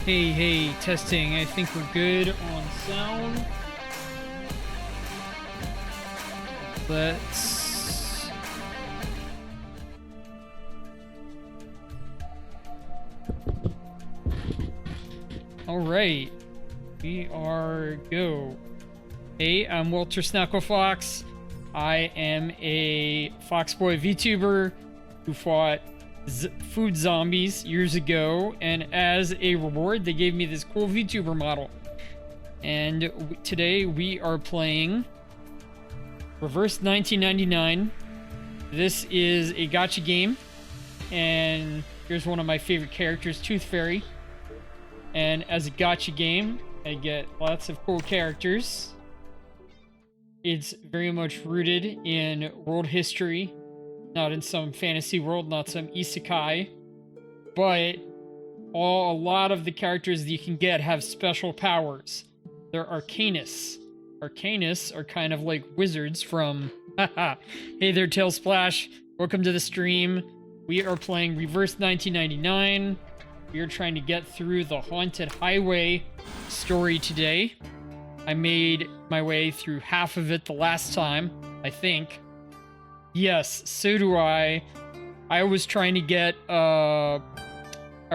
Hey, testing. I think we're good on sound. Let's... Alright. We are go. Hey, I'm Walter Snacklefox. I am a Foxboy VTuber who fought food zombies years ago, and as a reward they gave me this cool VTuber model. And today we are playing Reverse 1999. This is a gacha game, and here's one of my favorite characters, Tooth Fairy. And as a gacha game, I get lots of cool characters. It's very much rooted in world history, not in some fantasy world, not some isekai, but a lot of the characters that you can get have special powers. They're Arcanists. Arcanists are kind of like wizards from... Hey there, Tailsplash. Welcome to the stream. We are playing Reverse 1999. We are trying to get through the Haunted Highway story today. I made my way through half of it the last time, I think. Yes, so do I. I was trying to get our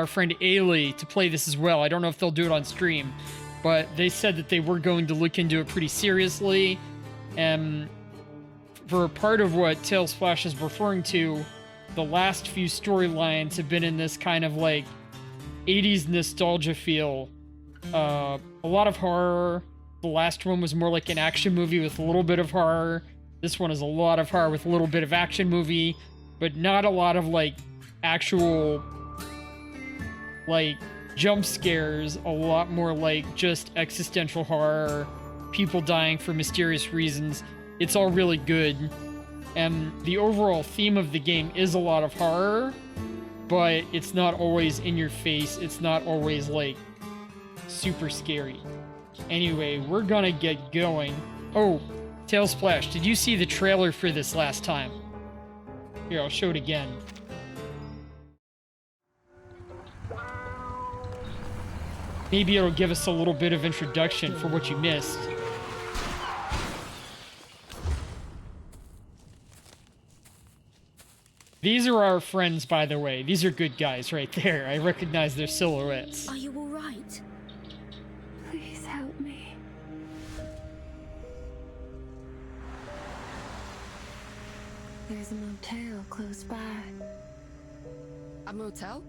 friend Ailey to play this as well. I don't know if they'll do it on stream, but they said that they were going to look into it pretty seriously. And for part of what Tailsplash is referring to, the last few storylines have been in this kind of like 80s nostalgia feel. A lot of horror. The last one was more like an action movie with a little bit of horror. This one is a lot of horror with a little bit of action movie, but not a lot of like actual like jump scares. A lot more like just existential horror, people dying for mysterious reasons. It's all really good. And the overall theme of the game is a lot of horror, but it's not always in your face. It's not always like super scary. Anyway, we're gonna get going. Oh, Tailsplash, did you see the trailer for this last time? Here, I'll show it again. Maybe it'll give us a little bit of introduction for what you missed. These are our friends, by the way. These are good guys right there. I recognize their silhouettes. Are you all right? Please help me. There's a motel close by. A motel?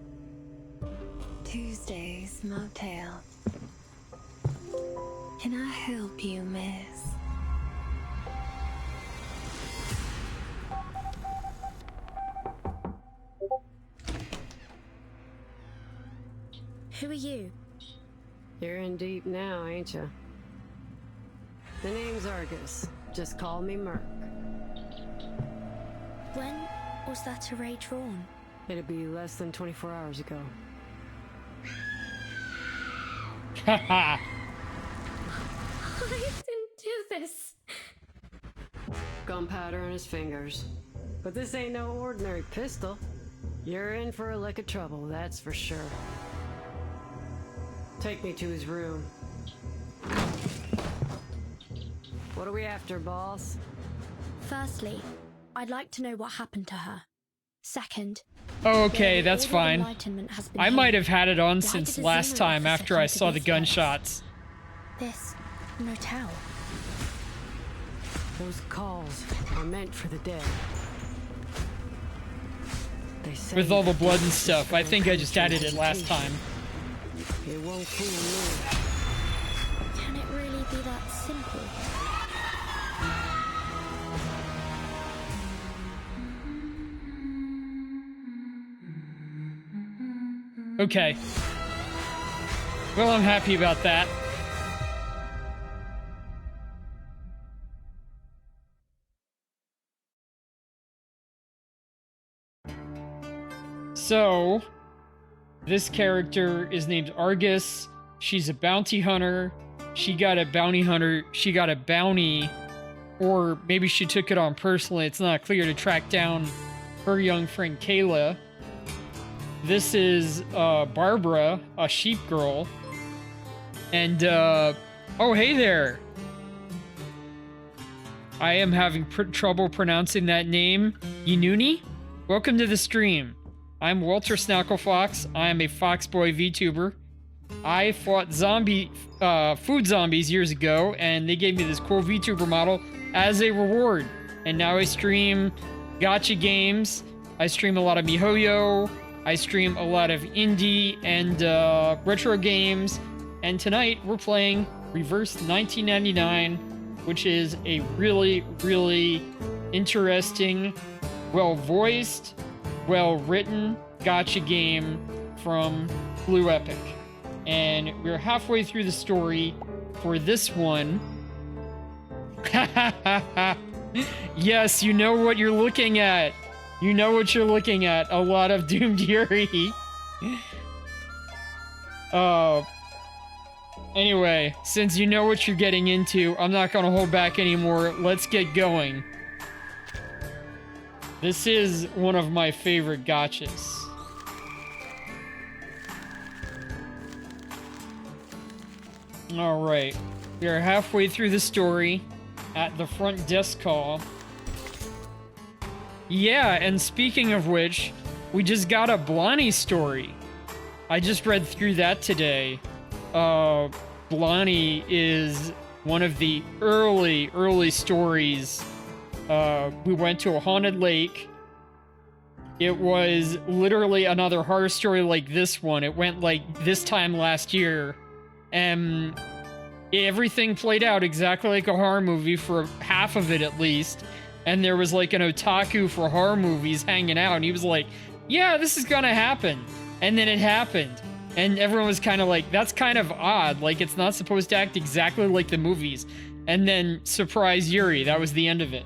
Tuesday's Motel. Can I help you, miss? Who are you? You're in deep now, ain't you? The name's Argus. Just call me Merc. When was that array drawn? It'll be less than 24 hours ago. Haha. I didn't do this. Gunpowder in his fingers. But this ain't no ordinary pistol. You're in for a lick of trouble, that's for sure. Take me to his room. What are we after, boss? Firstly, I'd like to know what happened to her. Second, Okay, that's Order of fine. Enlightenment has been I hidden. might have had it on Why since did last Azula time offer after I to saw the this place? gunshots. This motel. Those calls are meant for the dead. They say With all the blood and this stuff. I think I just added it last education. time. It won't fool me. Can it really be that simple? Okay. Well, I'm happy about that. So, this character is named Argus. She's a bounty hunter. She got a bounty, or maybe she took it on personally. It's not clear, to track down her young friend Kayla. This is Barbara, a sheep girl. And, oh, hey there. I am having trouble pronouncing that name. Yinuni? Welcome to the stream. I'm Walter Snacklefox. I am a Foxboy VTuber. I fought food zombies years ago, and they gave me this cool VTuber model as a reward. And now I stream gacha games. I stream a lot of MiHoYo. I stream a lot of indie and retro games. And tonight we're playing Reverse 1999, which is a really, really interesting, well-voiced, well-written gacha game from Blue Epic. And we're halfway through the story for this one. Yes, you know what you're looking at. You know what you're looking at. A lot of Doomed Yuri. Anyway, since you know what you're getting into, I'm not gonna hold back anymore. Let's get going. This is one of my favorite gachas. Alright, we are halfway through the story at the front desk call. Yeah, and speaking of which, we just got a Blani story. I just read through that today. Blani is one of the early stories. We went to a haunted lake. It was literally another horror story like this one. It went like this time last year. And everything played out exactly like a horror movie for half of it at least. And there was like an otaku for horror movies hanging out. And he was like, yeah, this is gonna happen. And then it happened. And everyone was kind of like, that's kind of odd. Like, it's not supposed to act exactly like the movies. And then, surprise Yuri, that was the end of it.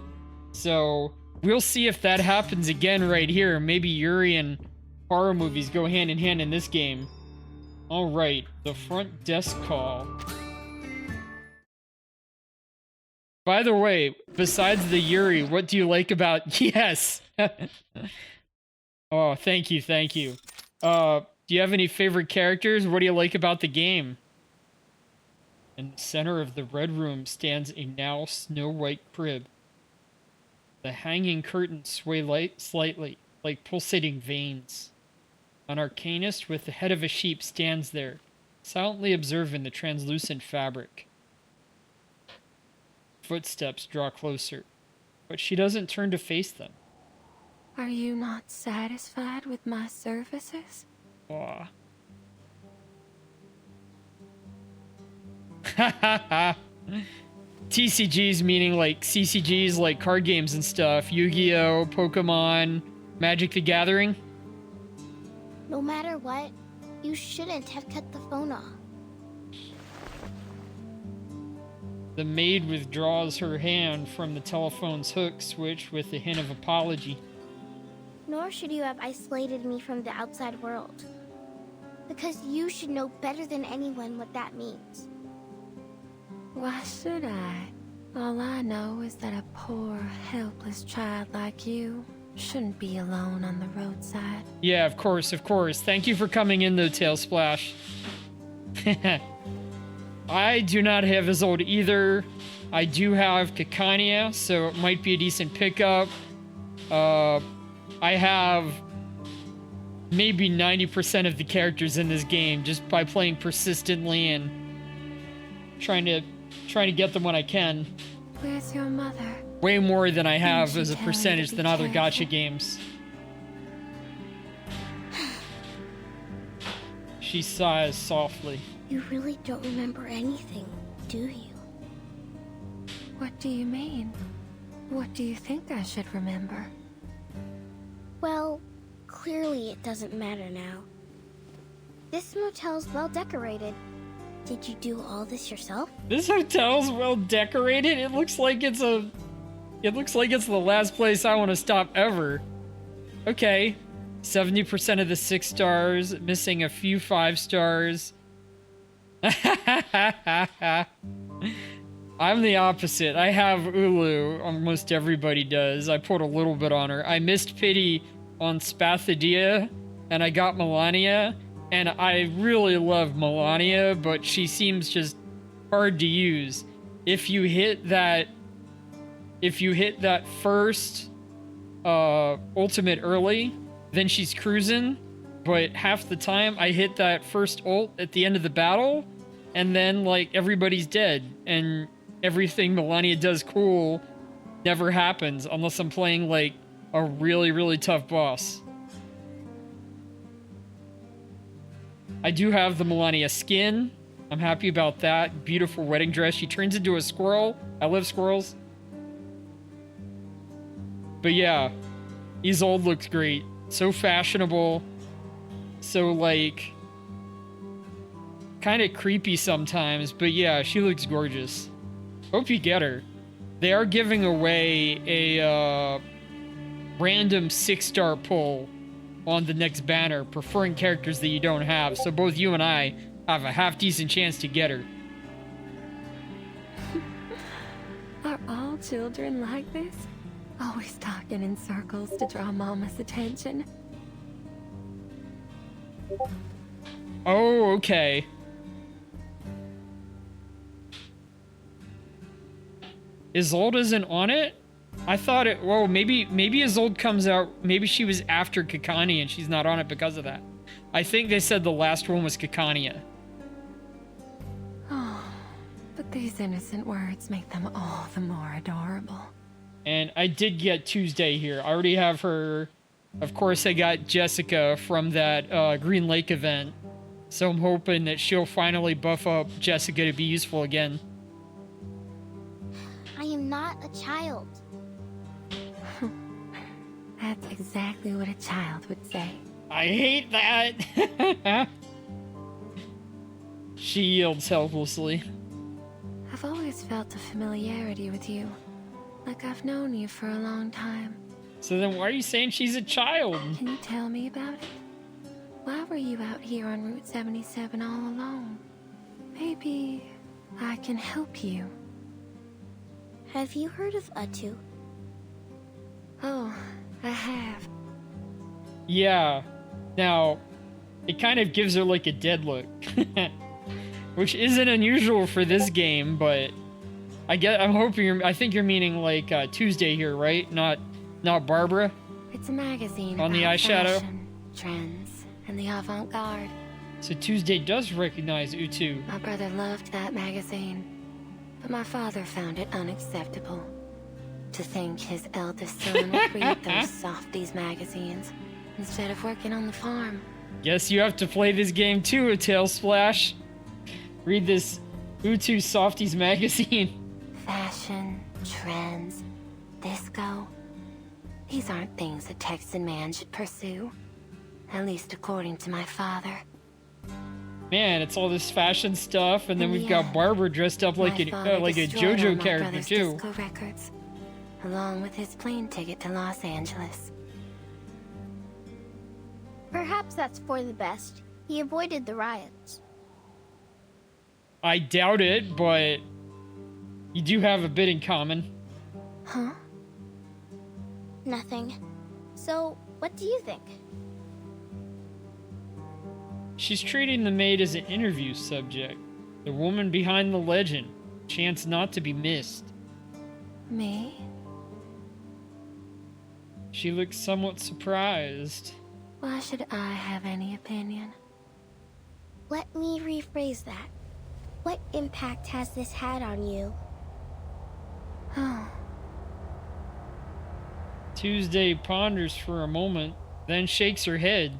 So, we'll see if that happens again right here. Maybe Yuri and horror movies go hand in hand in this game. Alright, the front desk call. By the way, besides the Yuri, what do you like about... Yes! Oh, thank you, thank you. Do you have any favorite characters? What do you like about the game? In the center of the red room stands a now snow-white crib. The hanging curtains sway slightly, like pulsating veins. An arcanist with the head of a sheep stands there, silently observing the translucent fabric. Footsteps draw closer, but she doesn't turn to face them. Are you not satisfied with my services? Aw. TCGs meaning like CCGs, like card games and stuff. Yu-Gi-Oh, Pokemon, Magic the Gathering. No matter what, you shouldn't have cut the phone off. The maid withdraws her hand from the telephone's hook switch with a hint of apology. Nor should you have isolated me from the outside world. Because you should know better than anyone what that means. Why should I? All I know is that a poor, helpless child like you shouldn't be alone on the roadside. Yeah, of course, of course. Thank you for coming in, though, Tailsplash. I do not have Isolde either. I do have Kikania, so it might be a decent pickup. I have maybe 90% of the characters in this game just by playing persistently and trying to get them when I can. Where's your mother? Way more than I have Didn't as she a tell you to percentage be than other careful? gacha games. She sighs softly. You really don't remember anything, do you? What do you mean? What do you think I should remember? Well, clearly it doesn't matter now. This motel's well decorated. Did you do all this yourself? This hotel's well decorated. It looks like it's the last place I want to stop ever. Okay. 70% of the 6 stars, missing a few 5 stars. I'm the opposite. I have Ulu. Almost everybody does. I put a little bit on her. I missed pity on Spathidia, and I got Melania, and I really love Melania, but she seems just hard to use. If you hit that first ultimate early, then she's cruising, but half the time I hit that first ult at the end of the battle, and then like everybody's dead, and everything Melania does cool never happens unless I'm playing like a really, really tough boss. I do have the Melania skin. I'm happy about that. Beautiful wedding dress. She turns into a squirrel. I love squirrels. But yeah, Isolde looks great. So fashionable. So like kind of creepy sometimes, but yeah, she looks gorgeous. Hope you get her. They are giving away a random 6-star pull on the next banner, preferring characters that you don't have, so both you and I have a half-decent chance to get her. Are all children like this? Always talking in circles to draw Mama's attention. Oh, okay. Isolde isn't on it? I thought it... Whoa, maybe Isolde comes out... Maybe she was after Kikania and she's not on it because of that. I think they said the last one was Kikania. Oh, but these innocent words make them all the more adorable. And I did get Tuesday here. I already have her. Of course, I got Jessica from that Green Lake event. So I'm hoping that she'll finally buff up Jessica to be useful again. I am not a child. That's exactly what a child would say. I hate that! She yields helplessly. I've always felt a familiarity with you. Like I've known you for a long time. So then why are you saying she's a child? Can you tell me about it? Why were you out here on Route 77 all alone? Maybe I can help you. Have you heard of Utu? Oh, I have. Yeah. Now, it kind of gives her like a dead look. Which isn't unusual for this game, but I think you're meaning like Tuesday here, right? Not Barbara? It's a magazine on the about eyeshadow? fashion, trends, and the avant-garde. So Tuesday does recognize Utu. My brother loved that magazine, but my father found it unacceptable. To think his eldest son would read those softies magazines instead of working on the farm. Guess you have to play this game too, a tail splash. Read this Utu Softies magazine. Fashion, trends, disco. These aren't things a Texan man should pursue. At least according to my father. Man, it's all this fashion stuff, and then In we've the got end, Barbara dressed up like my father a destroyed all JoJo my character brother's too. disco records, along with his plane ticket to Los Angeles. Perhaps that's for the best. He avoided the riots. I doubt it, but you do have a bit in common. Huh? Nothing. So, what do you think? She's treating the maid as an interview subject. The woman behind the legend. Chance not to be missed. Me? She looks somewhat surprised. Why should I have any opinion? Let me rephrase that. What impact has this had on you? Oh, Tuesday ponders for a moment, then shakes her head.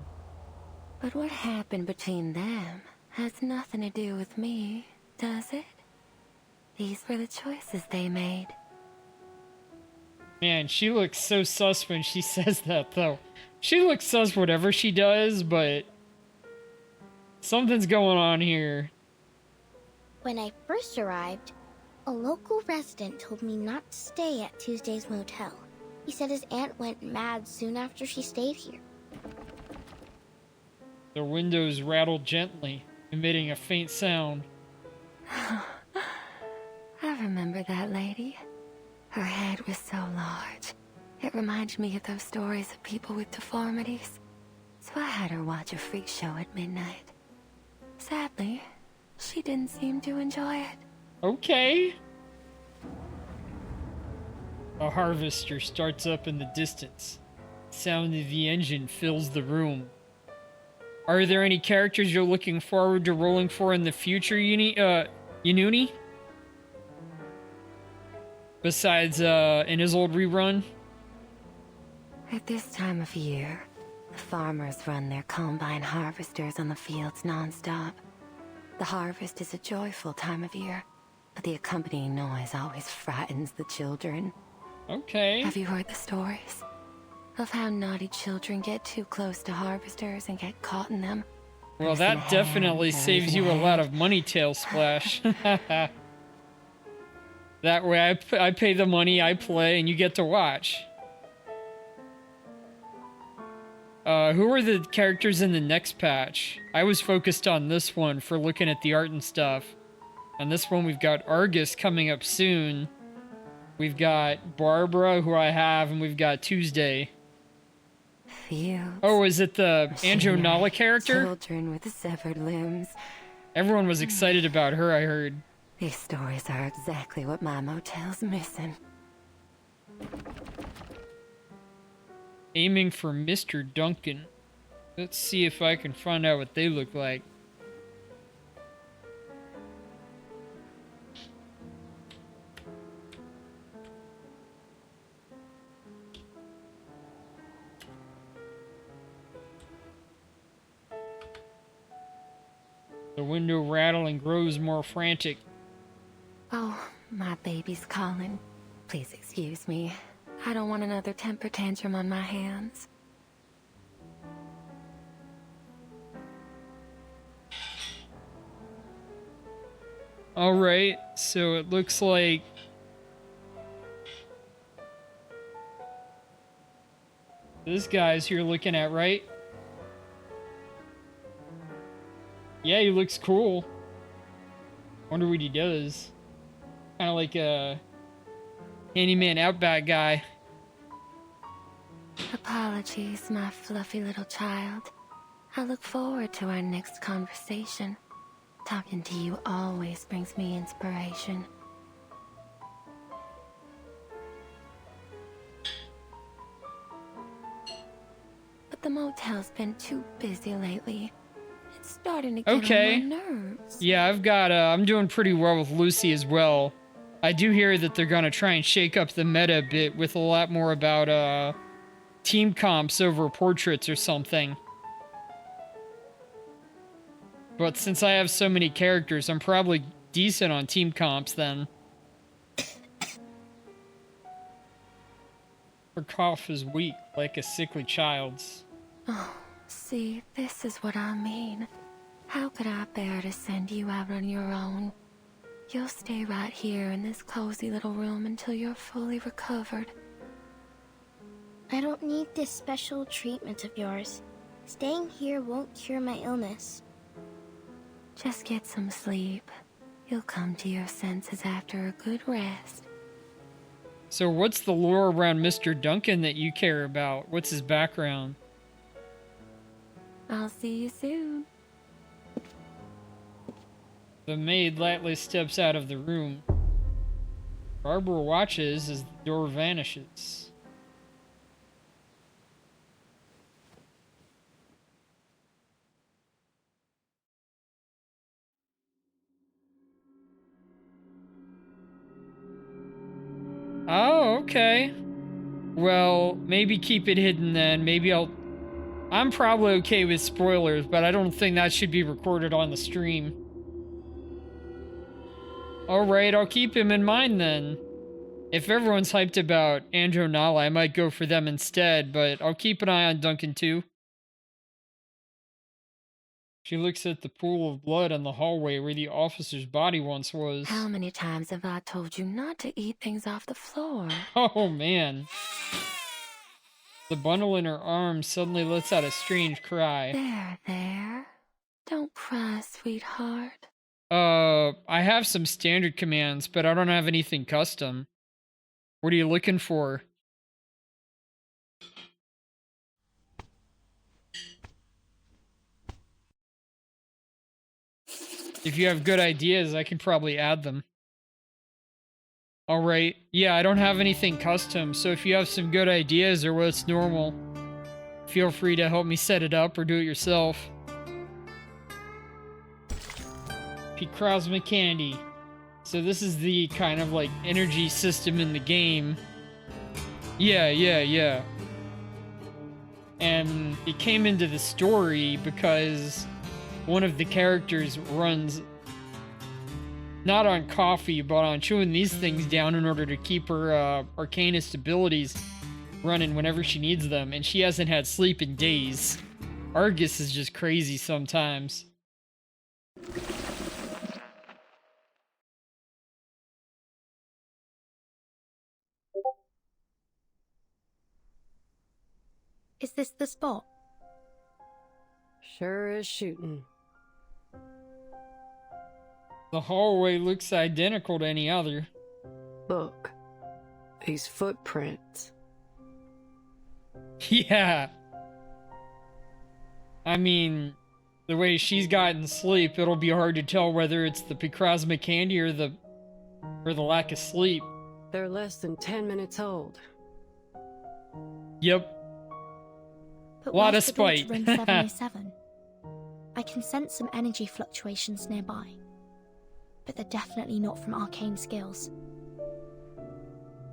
but what happened between them has nothing to do with me, does it? These were the choices they made. Man, she looks so sus when she says that, though. She looks sus whatever she does, but something's going on here. When I first arrived, a local resident told me not to stay at Tuesday's motel. He said his aunt went mad soon after she stayed here. The windows rattled gently, emitting a faint sound. I remember that lady. Her head was so large. It reminded me of those stories of people with deformities. so I had her watch a freak show at midnight. Sadly, she didn't seem to enjoy it. Okay. A harvester starts up in the distance. Sound of the engine fills the room. Are there any characters you're looking forward to rolling for in the future, Yanuni? Besides, in his old rerun? At this time of year, the farmers run their combine harvesters on the fields non-stop. The harvest is a joyful time of year, but the accompanying noise always frightens the children. Okay. Have you heard the stories? Of how naughty children get too close to harvesters and get caught in them? Well, that definitely saves you a lot of money, Tail Splash. That way I pay the money, I play, and you get to watch. Who are the characters in the next patch? I was focused on this one for looking at the art and stuff. On this one, we've got Argus coming up soon. We've got Barbara, who I have, and we've got Tuesday. Fields, Oh, is it the Anjo machinery, Nala character? Children with severed limbs. Everyone was excited about her, I heard. These stories are exactly what my motel's missing. Aiming for Mr. Duncan. Let's see if I can find out what they look like. The window rattling grows more frantic. Oh, my baby's calling. Please excuse me. I don't want another temper tantrum on my hands. Alright, so it looks like... this guy's you're looking at, right? Yeah, he looks cool. Wonder what he does. Kind of like a handyman outback guy. Apologies, my fluffy little child. I look forward to our next conversation. Talking to you always brings me inspiration. But the motel's been too busy lately. It's starting to get on my nerves. Yeah, I'm doing pretty well with Lucy as well. I do hear that they're gonna try and shake up the meta a bit with a lot more about, team comps over portraits or something. But since I have so many characters, I'm probably decent on team comps then. Her cough is weak, like a sickly child's. Oh, see, this is what I mean. How could I bear to send you out on your own? You'll stay right here in this cozy little room until you're fully recovered. I don't need this special treatment of yours. Staying here won't cure my illness. Just get some sleep. You'll come to your senses after a good rest. So what's the lore around Mr. Duncan that you care about? What's his background? I'll see you soon. The maid lightly steps out of the room. Barbara watches as the door vanishes. Oh, okay. Well, maybe keep it hidden then. Maybe I'm probably okay with spoilers, but I don't think that should be recorded on the stream. Alright, I'll keep him in mind then. If everyone's hyped about Anjo Nala, I might go for them instead, but I'll keep an eye on Duncan too. She looks at the pool of blood in the hallway where the officer's body once was. How many times have I told you not to eat things off the floor? Oh man. The bundle in her arms suddenly lets out a strange cry. There. Don't cry, sweetheart. I have some standard commands, but I don't have anything custom. What are you looking for? If you have good ideas, I can probably add them. Alright. Yeah, I don't have anything custom, so if you have some good ideas or what's normal, feel free to help me set it up or do it yourself. Picrosma Candy. So this is the kind of like energy system in the game. Yeah. And it came into the story because one of the characters runs not on coffee, but on chewing these things down in order to keep her arcanist abilities running whenever she needs them, and she hasn't had sleep in days. Argus is just crazy sometimes. Is this the spot? Sure is shooting. The hallway looks identical to any other. Look, these footprints. Yeah. I mean, the way she's gotten sleep, it'll be hard to tell whether it's the Picrosma Candy or the lack of sleep. They're less than 10 minutes old. Yep. But Lot where's of the door to spite. room 707? I can sense some energy fluctuations nearby, but they're definitely not from arcane skills.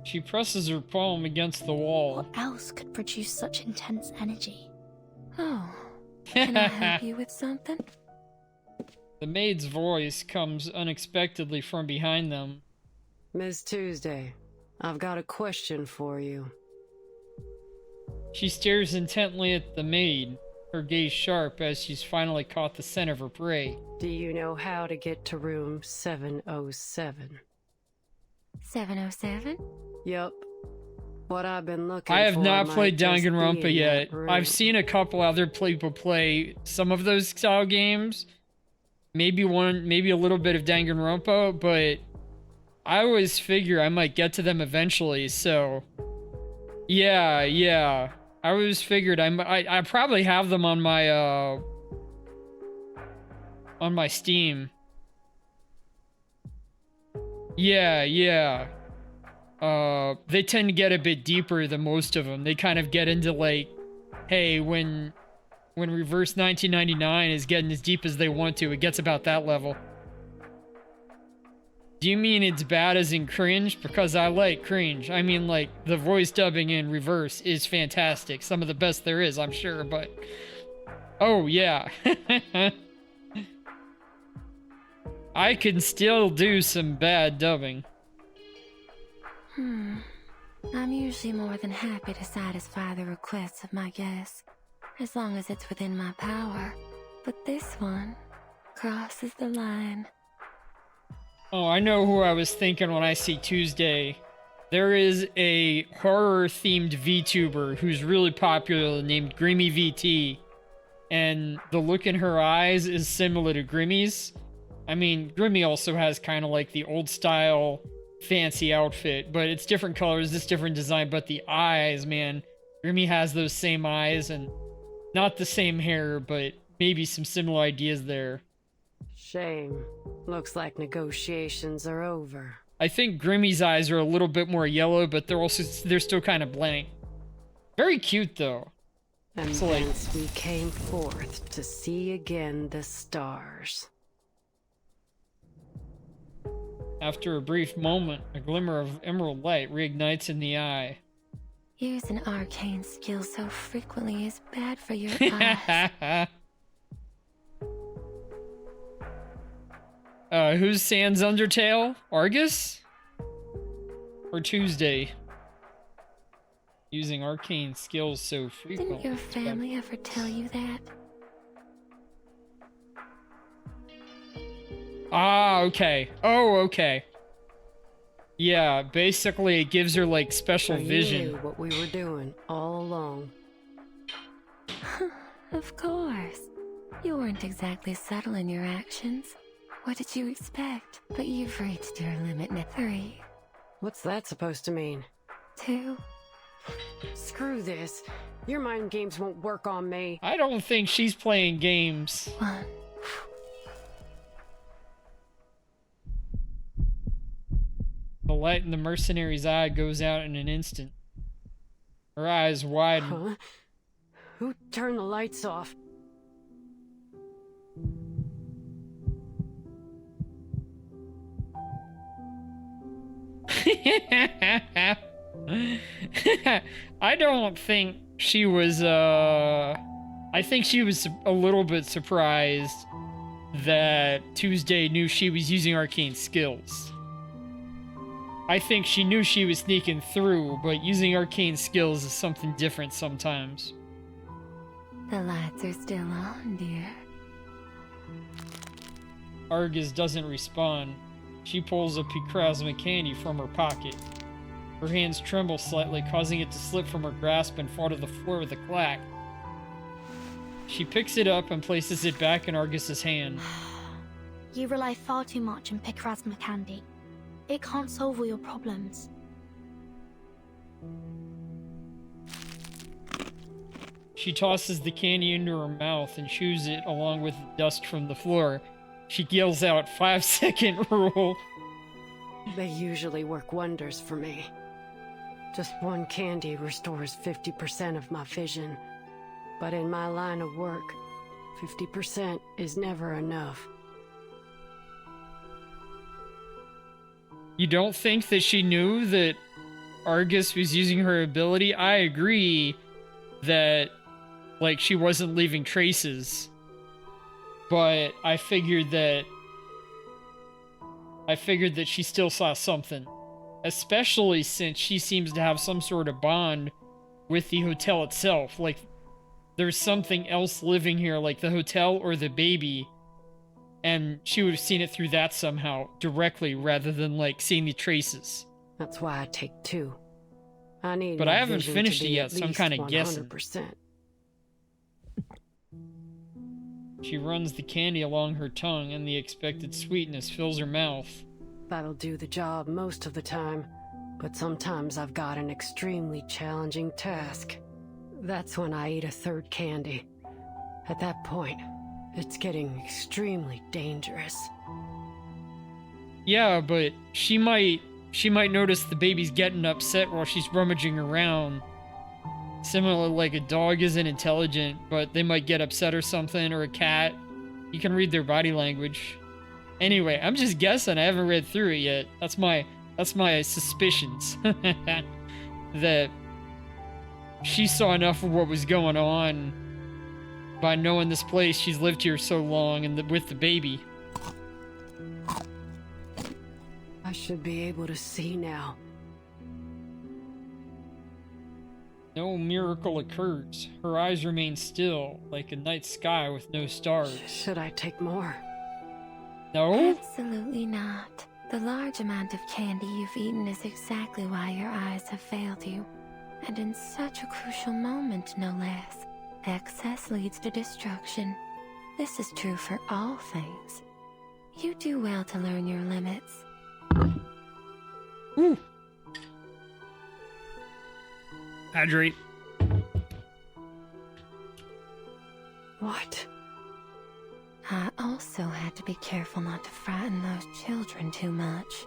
She presses her palm against the wall. What else could produce such intense energy? Oh, can I help you with something? The maid's voice comes unexpectedly from behind them. Miss Tuesday, I've got a question for you. She stares intently at the maid, her gaze sharp as she's finally caught the scent of her prey. Do you know how to get to room 707? 707? Yup. What I've been looking I have for not might played just be Danganronpa in yet. that room. I've seen a couple other people play some of those style games. Maybe a little bit of Danganronpa, but I always figure I might get to them eventually, so... Yeah. I always figured I probably have them on my Steam. Yeah. They tend to get a bit deeper than most of them. They kind of get into like, hey, when Reverse 1999 is getting as deep as they want to, it gets about that level. Do you mean it's bad as in cringe? Because I like cringe. I mean, like, the voice dubbing in Reverse is fantastic. Some of the best there is, I'm sure, but... Oh, yeah. I can still do some bad dubbing. I'm usually more than happy to satisfy the requests of my guests, as long as it's within my power. But this one crosses the line. Oh, I know who I was thinking when I see Tuesday. There is a horror-themed VTuber who's really popular named Grimmy VT. And the look in her eyes is similar to Grimmy's. I mean, Grimmy also has kind of like the old-style fancy outfit, but it's different colors, it's different design, but the eyes, man. Grimmy has those same eyes and not the same hair, but maybe some similar ideas there. Shame. Looks like negotiations are over. I think Grimmy's eyes are a little bit more yellow, but they're still kind of blank. Very cute though. And So, like- thence we came forth to see again the stars. After a brief moment, a glimmer of emerald light reignites in the eye. Using arcane skills so frequently is bad for your eyes. Who's Sans Undertale? Argus? Or Tuesday? Using arcane skills so frequently. Didn't your family ever tell you that? Ah, okay. Oh, okay. Yeah, basically it gives her like special So you vision. knew what we were doing all along. Of course. You weren't exactly subtle in your actions. What did you expect? But you've reached your limit now. 3, What's that supposed to mean? 2, Screw this. Your mind games won't work on me. I don't think she's playing games. 1. The light in the mercenary's eye goes out in an instant. Her eyes widen. Huh? Who turned the lights off? I don't think she was, I think she was a little bit surprised that Tuesday knew she was using arcane skills. I think she knew she was sneaking through, but using arcane skills is something different sometimes. The lights are still on, dear. Argus doesn't respond. She pulls a Picrasma candy from her pocket. Her hands tremble slightly, causing it to slip from her grasp and fall to the floor with a clack. She picks it up and places it back in Argus's hand. You rely far too much on Picrasma candy. It can't solve all your problems. She tosses the candy into her mouth and chews it along with the dust from the floor. She yells out 5-second rule. They usually work wonders for me. Just one candy restores 50% of my vision. But in my line of work, 50% is never enough. You don't think that she knew that Argus was using her ability? I agree that, like, she wasn't leaving traces. But I figured that she still saw something. Especially since she seems to have some sort of bond with the hotel itself. Like, there's something else living here, like the hotel or the baby. And she would have seen it through that somehow, directly, rather than, like, seeing the traces. That's why I take 2. I need But my I haven't vision finished to it be yet, at so I'm least kinda guessing. 100%. She runs the candy along her tongue, and the expected sweetness fills her mouth. That'll do the job most of the time, but sometimes I've got an extremely challenging task. That's when I eat a 3rd candy. At that point, it's getting extremely dangerous. Yeah, but she might notice the baby's getting upset while she's rummaging around. Similar, like a dog isn't intelligent, but they might get upset or something, or a cat. You can read their body language. Anyway, I'm just guessing. I haven't read through it yet. That's my suspicions. That she saw enough of what was going on by knowing this place. She's lived here so long, and with the baby. I should be able to see now. No miracle occurs. Her eyes remain still, like a night sky with no stars. Should I take more? No? Absolutely not. The large amount of candy you've eaten is exactly why your eyes have failed you. And in such a crucial moment, no less. Excess leads to destruction. This is true for all things. You do well to learn your limits. Ooh. Hydrate. What? I also had to be careful not to frighten those children too much.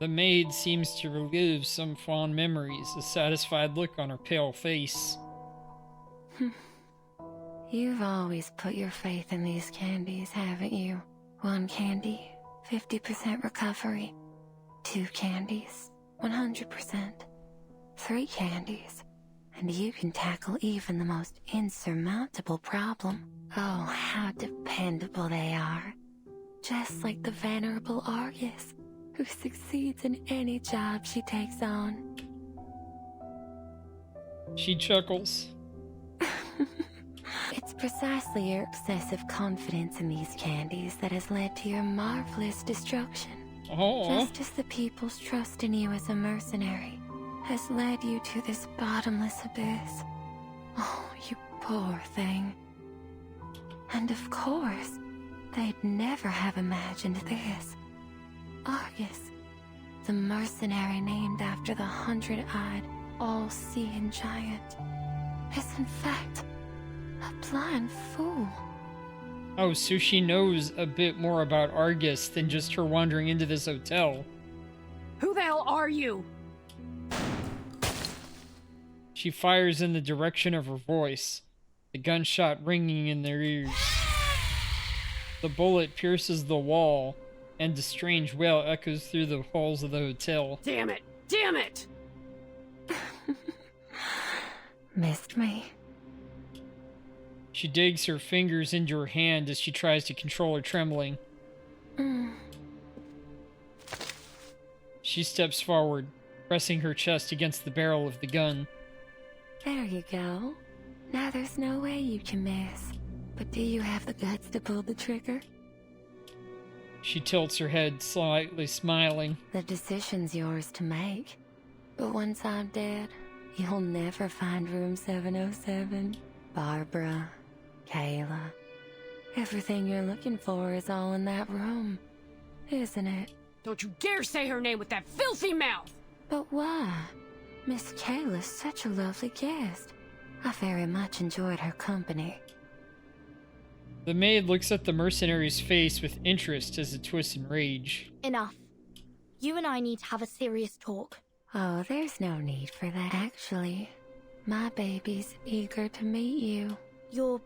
The maid seems to relive some fond memories, a satisfied look on her pale face. You've always put your faith in these candies, haven't you? 1 candy, 50% recovery. 2 candies, 100%. 3 candies, and you can tackle even the most insurmountable problem. Oh, how dependable they are. Just like the venerable Argus, who succeeds in any job she takes on. She chuckles. It's precisely your excessive confidence in these candies that has led to your marvelous destruction. Oh. Just as the people's trust in you as a mercenary has led you to this bottomless abyss. Oh, you poor thing. And of course, they'd never have imagined this. Argus, the mercenary named after the 100-eyed, all-seeing giant, is in fact a blind fool. Oh, so she knows a bit more about Argus than just her wandering into this hotel. Who the hell are you? She fires in the direction of her voice, the gunshot ringing in their ears. The bullet pierces the wall, and a strange wail echoes through the halls of the hotel. Damn it! Damn it! Missed me? She digs her fingers into her hand as she tries to control her trembling. She steps forward, pressing her chest against the barrel of the gun. There you go. Now there's no way you can miss. But do you have the guts to pull the trigger? She tilts her head, slightly smiling. The decision's yours to make. But once I'm dead, you'll never find room 707. Barbara, Kayla. Everything you're looking for is all in that room, isn't it? Don't you dare say her name with that filthy mouth! But why? Miss Kayla's such a lovely guest. I very much enjoyed her company. The maid looks at the mercenary's face with interest as it twists in rage. Enough. You and I need to have a serious talk. Oh, there's no need for that, actually. My baby's eager to meet you. You're...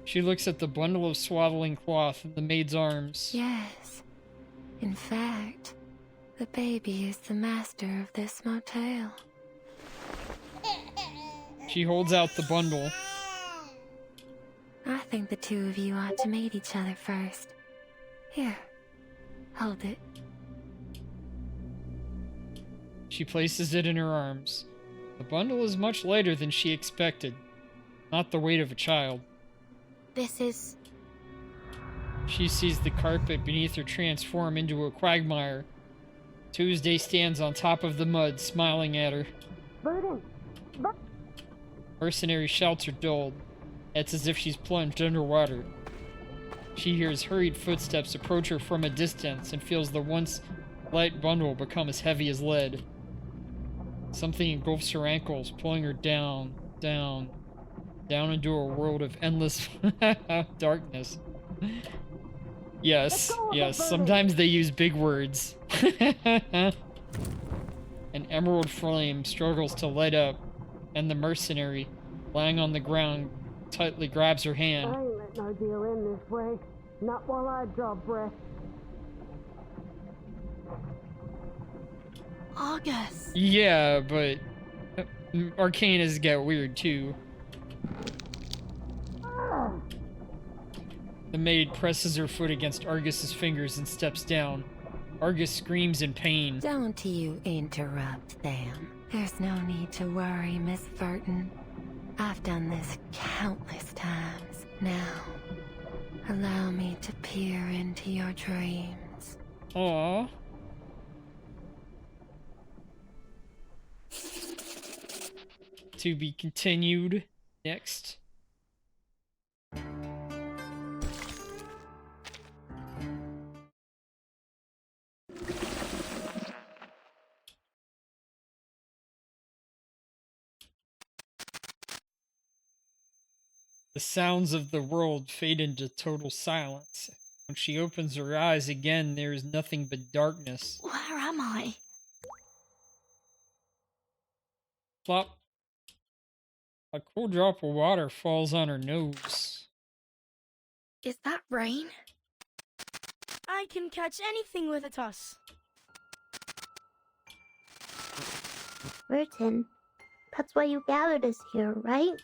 She looks at the bundle of swaddling cloth in the maid's arms. Yes. In fact, the baby is the master of this motel. She holds out the bundle. I think the two of you ought to meet each other first. Here, hold it. She places it in her arms. The bundle is much lighter than she expected. Not the weight of a child. This is... She sees the carpet beneath her transform into a quagmire. Tuesday stands on top of the mud, smiling at her. Mercenary shouts are dulled. It's as if she's plunged underwater. She hears hurried footsteps approach her from a distance and feels the once light bundle become as heavy as lead. Something engulfs her ankles, pulling her down, down, down into a world of endless darkness. Yes, yes, sometimes they use big words. An emerald flame struggles to light up, and the mercenary, lying on the ground, tightly grabs her hand. I ain't letting our deal end this way. Not while I draw breath. Argus. Yeah, but Arcanas get weird too. The maid presses her foot against Argus's fingers and steps down. Argus screams in pain. Don't you interrupt them. There's no need to worry, Miss Burton. I've done this countless times. Now, allow me to peer into your dreams. Aww. To be continued next. The sounds of the world fade into total silence. When she opens her eyes again, there is nothing but darkness. Where am I? Plop. A cool drop of water falls on her nose. Is that rain? I can catch anything with a toss. Burton, that's why you gathered us here, right?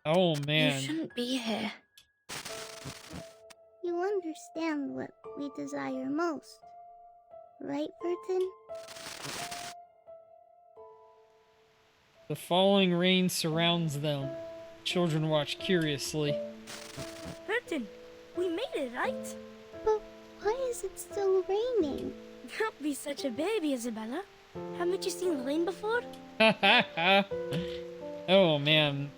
Oh You man. shouldn't be here. You understand what we desire most, right, Burton? The falling rain surrounds them. Children watch curiously. Burton, we made it, right? But why is it still raining? Don't be such a baby, Isabella. Haven't you seen rain before? Oh man.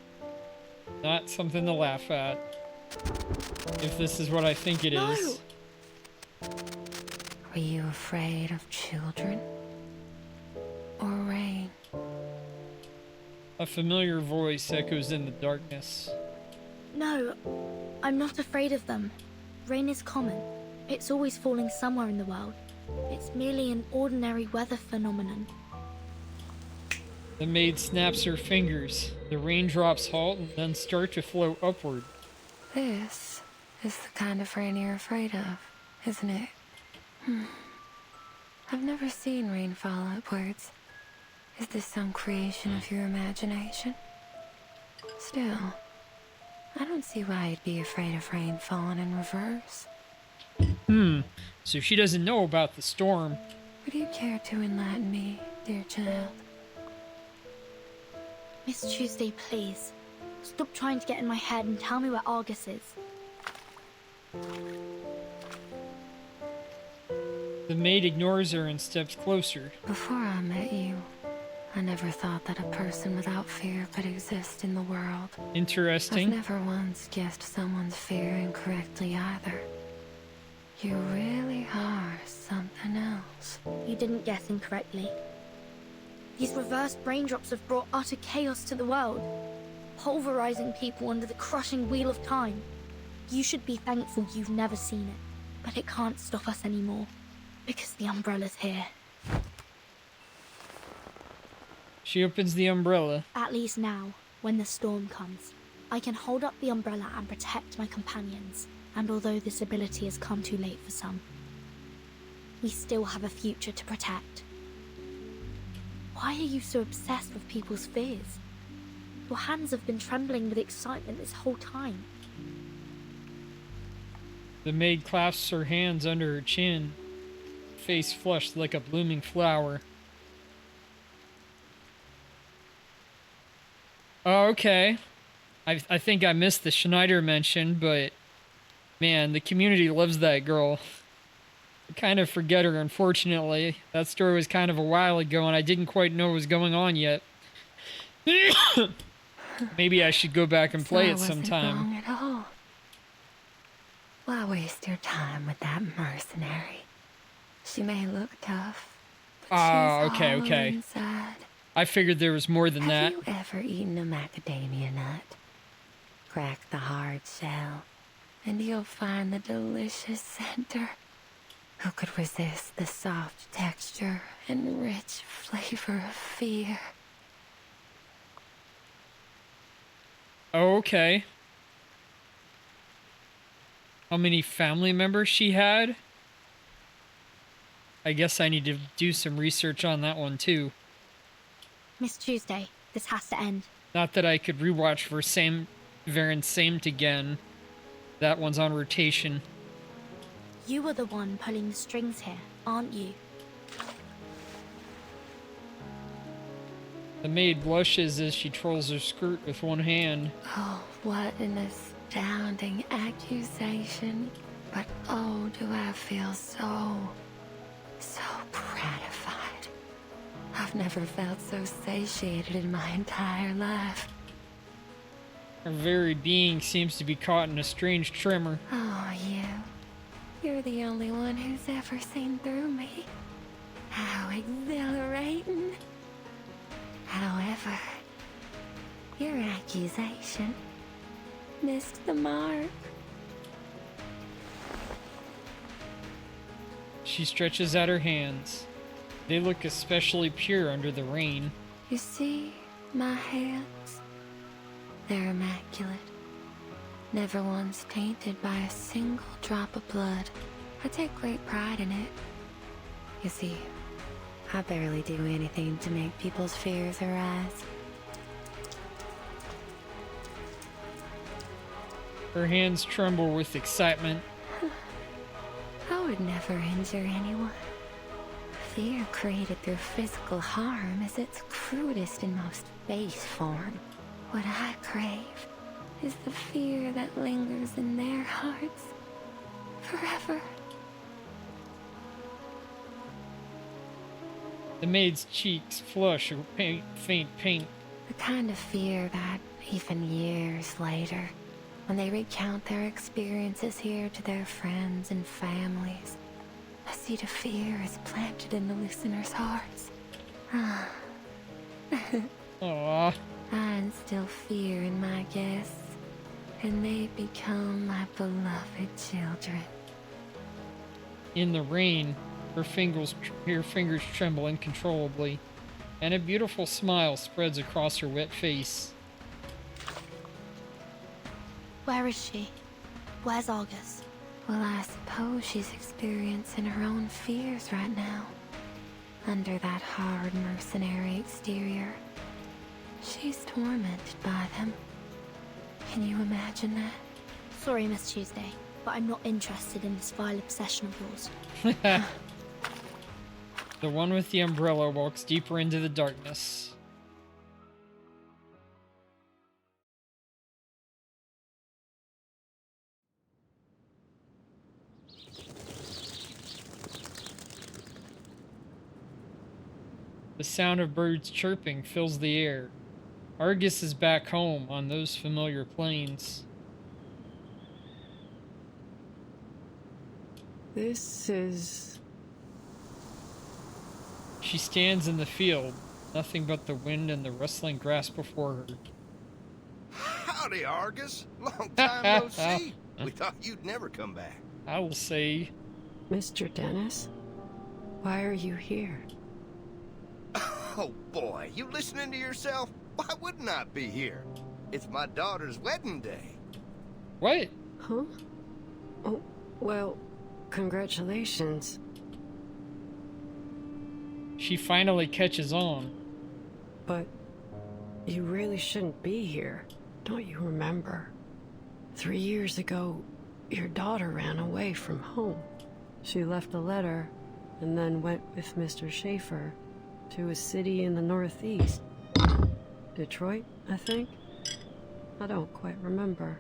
Not something to laugh at. If this is what I think it is. Were you afraid of children? Or rain? A familiar voice echoes in the darkness. No, I'm not afraid of them. Rain is common. It's always falling somewhere in the world. It's merely an ordinary weather phenomenon. The maid snaps her fingers. The raindrops halt and then start to flow upward. This is the kind of rain you're afraid of, isn't it? I've never seen rain fall upwards. Is this some creation of your imagination? Still, I don't see why you'd be afraid of rain falling in reverse. So she doesn't know about the storm. Would you care to enlighten me, dear child? Miss Tuesday, please. Stop trying to get in my head and tell me where Argus is. The maid ignores her and steps closer. Before I met you, I never thought that a person without fear could exist in the world. I've Interesting. never once guessed someone's fear incorrectly either. You really are something else. You didn't guess incorrectly. These reversed raindrops have brought utter chaos to the world, pulverizing people under the crushing wheel of time. You should be thankful you've never seen it, but it can't stop us anymore, because the umbrella's here. She opens the umbrella. At least now, when the storm comes, I can hold up the umbrella and protect my companions. And although this ability has come too late for some, we still have a future to protect. Why are you so obsessed with people's fears? Your hands have been trembling with excitement this whole time. The maid clasps her hands under her chin, face flushed like a blooming flower. Oh, okay. I think I missed the Schneider mention, but man, the community loves that girl. I kind of forget her, unfortunately. That story was kind of a while ago, and I didn't quite know what was going on yet. Maybe I should go back and play it sometime. Wrong at all. Why waste your time with that mercenary? She may look tough, but Oh, she's okay, hollow okay. inside. I figured there was more than Have that. you ever eaten a macadamia nut? Crack the hard shell, and you'll find the delicious center. Who could resist the soft texture and rich flavor of fear? Oh, okay. How many family members she had? I guess I need to do some research on that one too. Miss Tuesday, this has to end. Not that I could rewatch for Varen Saint again. That one's on rotation. You were the one pulling the strings here, aren't you? The maid blushes as she twirls her skirt with one hand. Oh, what an astounding accusation. But oh, do I feel so gratified. I've never felt so satiated in my entire life. Her very being seems to be caught in a strange tremor. Oh, you're the only one who's ever seen through me. How exhilarating. However, your accusation missed the mark. She stretches out her hands. They look especially pure under the rain. You see, my hands, they're immaculate. Never once tainted by a single drop of blood. I take great pride in it. You see, I barely do anything to make people's fears arise. Her hands tremble with excitement. I would never injure anyone. Fear created through physical harm is its crudest and most base form. What I crave is the fear that lingers in their hearts forever. The maid's cheeks flush with faint pink. The kind of fear that, even years later, when they recount their experiences here to their friends and families, a seed of fear is planted in the listeners' hearts. Aww. I instill fear in my guests, and they become my beloved children. In the rain, her fingers tremble uncontrollably, and a beautiful smile spreads across her wet face. Where is she? Where's Argus? Well, I suppose she's experiencing her own fears right now. Under that hard mercenary exterior, she's tormented by them. Can you imagine that? Sorry, Miss Tuesday, but I'm not interested in this vile obsession of yours. The one with the umbrella walks deeper into the darkness. The sound of birds chirping fills the air. Argus is back home on those familiar plains. This is... She stands in the field, nothing but the wind and the rustling grass before her. Howdy, Argus. Long time no see. We thought you'd never come back. I will say, Mr. Dennis? Why are you here? Oh boy, you listening to yourself? Why wouldn't I be here? It's my daughter's wedding day. what? Huh? Oh, well, congratulations. She finally catches on. But you really shouldn't be here. Don't you remember? 3 years ago, your daughter ran away from home. She left a letter and then went with Mr. Schaefer to a city in the northeast. Detroit, I think? I don't quite remember.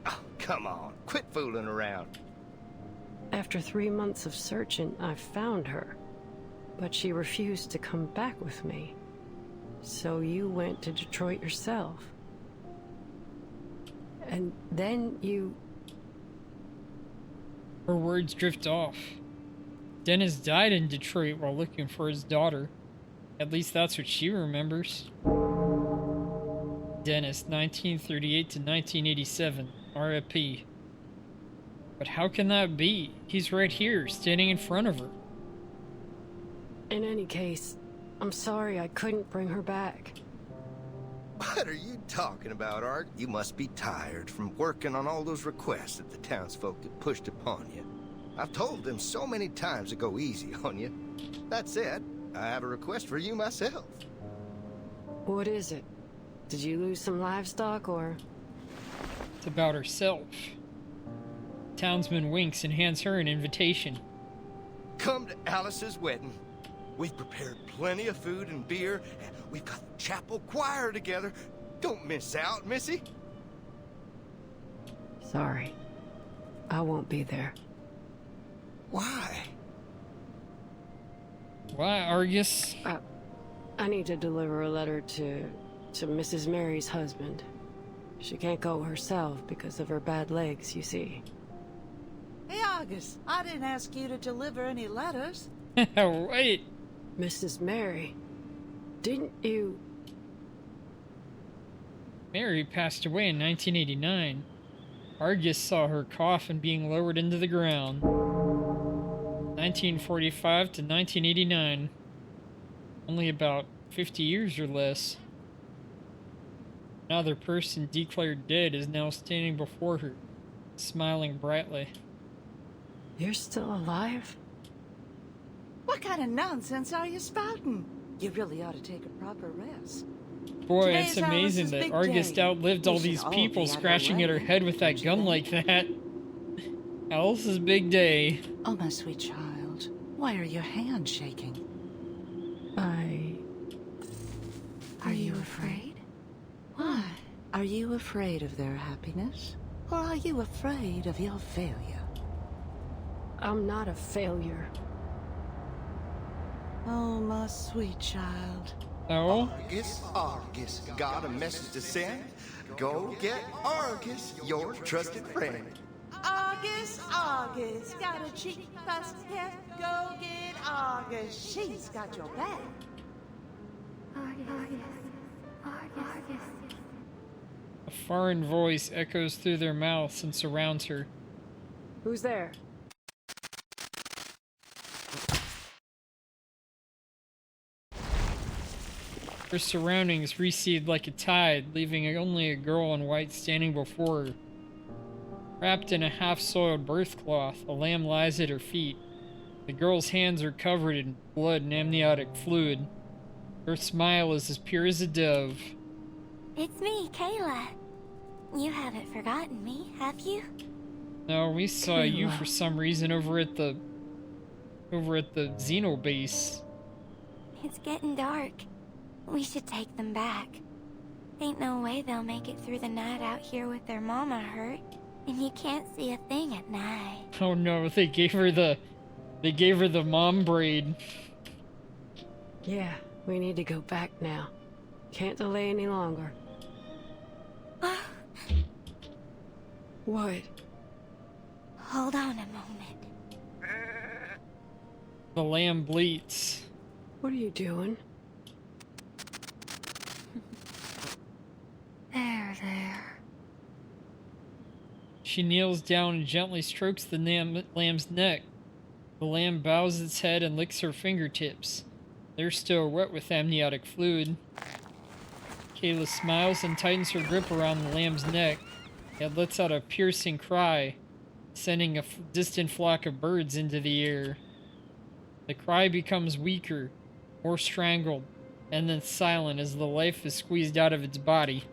Oh, come on. Quit fooling around. After 3 months of searching, I found her. But she refused to come back with me. So you went to Detroit yourself. And then you... Her words drift off. Dennis died in Detroit while looking for his daughter. At least that's what she remembers. Dennis, 1938 to 1987, RIP. But how can that be? He's right here, standing in front of her. In any case, I'm sorry I couldn't bring her back. What are you talking about, Ark? You must be tired from working on all those requests that the townsfolk have pushed upon you. I've told them so many times to go easy on you. That said, I have a request for you myself. What is it? Did you lose some livestock, or...? It's about herself. Townsman winks and hands her an invitation. Come to Alice's wedding. We've prepared plenty of food and beer, and we've got the chapel choir together. Don't miss out, Missy. Sorry. I won't be there. Why? Why, Argus? I need to deliver a letter to Mrs. Mary's husband. She can't go herself because of her bad legs, you see. Hey, Argus, I didn't ask you to deliver any letters. Wait. Mrs. Mary, didn't you... Mary passed away in 1989. Argus saw her coffin being lowered into the ground. 1945 to 1989. Only about 50 years or less. Another person declared dead is now standing before her, smiling brightly. You're still alive? What kind of nonsense are you spouting? You really ought to take a proper rest. Boy, Today's it's amazing Alice's that big Argus day. outlived all We should these all people be at her scratching at her wedding, head with that don't you gun think? like that. Alice's big day. Oh, my sweet child, why are your hands shaking? Are you afraid? Why? Are you afraid of their happiness? Or are you afraid of your failure? I'm not a failure. Oh, my sweet child. Oh? Argus, got a message to send? Go get Argus, your trusted friend. Argus, got a cheap basket. Go get Argus. She's got your back. A foreign voice echoes through their mouths and surrounds her. Who's there? Her surroundings recede like a tide, leaving only a girl in white standing before her. Wrapped in a half-soiled birth cloth, a lamb lies at her feet. The girl's hands are covered in blood and amniotic fluid. Her smile is as pure as a dove. It's me, Kayla. You haven't forgotten me, have you? No, we saw you for some reason over at the Xeno base. It's getting dark. We should take them back. Ain't no way they'll make it through the night out here with their mama hurt, and you can't see a thing at night. Oh no, they gave her the mom braid. Yeah, we need to go back now. Can't delay any longer. What? Hold on a moment. The lamb bleats. What are you doing? There. She kneels down and gently strokes the lamb's neck. The lamb bows its head and licks her fingertips. They're still wet with amniotic fluid. Kayla smiles and tightens her grip around the lamb's neck. It lets out a piercing cry, sending a distant flock of birds into the air. The cry becomes weaker, more strangled, and then silent as the life is squeezed out of its body.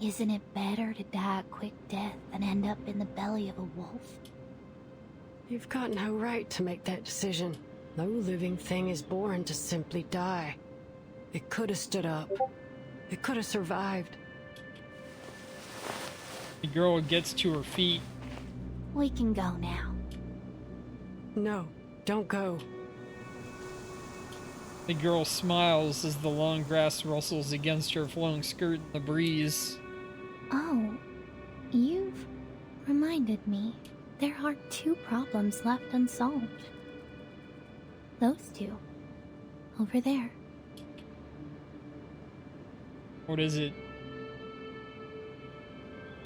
Isn't it better to die a quick death than end up in the belly of a wolf? You've got no right to make that decision. No living thing is born to simply die. It could have stood up. It could have survived. The girl gets to her feet. We can go now. No, don't go. The girl smiles as the long grass rustles against her flowing skirt in the breeze. Oh, you've reminded me. There are 2 problems left unsolved. Those 2. Over there. What is it?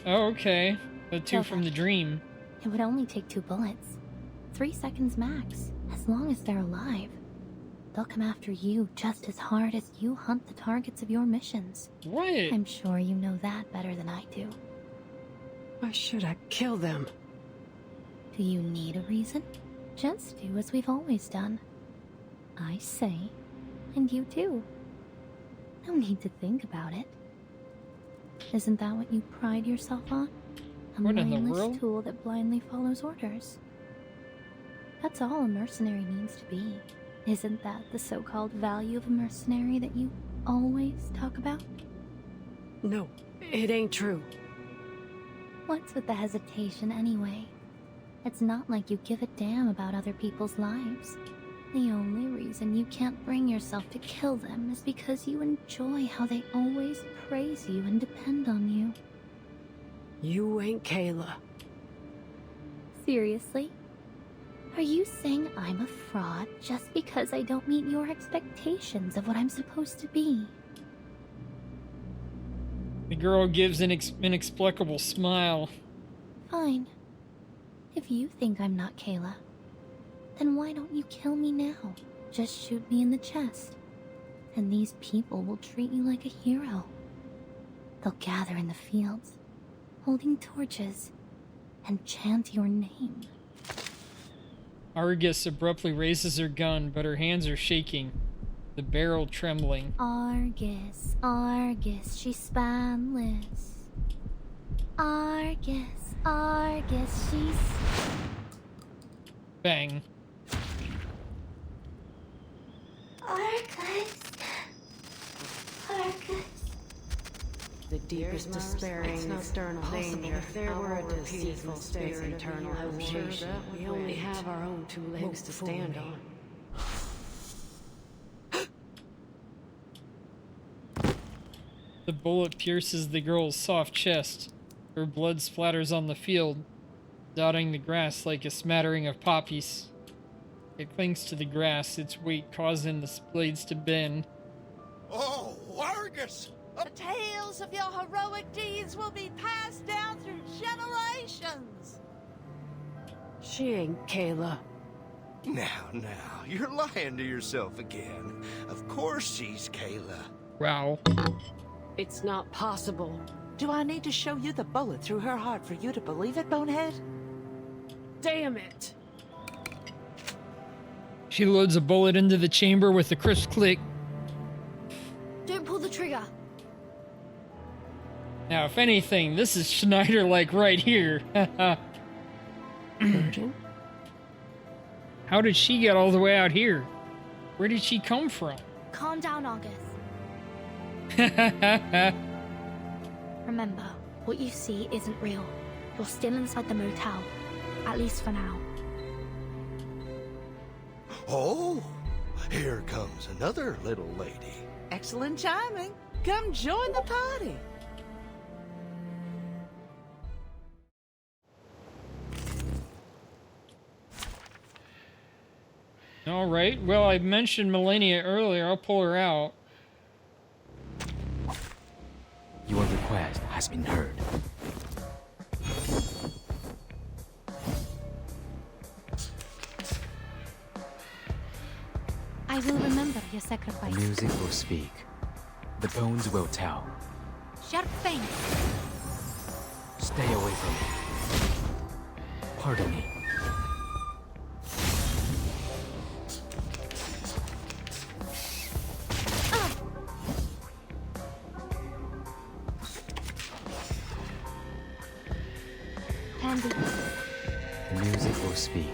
Oh, okay. The 2 from the dream. It would only take 2 bullets. 3 seconds max, as long as they're alive. They'll come after you just as hard as you hunt the targets of your missions. What? I'm sure you know that better than I do. Why should I kill them? Do you need a reason? Just do as we've always done. I say, and you do. No need to think about it. Isn't that what you pride yourself on? A What in the mindless world? tool that blindly follows orders. That's all a mercenary needs to be. Isn't that the so-called value of a mercenary that you always talk about? No, it ain't true. What's with the hesitation anyway? It's not like you give a damn about other people's lives. The only reason you can't bring yourself to kill them is because you enjoy how they always praise you and depend on you. You ain't Kayla. Seriously? Are you saying I'm a fraud just because I don't meet your expectations of what I'm supposed to be? The girl gives an inexplicable smile. Fine. If you think I'm not Kayla, then why don't you kill me now? Just shoot me in the chest. And these people will treat you like a hero. They'll gather in the fields, holding torches, and chant your name. Argus abruptly raises her gun, but her hands are shaking, the barrel trembling. Argus, Argus, she's spineless. Argus, Argus, she's... Bang. Argus. Argus. The deepest despairing external danger. If there were a Our deceitful peaceful spirit spirit eternal eternal hibernation, hibernation, we only have our own 2 legs to stand on. The bullet pierces the girl's soft chest. Her blood splatters on the field, dotting the grass like a smattering of poppies. It clings to the grass, its weight causing the blades to bend. Oh, Argus! The tales of your heroic deeds will be passed down through generations. She ain't Kayla. Now, you're lying to yourself again. Of course she's Kayla. Wow. It's not possible. Do I need to show you the bullet through her heart for you to believe it, Bonehead? Damn it! She loads a bullet into the chamber with a crisp click. Don't pull the trigger. Now, if anything, this is Schneider-like right here. Virgin? How did she get all the way out here? Where did she come from? Calm down, Argus. Remember, what you see isn't real. You're still inside the motel. At least for now. Oh, here comes another little lady. Excellent timing. Come join the party. All right. Well, I mentioned Melania earlier. I'll pull her out. Your request has been heard. I will remember your sacrifice. Music will speak. The bones will tell. Sharp fangs. Stay away from me. Pardon me. Handy. The music will speak.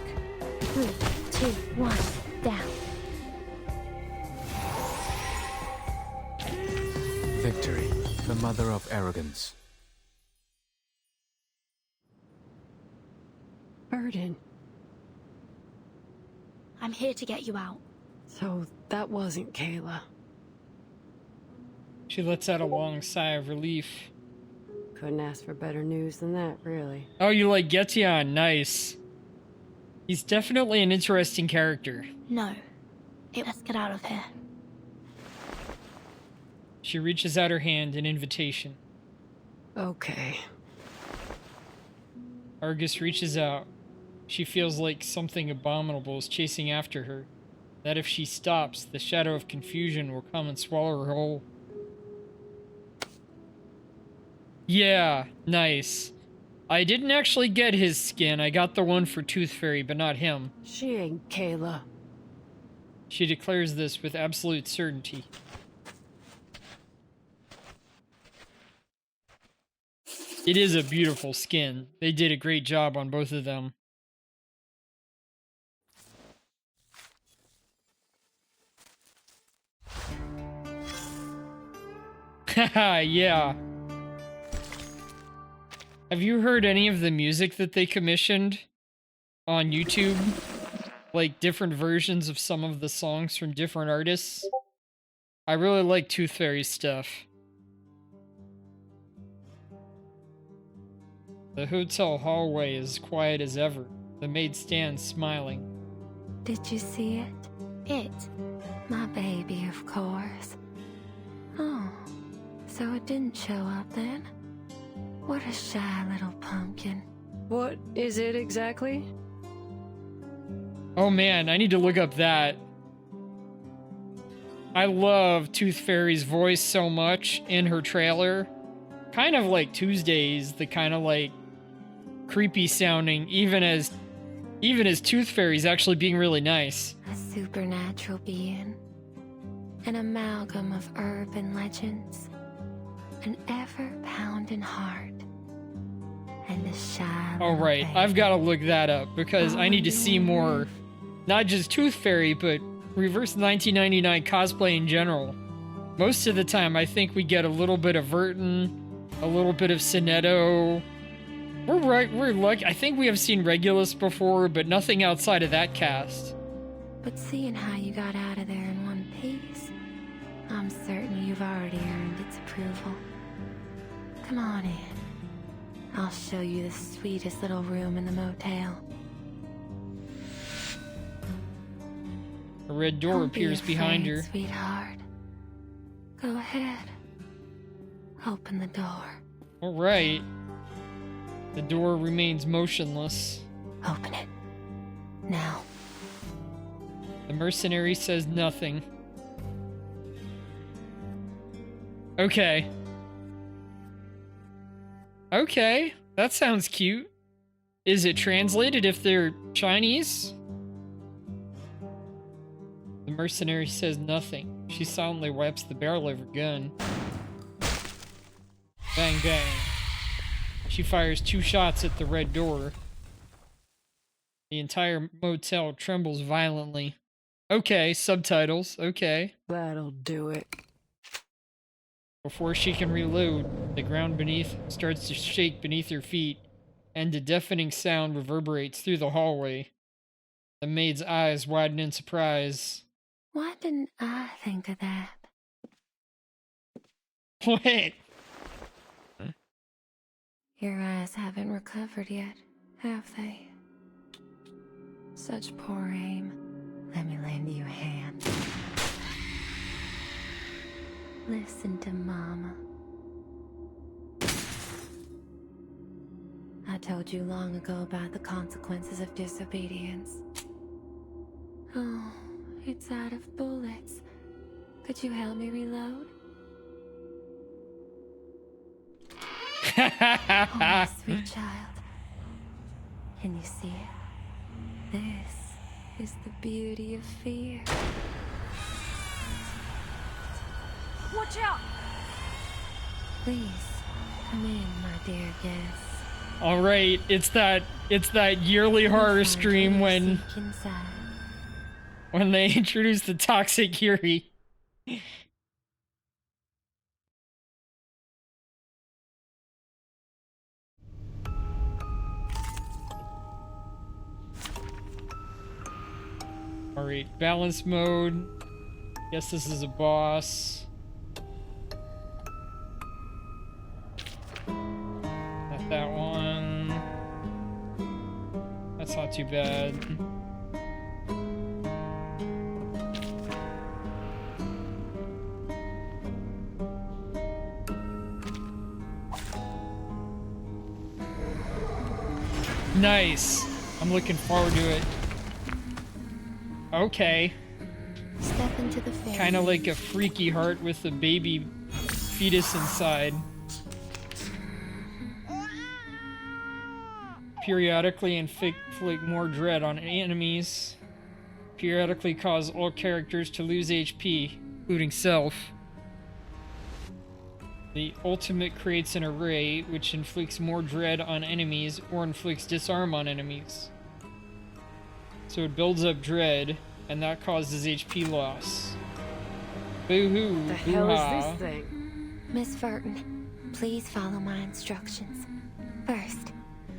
3, 2, 1, down. Victory, the mother of arrogance. Burden. I'm here to get you out. So that wasn't Kayla. She lets out a long sigh of relief. Couldn't ask for better news than that, really. Oh, you like Getyon? Nice. He's definitely an interesting character. No. Let's get out of here. She reaches out her hand, an invitation. Okay. Argus reaches out. She feels like something abominable is chasing after her. That if she stops, the shadow of confusion will come and swallow her whole. Yeah, nice. I didn't actually get his skin. I got the one for Tooth Fairy, but not him. She ain't Kayla. She declares this with absolute certainty. It is a beautiful skin. They did a great job on both of them. Haha, yeah. Have you heard any of the music that they commissioned on YouTube? Like different versions of some of the songs from different artists? I really like Tooth Fairy's stuff. The hotel hallway is quiet as ever. The maid stands smiling. Did you see it? It? My baby, of course. Oh, so it didn't show up then? What a shy little pumpkin. What is it exactly? Oh man, I need to look up that. I love Tooth Fairy's voice so much in her trailer. Kind of like Tuesdays, the kind of like creepy sounding, even as Tooth Fairy's actually being really nice. A supernatural being. An amalgam of urban legends. An ever-pounding heart. And a shy All little right, baby. I've got to look that up because I need to see more, not just Tooth Fairy, but Reverse 1999 cosplay in general. Most of the time, I think we get a little bit of Vertin, a little bit of Sinetto. We're lucky. I think we have seen Regulus before, but nothing outside of that cast. But seeing how you got out of there in one piece, I'm certain you've already earned its approval. Come on in. I'll show you the sweetest little room in the motel. A red door Don't be appears behind afraid, her. Sweetheart. Go ahead. Open the door. Alright. The door remains motionless. Open it. Now. The mercenary says nothing. Okay. Okay, that sounds cute. Is it translated if they're Chinese? The mercenary says nothing. She silently wipes the barrel of her gun. Bang, bang. She fires 2 shots at the red door. The entire motel trembles violently. Okay, subtitles, okay. That'll do it. Before she can reload, the ground beneath starts to shake beneath her feet, and a deafening sound reverberates through the hallway. The maid's eyes widen in surprise. Why didn't I think of that? What? Your eyes haven't recovered yet, have they? Such poor aim. Let me lend you a hand. Listen to Mama. I told you long ago about the consequences of disobedience. Oh, it's out of bullets. Could you help me reload? Oh, sweet child. Can you see it? This is the beauty of fear. Watch out! Please, come in, my dear guest. Alright, it's that yearly horror stream when they introduce the toxic Yuri. Alright, balance mode. Guess this is a boss. Not that one. That's not too bad. Nice. I'm looking forward to it. Okay. Step into the fairy. Kind of like a freaky heart with a baby fetus inside. Periodically inflict more dread on enemies. Periodically cause all characters to lose HP, including self. The ultimate creates an array which inflicts more dread on enemies or inflicts disarm on enemies. So it builds up dread, and that causes HP loss. Boo-hoo, The hell is boo-ha. this thing? Miss Verton, please follow my instructions. First,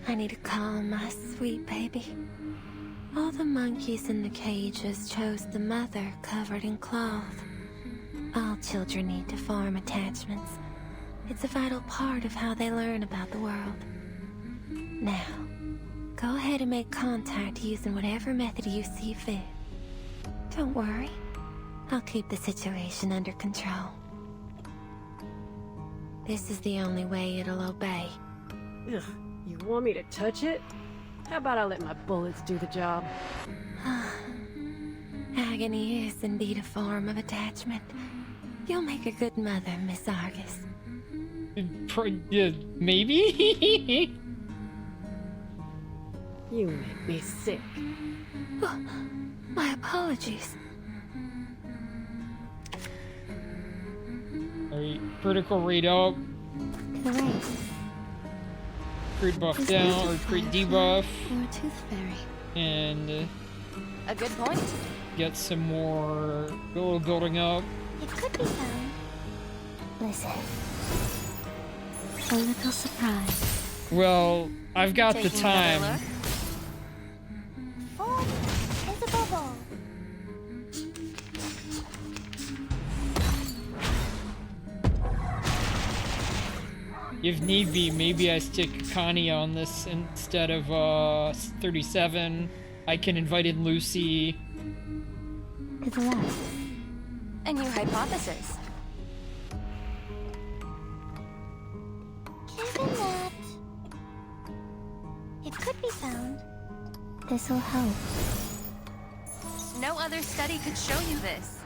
I need to calm my sweet baby. All the monkeys in the cages chose the mother covered in cloth. All children need to form attachments. It's a vital part of how they learn about the world. Now, go ahead and make contact using whatever method you see fit. Don't worry, I'll keep the situation under control. This is the only way it'll obey. Ugh, you want me to touch it? How about I let my bullets do the job? Agony is indeed a form of attachment. You'll make a good mother, Miss Argus. Maybe? You make me sick. Oh, my apologies. Alright, critical rate up, Correct. crit buff Is down, or this a crit firefly debuff, or a tooth fairy? and A good point. get some more building up. It could be fun. Listen. A little surprise. Well, I've got the Taking another time. look? Form is a bubble. If need be, maybe I stick Connie on this instead of 37. I can invite in Lucy. To the left. A new hypothesis. Given that it could be found, This'll help. No other study could show you this.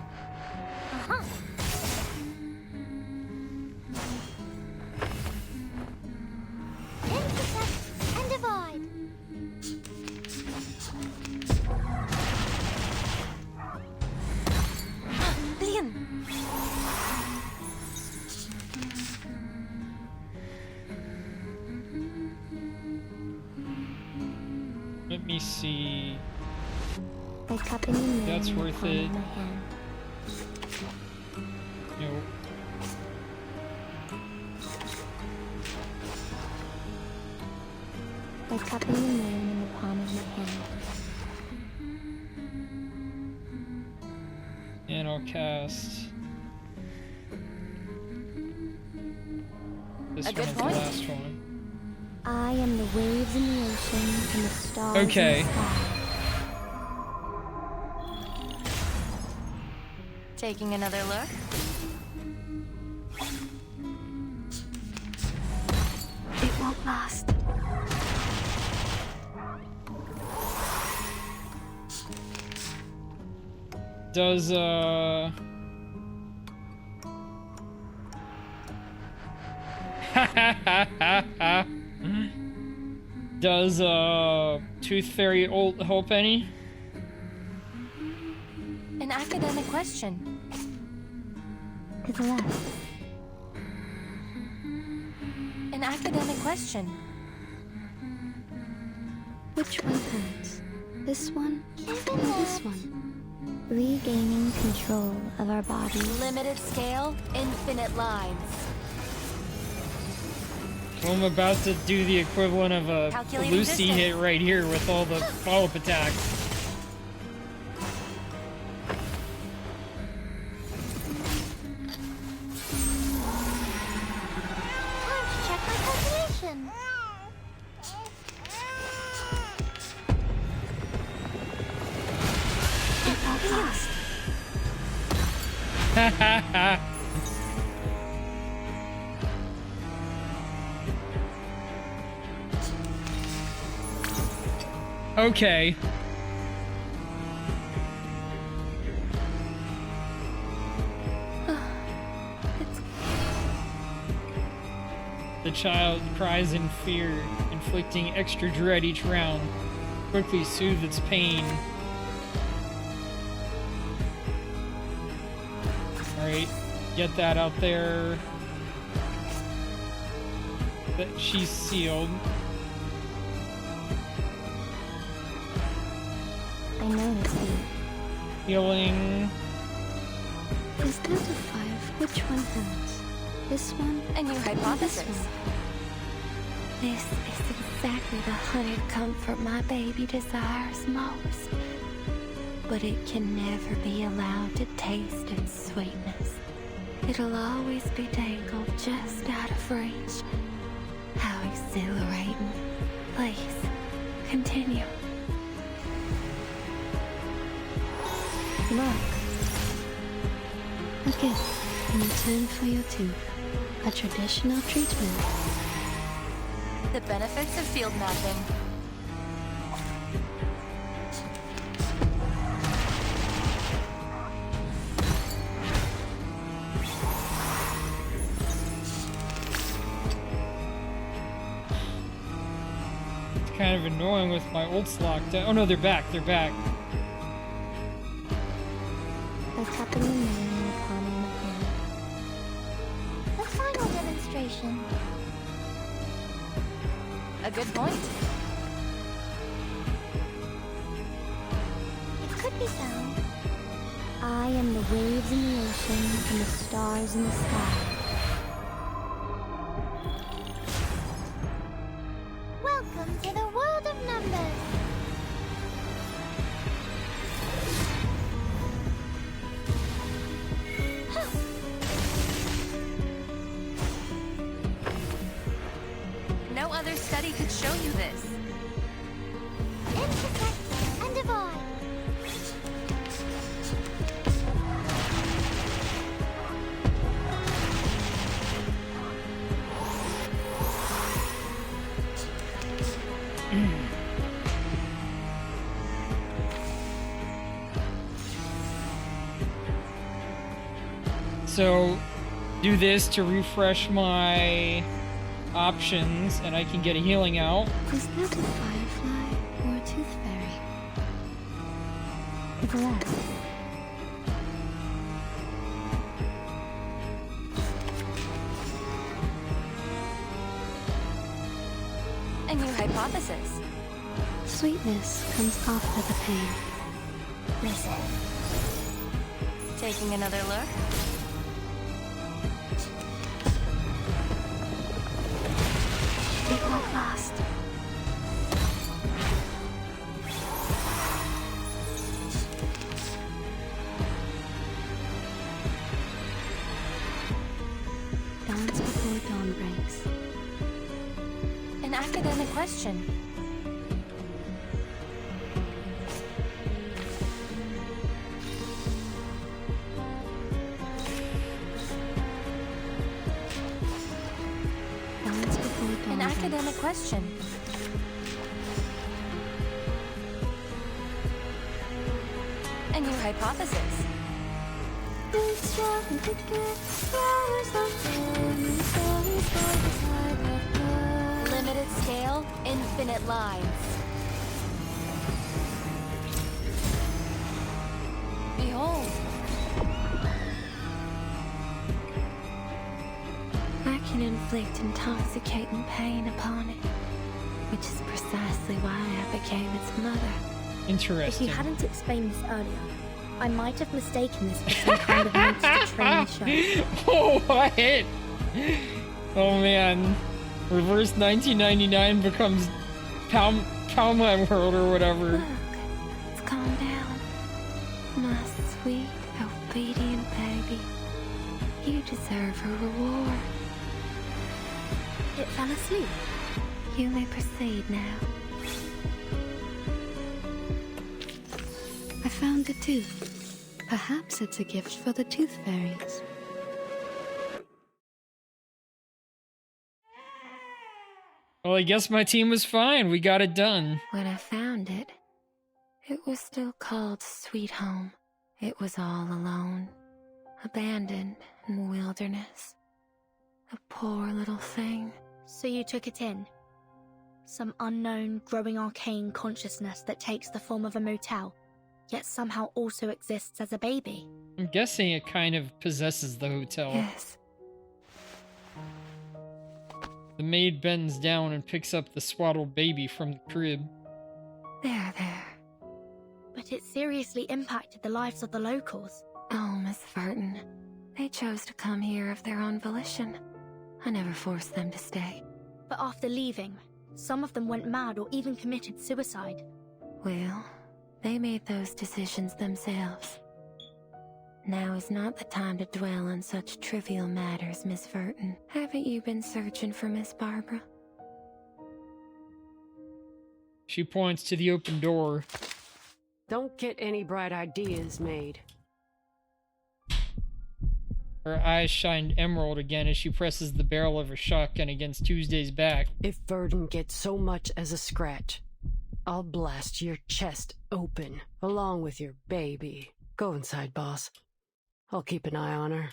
uh-huh. Intersect and divide. Leon! Let me see. By cupping the moon That's in the worth palm it. of my hand. Nope. By cupping the moon in the palm of my hand. And I'll cast this A one good as the point. last one. I am the waves in the ocean and the stars Okay. in the sky. Taking another look. It won't last. Does does Tooth Fairy help any? An academic question. To the left. An academic question. Which one hurts? This one Given or this that one? Regaining control of our bodies. Limited scale, infinite lines. Well, I'm about to do the equivalent of a Calculating Lucy distance. hit right here with all the follow-up attacks. time to check my calculation. It won't last. Okay. The child cries in fear, inflicting extra dread each round. Quickly soothe its pain. Alright, get that out there. That she's sealed. I know this feeling. Healing. Is that a 5? Which one hurts? This one? A new or this hypothesis. one? This is exactly the honeyed comfort my baby desires most. But it can never be allowed to taste its sweetness. It'll always be dangled just out of reach. How exhilarating. Please, continue. Look. A gift in return for your tooth. A traditional treatment. The benefits of field mapping. It's kind of annoying with my ults locked down. Oh no, they're back. They're back. By cupping the moon in the palm of my hand. The final demonstration. A good point. It could be found. I am the waves in the ocean and the stars in the sky. Welcome to the world of numbers. No other study could show you this. Intersect and divide. So, do this to refresh my options, and I can get a healing out. Was that a firefly or a tooth fairy? Bless. A new hypothesis. Sweetness comes after the pain. Listen. Taking another look? It won't last. Dance before dawn breaks. An academic question. Dance before dawn An breaks. academic question. A new hypothesis. Limited scale, infinite lines. Behold. I can inflict intoxicating pain upon it, which is precisely why I became its mother. If Interesting. you hadn't explained this earlier, I might have mistaken this for some kind of monster training show. Oh, what? Oh man. Reverse 1999 becomes Palma World or whatever. Look, it's calmed down. My sweet, obedient baby. You deserve a reward. It fell asleep. You may proceed now. I found a tooth. Perhaps it's a gift for the tooth fairies. Well, I guess my team was fine. We got it done. When I found it, it was still called Sweet Home. It was all alone, abandoned in the wilderness. A poor little thing. So you took it in? Some unknown, growing arcane consciousness that takes the form of a motel, yet somehow also exists as a baby. I'm guessing it kind of possesses the hotel. Yes. The maid bends down and picks up the swaddled baby from the crib. There. But it seriously impacted the lives of the locals. Oh, Miss Verton. They chose to come here of their own volition. I never forced them to stay. But after leaving, some of them went mad or even committed suicide. Well, they made those decisions themselves. Now is not the time to dwell on such trivial matters, Miss Verton. Haven't you been searching for Miss Barbara? She points to the open door. Don't get any bright ideas made. Her eyes shine emerald again as she presses the barrel of her shotgun against Tuesday's back. If Verdon gets so much as a scratch, I'll blast your chest open, along with your baby. Go inside, boss. I'll keep an eye on her.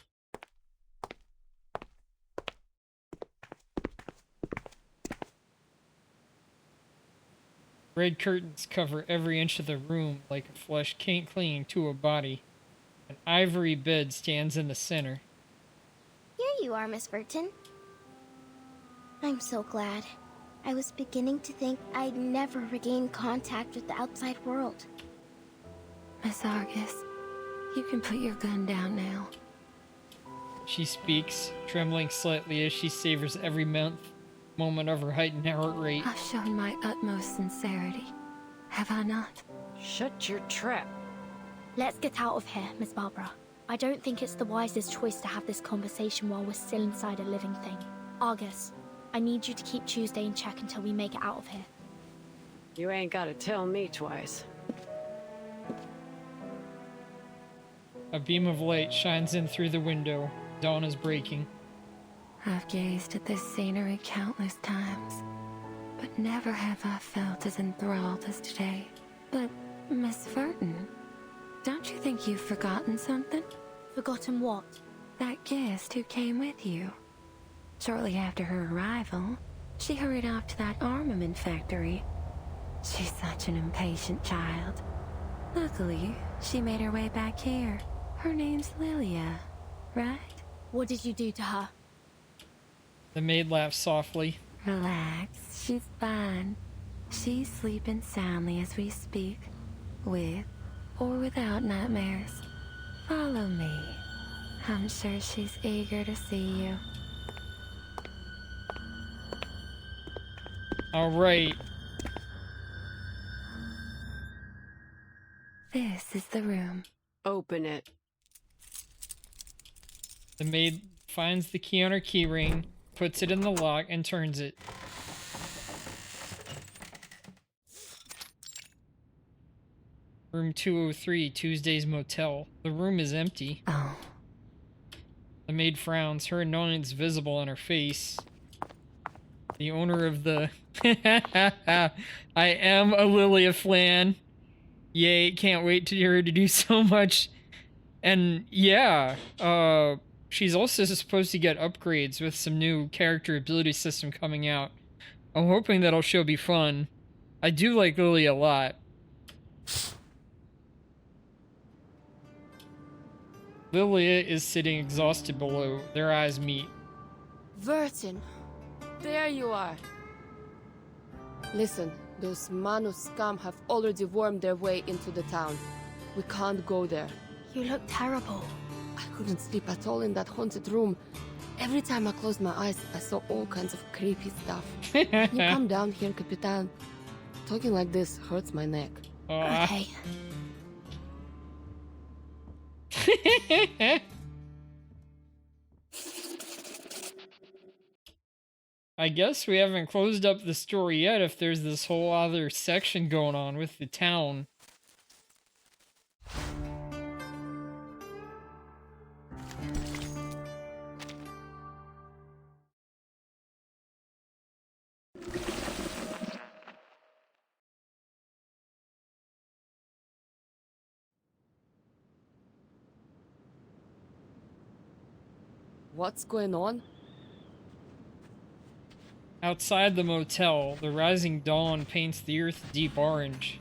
Red curtains cover every inch of the room like a flesh clinging to a body. An ivory bed stands in the center. Here you are, Miss Verton. I'm so glad. I was beginning to think I'd never regain contact with the outside world. Miss Argus, you can put your gun down now. She speaks, trembling slightly as she savors every moment of her heightened heart rate. I've shown my utmost sincerity, have I not? Shut your trap. Let's get out of here, Miss Barbara. I don't think it's the wisest choice to have this conversation while we're still inside a living thing. Argus, I need you to keep Tuesday in check until we make it out of here. You ain't gotta tell me twice. A beam of light shines in through the window. Dawn is breaking. I've gazed at this scenery countless times, but never have I felt as enthralled as today. But, Miss Verton, don't you think you've forgotten something? Forgotten what? that guest who came with you. Shortly after her arrival, she hurried off to that armament factory. She's such an impatient child. Luckily, she made her way back here. Her name's Lilia, right? What did you do to her? The maid laughs softly. Relax, she's fine. She's sleeping soundly as we speak, with or without nightmares. Follow me. I'm sure she's eager to see you. Alright. This is the room. Open it. The maid finds the key on her keyring, puts it in the lock, and turns it. Room 203, Tuesday's Motel. The room is empty. Oh. The maid frowns, her annoyance visible on her face. The owner of the... I am a Lilia Flan. Yay, can't wait to hear her to do so much. And yeah, she's also supposed to get upgrades with some new character ability system coming out. I'm hoping that'll show be fun. I do like Lily a lot. Lilia is sitting exhausted below. Their eyes meet. Vertin, there you are. Listen, those Manu scum have already wormed their way into the town. We can't go there. You look terrible. I couldn't sleep at all in that haunted room. Every time I closed my eyes, I saw all kinds of creepy stuff. Can you come down here, Capitan? Talking like this hurts my neck. Okay. I guess we haven't closed up the story yet if there's this whole other section going on with the town. What's going on? Outside the motel, the rising dawn paints the earth deep orange.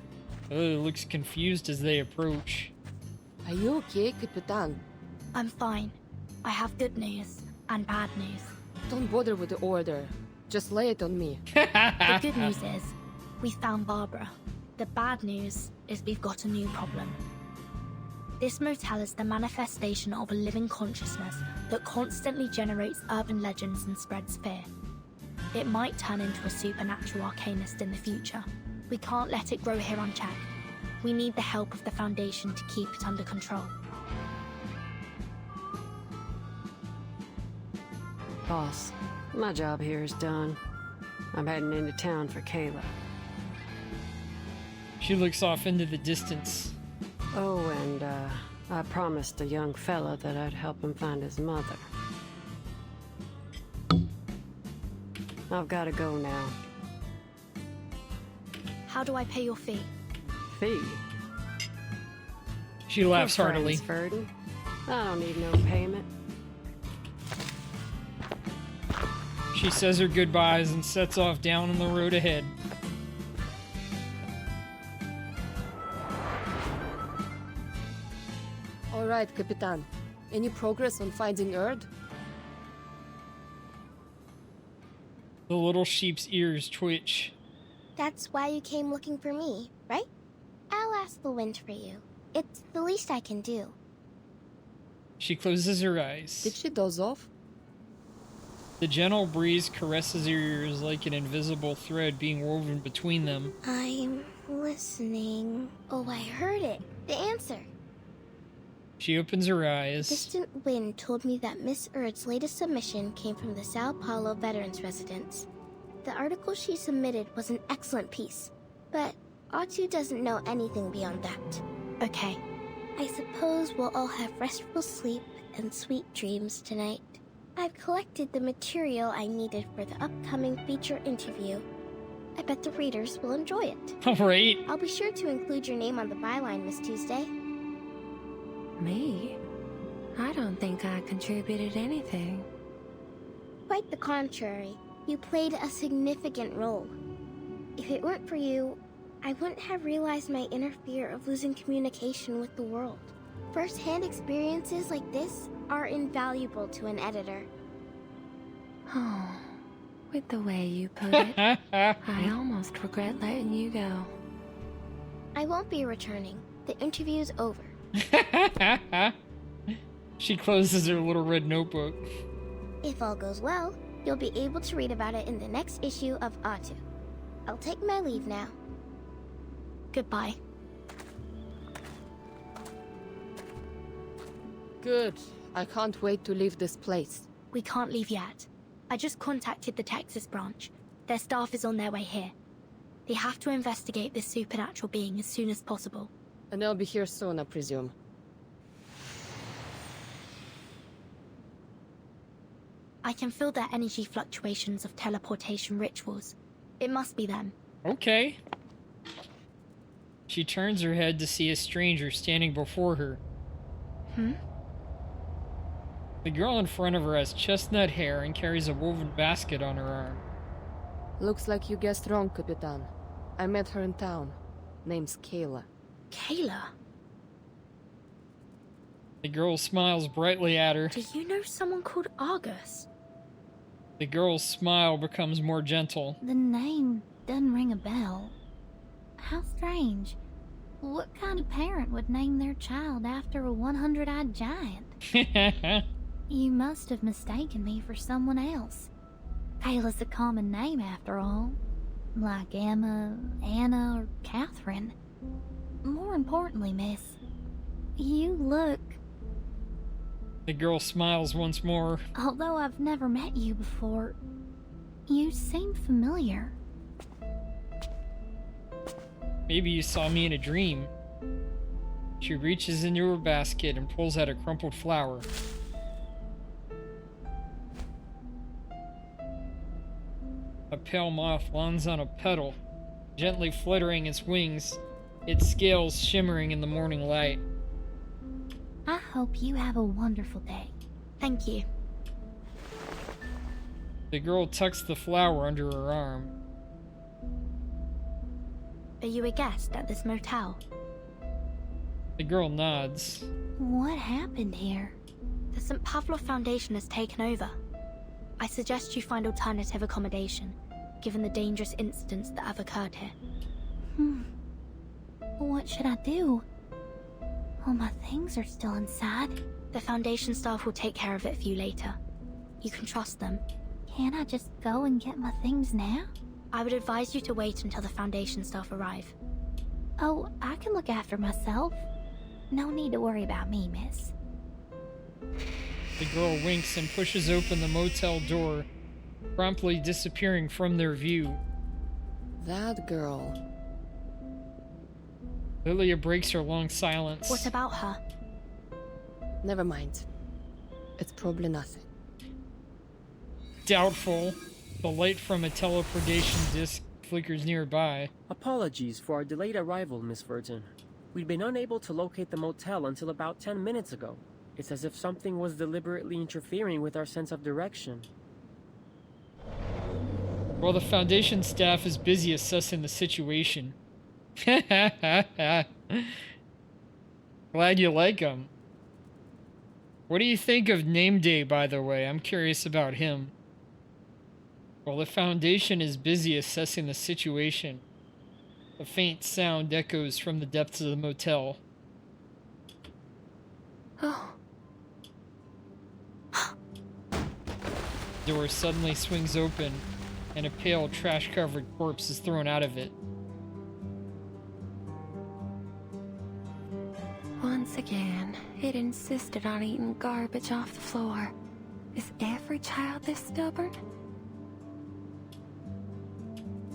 Lily looks confused as they approach. Are you okay, Capitan? I'm fine. I have good news and bad news. Don't bother with the order. Just lay it on me. The good news is, we found Barbara. The bad news is we've got a new problem. This motel is the manifestation of a living consciousness that constantly generates urban legends and spreads fear. It might turn into a supernatural arcanist in the future. We can't let it grow here unchecked. We need the help of the Foundation to keep it under control. Boss, my job here is done. I'm heading into town for Kayla. She looks off into the distance. Oh, and I promised a young fella that I'd help him find his mother. I've got to go now. How do I pay your fee? Fee? She laughs We're heartily. friends, Verdin. I don't need no payment. She says her goodbyes and sets off down on the road ahead. All right, Capitan. Any progress on finding Erd? The little sheep's ears twitch. That's why you came looking for me, right? I'll ask the wind for you. It's the least I can do. She closes her eyes. Did she doze off? The gentle breeze caresses her ears like an invisible thread being woven between them. I'm listening. Oh, I heard it. The answer. She opens her eyes. Distant wind told me that Miss Erd's latest submission came from the Sao Paulo Veterans Residence. The article she submitted was an excellent piece, but Atu doesn't know anything beyond that. Okay. I suppose we'll all have restful sleep and sweet dreams tonight. I've collected the material I needed for the upcoming feature interview. I bet the readers will enjoy it. All right. I'll be sure to include your name on the byline, Miss Tuesday. Me? I don't think I contributed anything. Quite the contrary. You played a significant role. If it weren't for you, I wouldn't have realized my inner fear of losing communication with the world. First-hand experiences like this are invaluable to an editor. Oh, with the way you put it, I almost regret letting you go. I won't be returning. The interview's over. She closes her little red notebook. If all goes well, you'll be able to read about it in the next issue of Atu. I'll take my leave now. Goodbye. Good. I can't wait to leave this place. We can't leave yet. I just contacted the Texas branch. Their staff is on their way here. They have to investigate this supernatural being as soon as possible. And they'll be here soon, I presume. I can feel their energy fluctuations of teleportation rituals. It must be them. Okay. She turns her head to see a stranger standing before her. The girl in front of her has chestnut hair and carries a woven basket on her arm. Looks like you guessed wrong, Capitan. I met her in town. Name's Kayla. Kayla? The girl smiles brightly at her. Do you know someone called Argus? The girl's smile becomes more gentle. The name doesn't ring a bell. How strange. What kind of parent would name their child after a 100-eyed giant? You must have mistaken me for someone else. Kayla's a common name after all. Like Emma, Anna, or Catherine. More importantly, miss, you look... The girl smiles once more. Although I've never met you before, you seem familiar. Maybe you saw me in a dream. She reaches into her basket and pulls out a crumpled flower. A pale moth lands on a petal, gently fluttering its wings, its scales shimmering in the morning light. I hope you have a wonderful day. Thank you. The girl tucks the flower under her arm. Are you a guest at this motel? The girl nods. What happened here? The St. Pavlov Foundation has taken over. I suggest you find alternative accommodation, given the dangerous incidents that have occurred here. What should I do? All my things are still inside. The Foundation staff will take care of it for you later. You can trust them. Can't I just go and get my things now? I would advise you to wait until the Foundation staff arrive. Oh, I can look after myself. No need to worry about me, miss. The girl winks and pushes open the motel door, promptly disappearing from their view. That girl. Lilia breaks her long silence. What about her? Never mind. It's probably nothing. Doubtful. The light from a teleportation disc flickers nearby. Apologies for our delayed arrival, Miss Verton. We'd been unable to locate the motel until about 10 minutes ago. It's as if something was deliberately interfering with our sense of direction. While the Foundation staff is busy assessing the situation. Glad you like him. What do you think of Name Day, by the way? I'm curious about him. While the Foundation is busy assessing the situation, a faint sound echoes from the depths of the motel. Oh. The door suddenly swings open, and a pale, trash-covered corpse is thrown out of it. Once again, it insisted on eating garbage off the floor. Is every child this stubborn?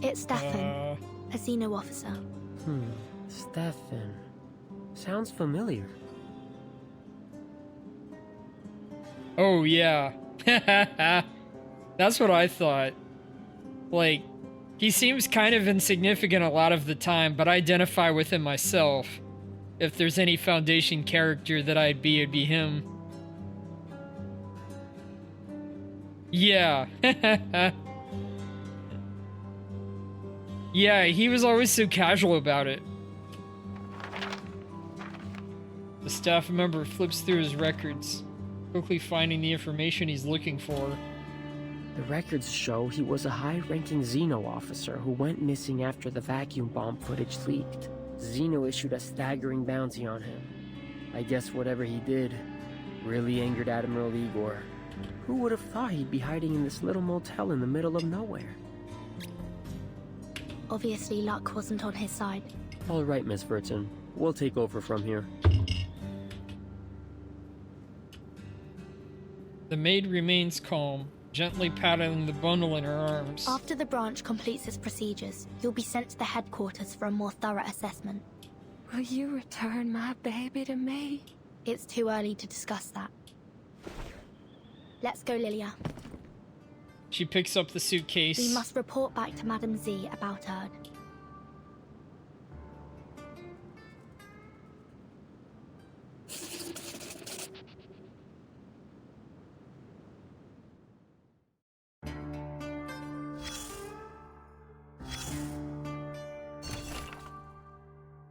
It's Stefan, a Xeno officer. Stefan. Sounds familiar. Oh, yeah. That's what I thought. Like, he seems kind of insignificant a lot of the time, but I identify with him myself. If there's any Foundation character that I'd be, it'd be him. Yeah. Yeah, he was always so casual about it. The staff member flips through his records, quickly finding the information he's looking for. The records show he was a high-ranking Xeno officer who went missing after the vacuum bomb footage leaked. Xeno issued a staggering bounty on him. I guess whatever he did really angered Admiral Igor. Who would have thought he'd be hiding in this little motel in the middle of nowhere? Obviously, luck wasn't on his side. All right, Miss Verton. We'll take over from here. The maid remains calm, gently patting the bundle in her arms. After the branch completes its procedures, you'll be sent to the headquarters for a more thorough assessment. Will you return my baby to me? It's too early to discuss that. Let's go, Lilia. She picks up the suitcase. We must report back to Madame Z about Erd.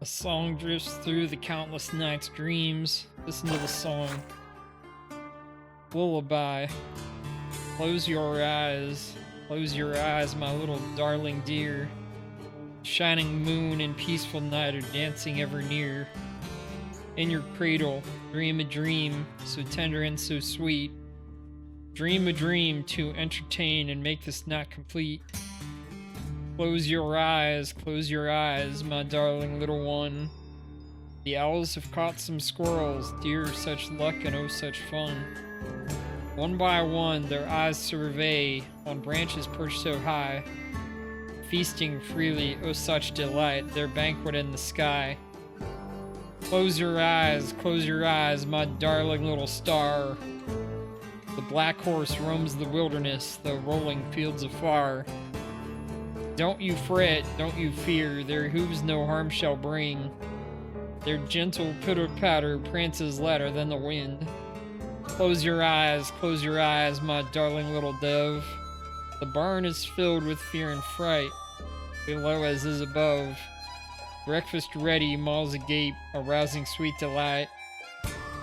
A song drifts through the countless night's dreams. Listen to the song. Lullaby. Close your eyes, my little darling dear. Shining moon and peaceful night are dancing ever near. In your cradle, dream a dream, so tender and so sweet. Dream a dream to entertain and make this night complete. Close your eyes, my darling little one. The owls have caught some squirrels, dear such luck and oh such fun. One by one their eyes survey on branches perched so high, feasting freely, oh such delight, their banquet in the sky. Close your eyes, my darling little star. The black horse roams the wilderness, the rolling fields afar. Don't you fret, don't you fear, their hooves no harm shall bring. Their gentle pitter-patter prances lighter than the wind. Close your eyes, my darling little dove. The barn is filled with fear and fright, below as is above. Breakfast ready, maws agape, arousing sweet delight.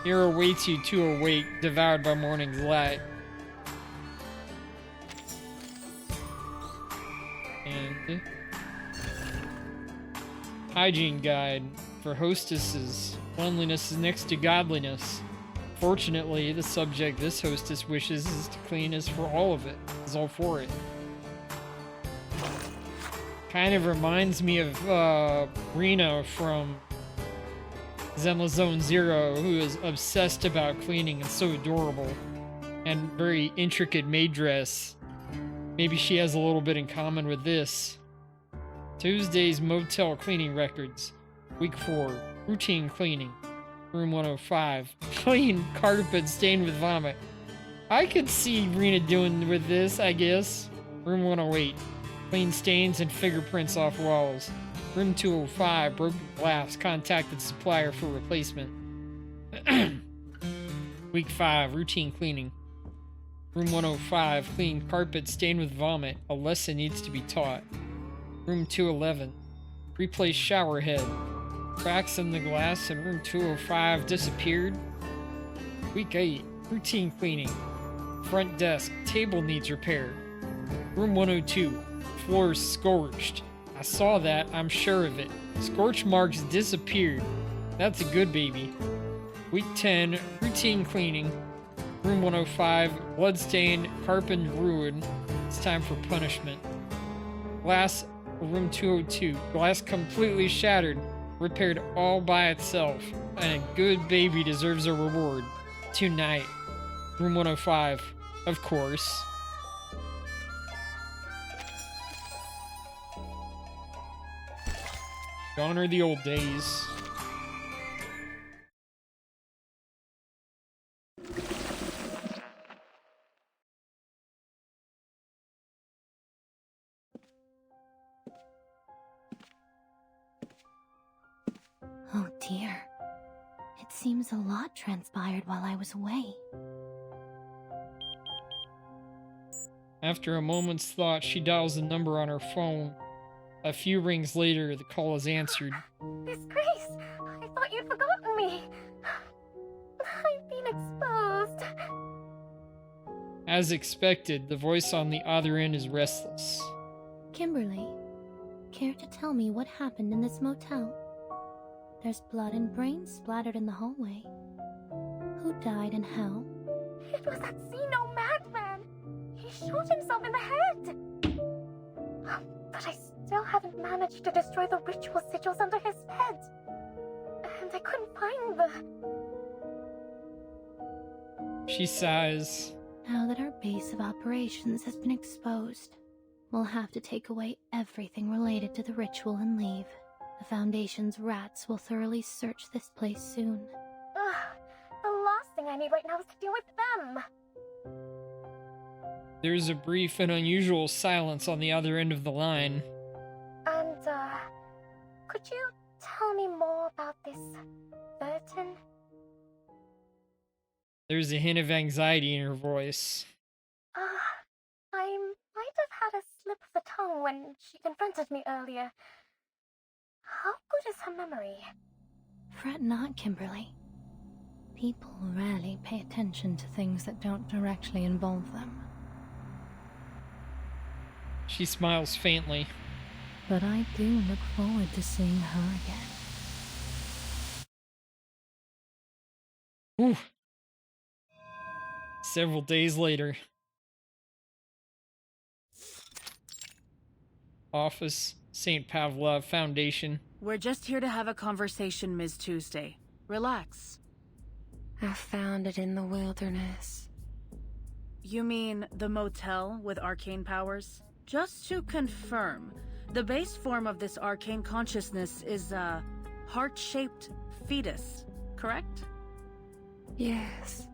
Here awaits you to awake, devoured by morning's light. And hygiene guide for hostesses. Cleanliness is next to godliness. Fortunately, the subject this hostess wishes is to clean is for all of it. Is all for it. Kind of reminds me of Rena from Zenless Zone Zero, who is obsessed about cleaning and so adorable. And very intricate maid dress. Maybe she has a little bit in common with this. Tuesday's motel cleaning records. Week 4, routine cleaning. Room 105, clean carpet stained with vomit. I could see Rena doing with this, I guess. Room 108, clean stains and fingerprints off walls. Room 205, broken glass, contacted supplier for replacement. Week 5, routine cleaning. Room 105, clean carpet stained with vomit. A lesson needs to be taught. Room 211, replace shower head. Cracks in the glass in room 205 disappeared. Week 8, routine cleaning. Front desk, table needs repair. Room 102, floor scorched. I saw that, I'm sure of it. Scorch marks disappeared. That's a good baby. Week 10, routine cleaning. Room 105, bloodstained, carpet ruined. It's time for punishment. Glass, room 202, glass completely shattered. Repaired all by itself, and a good baby deserves a reward. Tonight. Room 105, of course. Gone are the old days. Oh dear. It seems a lot transpired while I was away. After a moment's thought, she dials the number on her phone. A few rings later, the call is answered. Miss Grace, I thought you'd forgotten me. I've been exposed. As expected, the voice on the other end is restless. Kimberly, care to tell me what happened in this motel? There's blood and brains splattered in the hallway. Who died and how? It was that Xeno madman. He shot himself in the head. But I still haven't managed to destroy the ritual sigils under his bed. And I couldn't find the... She sighs. Now that our base of operations has been exposed, we'll have to take away everything related to the ritual and leave. The Foundation's rats will thoroughly search this place soon. The last thing I need right now is to deal with them. There's a brief and unusual silence on the other end of the line. And, could you tell me more about this Burton? There's a hint of anxiety in her voice. I might have had a slip of the tongue when she confronted me earlier. How good is her memory? Fret not, Kimberly. People rarely pay attention to things that don't directly involve them. She smiles faintly. But I do look forward to seeing her again. Whew. Several days later. Office, St. Pavlov Foundation. We're just here to have a conversation, Ms. Tuesday. Relax. I found it in the wilderness. You mean the motel with arcane powers? Just to confirm, the base form of this arcane consciousness is a heart-shaped fetus, correct? Yes.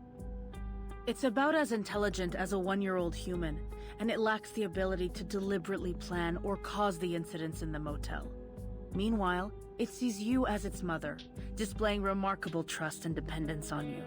It's about as intelligent as a 1-year-old human, and it lacks the ability to deliberately plan or cause the incidents in the motel. Meanwhile, it sees you as its mother, displaying remarkable trust and dependence on you.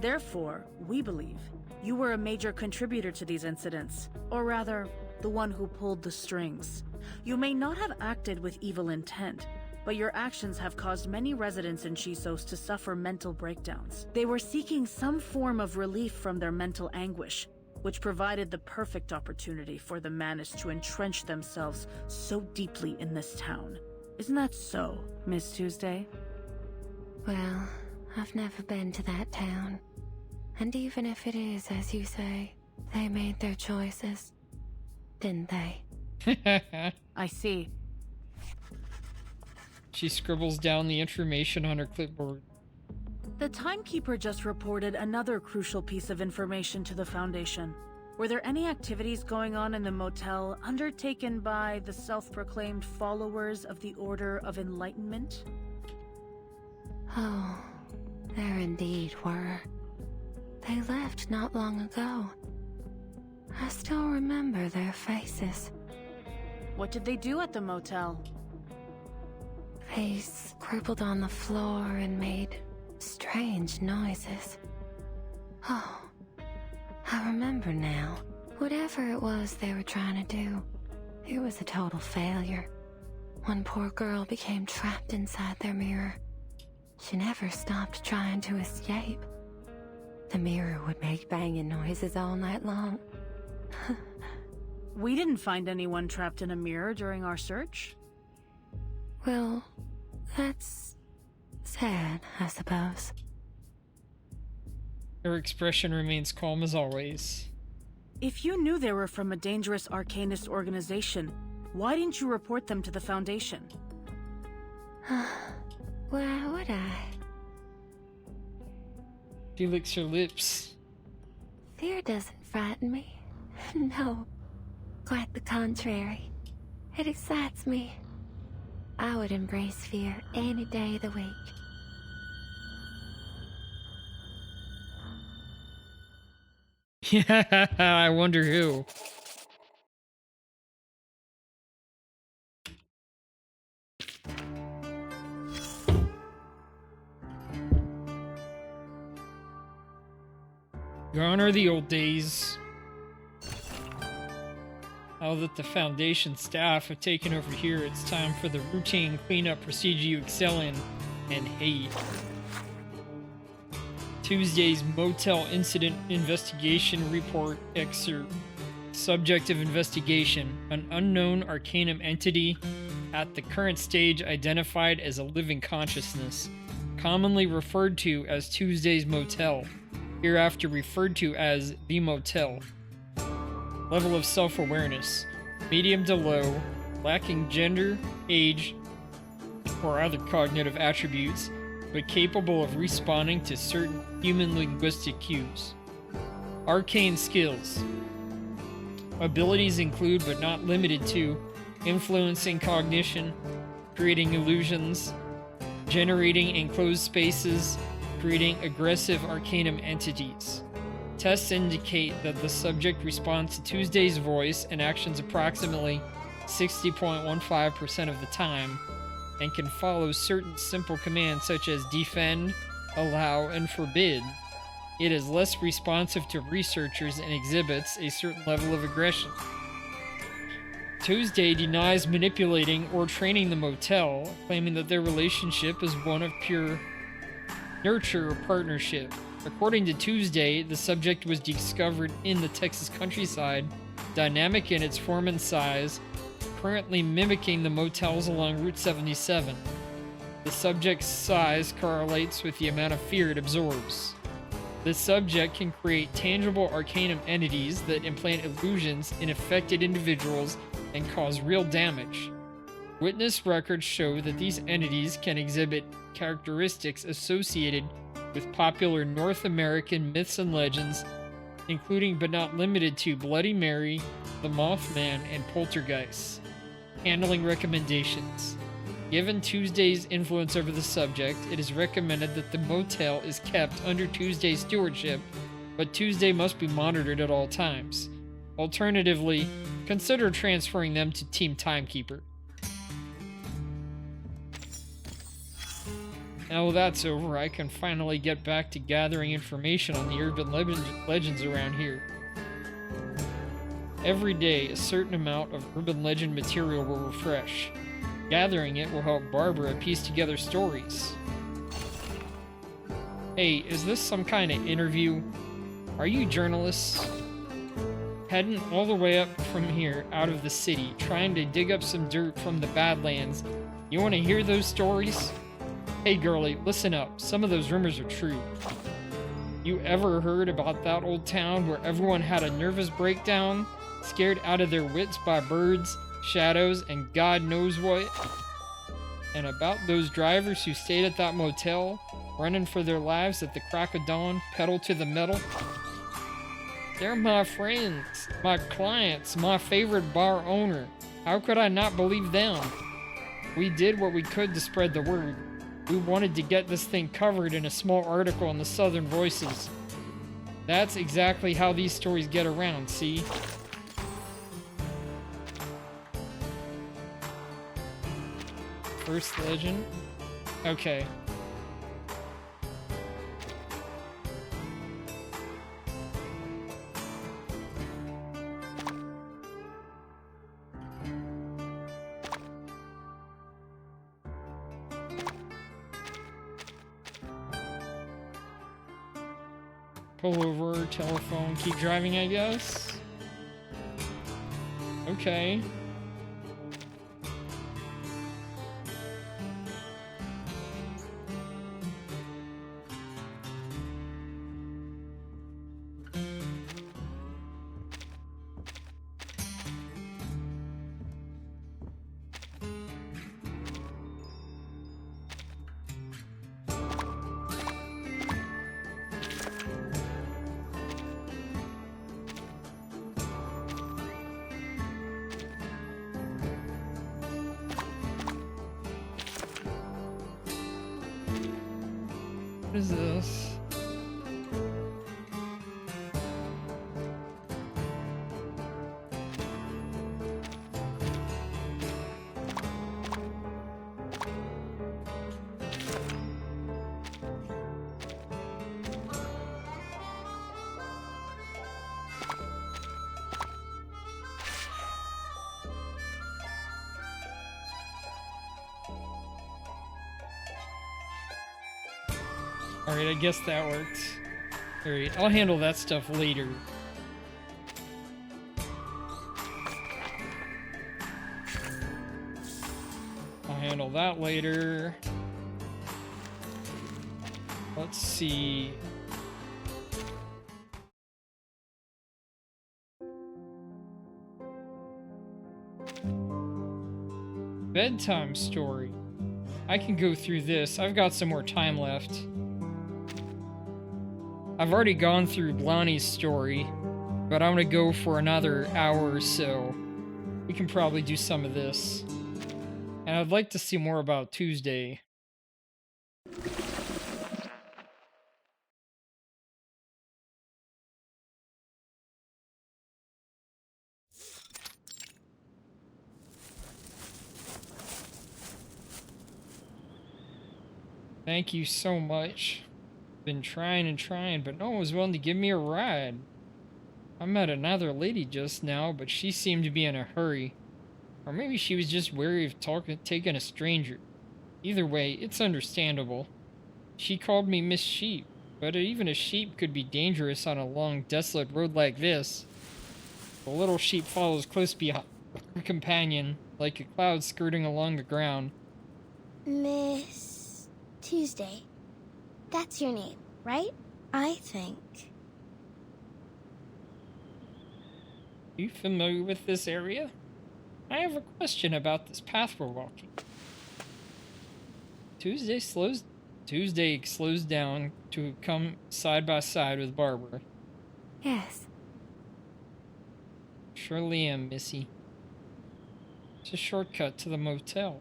Therefore, we believe you were a major contributor to these incidents, or rather, the one who pulled the strings. You may not have acted with evil intent, but your actions have caused many residents in Chisos to suffer mental breakdowns. They were seeking some form of relief from their mental anguish, which provided the perfect opportunity for the Manus to entrench themselves so deeply in this town. Isn't that so, Miss Tuesday? Well, I've never been to that town. And even if it is, as you say, they made their choices, didn't they? I see. She scribbles down the information on her clipboard. The Timekeeper just reported another crucial piece of information to the Foundation. Were there any activities going on in the motel undertaken by the self-proclaimed followers of the Order of Enlightenment? Oh, there indeed were. They left not long ago. I still remember their faces. What did they do at the motel? They scribbled on the floor and made strange noises. Oh, I remember now. Whatever it was they were trying to do, it was a total failure. One poor girl became trapped inside their mirror. She never stopped trying to escape. The mirror would make banging noises all night long. We didn't find anyone trapped in a mirror during our search. Well, that's sad, I suppose. Her expression remains calm as always. If you knew they were from a dangerous arcanist organization, why didn't you report them to the Foundation? Why would I? She licks her lips. Fear doesn't frighten me. No, quite the contrary. It excites me. I would embrace fear any day of the week. Yeah, I wonder who. Gone are the old days. Now that the Foundation staff have taken over here, it's time for the routine cleanup procedure you excel in and hate. Tuesday's Motel Incident Investigation Report excerpt. Subject of investigation: an unknown arcanum entity at the current stage identified as a living consciousness, commonly referred to as Tuesday's Motel, hereafter referred to as the Motel. Level of self-awareness: medium to low, lacking gender, age, or other cognitive attributes, but capable of responding to certain human linguistic cues. Arcane skills. Abilities include, but not limited to, influencing cognition, creating illusions, generating enclosed spaces, creating aggressive arcanum entities. Tests indicate that the subject responds to Tuesday's voice and actions approximately 60.15% of the time, and can follow certain simple commands such as defend, allow, and forbid. It is less responsive to researchers and exhibits a certain level of aggression. Tuesday denies manipulating or training the motel, claiming that their relationship is one of pure nurture or partnership. According to Tuesday, the subject was discovered in the Texas countryside, dynamic in its form and size, currently mimicking the motels along Route 77. The subject's size correlates with the amount of fear it absorbs. The subject can create tangible arcanum entities that implant illusions in affected individuals and cause real damage. Witness records show that these entities can exhibit characteristics associated with popular North American myths and legends, including but not limited to Bloody Mary, the Mothman, and Poltergeist. Handling recommendations. Given Tuesday's influence over the subject, it is recommended that the motel is kept under Tuesday's stewardship, but Tuesday must be monitored at all times. Alternatively, consider transferring them to Team Timekeeper. Now that's over, I can finally get back to gathering information on the urban legends around here. Every day, a certain amount of urban legend material will refresh. Gathering it will help Barbara piece together stories. Hey, is this some kind of interview? Are you journalists? Heading all the way up from here, out of the city, trying to dig up some dirt from the Badlands. You want to hear those stories? Hey girlie, listen up. Some of those rumors are true. You ever heard about that old town where everyone had a nervous breakdown, scared out of their wits by birds, shadows, and God knows what? And about those drivers who stayed at that motel, running for their lives at the crack of dawn, pedal to the metal? They're my friends, my clients, my favorite bar owner. How could I not believe them? We did what we could to spread the word. We wanted to get this thing covered in a small article in the Southern Voices. That's exactly how these stories get around, see? First legend? Okay. Pull over, telephone, keep driving, I guess? Okay. What is this? Alright, I guess that worked. Alright, I'll handle that stuff later. I'll handle that later. Let's see. Bedtime story. I can go through this. I've got some more time left. I've already gone through Blondie's story, but I'm gonna go for another hour or so. We can probably do some of this. And I'd like to see more about Tuesday. Thank you so much. Been trying and trying, but no one was willing to give me a ride. I met another lady just now, but she seemed to be in a hurry. Or maybe she was just wary of taking a stranger. Either way, it's understandable. She called me Miss Sheep, but even a sheep could be dangerous on a long, desolate road like this. The little sheep follows close behind her companion, like a cloud skirting along the ground. Miss Tuesday. That's your name, right? I think. You familiar with this area? I have a question about this path we're walking. Tuesday slows down to come side by side with Barbara. Yes. Surely am, Missy. It's a shortcut to the motel.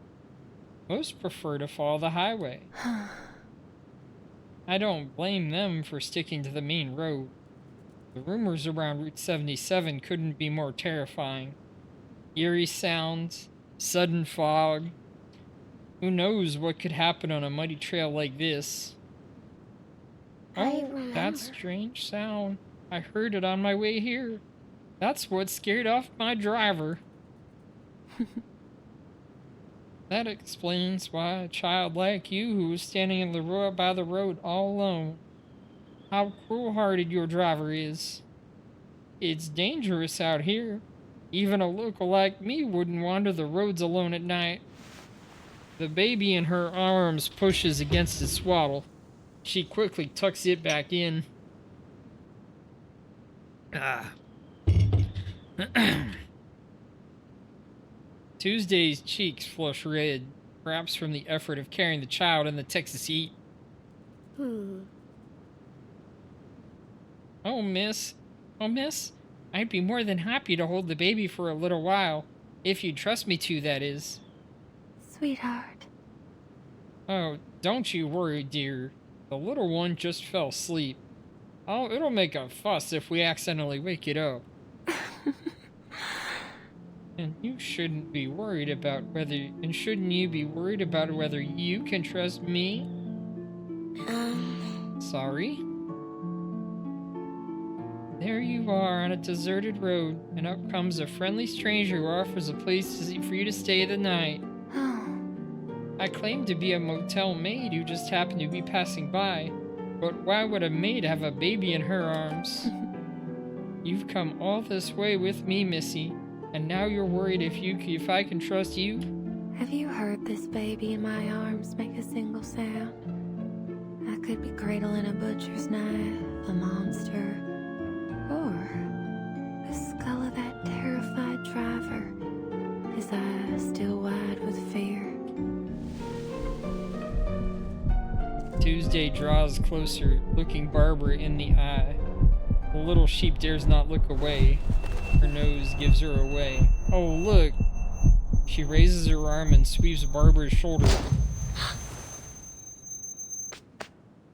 Most prefer to follow the highway. I don't blame them for sticking to the main road. The rumors around Route 77 couldn't be more terrifying. Eerie sounds, sudden fog. Who knows what could happen on a muddy trail like this? Oh, that strange sound. I heard it on my way here. That's what scared off my driver. That explains why a child like you who was standing in the road by the road all alone. How cruel-hearted your driver is. It's dangerous out here. Even a local like me wouldn't wander the roads alone at night. The baby in her arms pushes against his swaddle. She quickly tucks it back in. Tuesday's cheeks flush red, perhaps from the effort of carrying the child in the Texas heat. Oh, miss, I'd be more than happy to hold the baby for a little while, if you'd trust me to, that is. Sweetheart. Oh, don't you worry, dear. The little one just fell asleep. Oh, it'll make a fuss if we accidentally wake it up. And you shouldn't be worried about whether... And shouldn't you be worried about whether you can trust me? Sorry? There you are on a deserted road, and up comes a friendly stranger who offers a place for you to stay the night. I claim to be a motel maid who just happened to be passing by, but why would a maid have a baby in her arms? You've come all this way with me, Missy, and now you're worried if I can trust you? Have you heard this baby in my arms make a single sound? I could be cradling a butcher's knife, a monster, or the skull of that terrified driver, his eyes still wide with fear. Tuesday draws closer, looking Barbara in the eye. The little sheep dares not look away. Her nose gives her away. Oh, look! She raises her arm and sweeps Barbara's shoulder.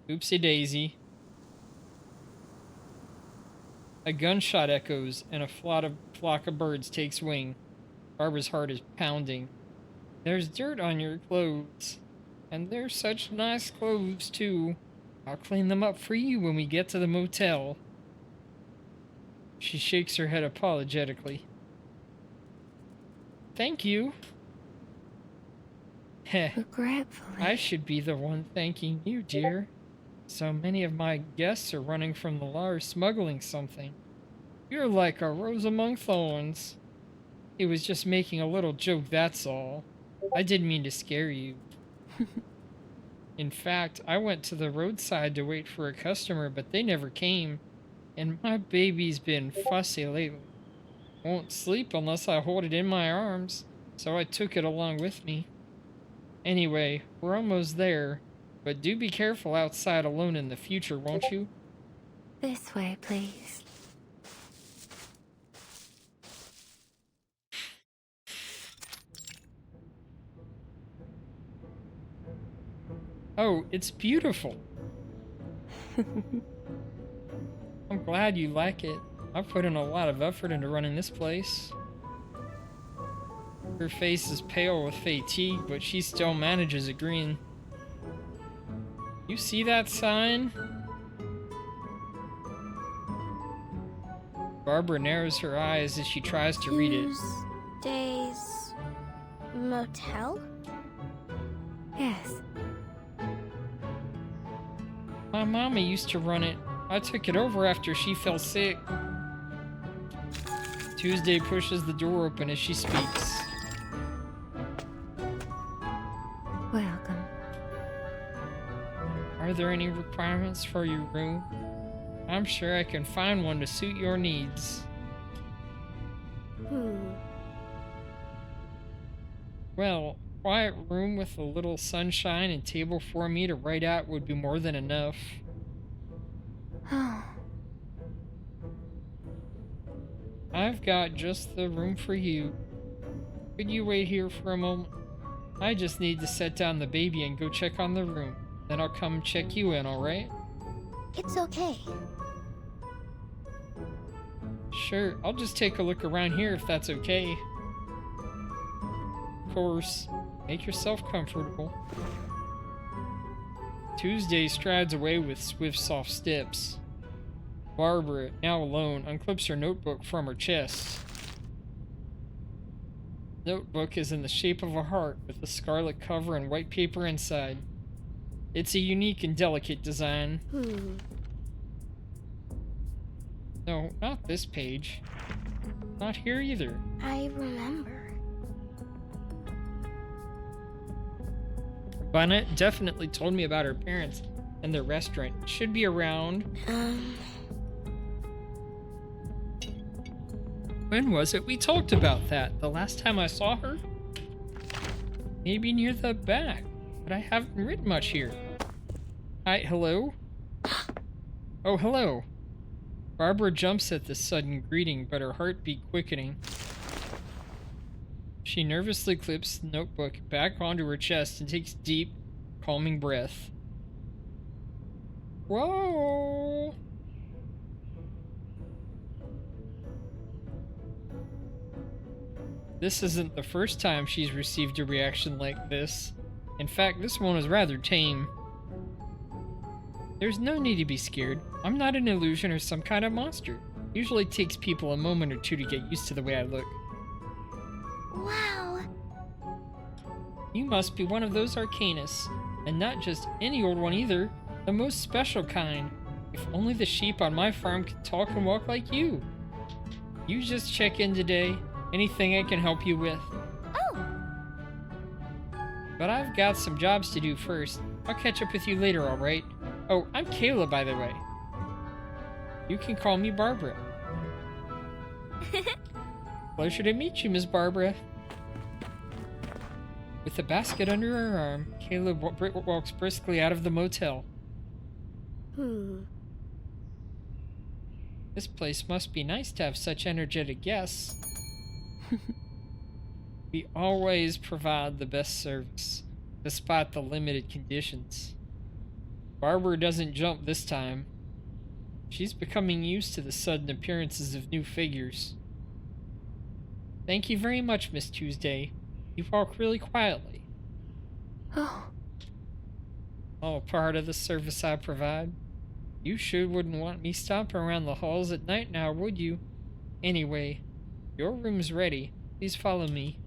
Oopsie daisy. A gunshot echoes, and a flock of birds takes wing. Barbara's heart is pounding. There's dirt on your clothes. And they're such nice clothes, too. I'll clean them up for you when we get to the motel. She shakes her head apologetically. Thank you. Heh. Regretfully. I should be the one thanking you, dear. So many of my guests are running from the law or smuggling something. You're like a rose among thorns. He was just making a little joke, that's all. I didn't mean to scare you. In fact, I went to the roadside to wait for a customer, but they never came. And my baby's been fussy lately. Won't sleep unless I hold it in my arms, so I took it along with me. Anyway, we're almost there, but do be careful outside alone in the future, won't you? This way, please. Oh, it's beautiful. I'm glad you like it. I've put in a lot of effort into running this place. Her face is pale with fatigue, but she still manages agreeing. You see that sign? Barbara narrows her eyes as she tries to read it. Tuesday's motel? Yes. My mama used to run it. I took it over after she fell sick. Tuesday pushes the door open as she speaks. Welcome. Are there any requirements for your room? I'm sure I can find one to suit your needs. Well, quiet room with a little sunshine and table for me to write at would be more than enough. I've got just the room for you. Could you wait here for a moment? I just need to set down the baby and go check on the room. Then I'll come check you in, alright? It's okay. Sure, I'll just take a look around here if that's okay. Of course, make yourself comfortable. Tuesday strides away with swift, soft steps. Barbara, now alone, unclips her notebook from her chest. Notebook is in the shape of a heart with a scarlet cover and white paper inside. It's a unique and delicate design. No, not this page. Not here either. I remember. Bonnet definitely told me about her parents and their restaurant. Should be around. When was it we talked about that? The last time I saw her? Maybe near the back, but I haven't written much here. Hi, hello? Oh, hello. Barbara jumps at this sudden greeting, but her heartbeat quickening. She nervously clips the notebook back onto her chest and takes a deep, calming breath. Whoa! This isn't the first time she's received a reaction like this. In fact, this one is rather tame. There's no need to be scared. I'm not an illusion or some kind of monster. Usually takes people a moment or two to get used to the way I look. Wow. You must be one of those Arcanus. And not just any old one either. The most special kind. If only the sheep on my farm could talk and walk like you. You just check in today. Anything I can help you with. Oh. But I've got some jobs to do first. I'll catch up with you later, alright? Oh, I'm Kayla, by the way. You can call me Barbara. Pleasure to meet you, Miss Barbara. With a basket under her arm, Kayla walks briskly out of the motel. This place must be nice to have such energetic guests. We always provide the best service, despite the limited conditions. Barbara doesn't jump this time. She's becoming used to the sudden appearances of new figures. Thank you very much, Miss Tuesday. You walk really quietly. All part of the service I provide. You sure wouldn't want me stomping around the halls at night now, would you? Anyway, your room's ready. Please follow me.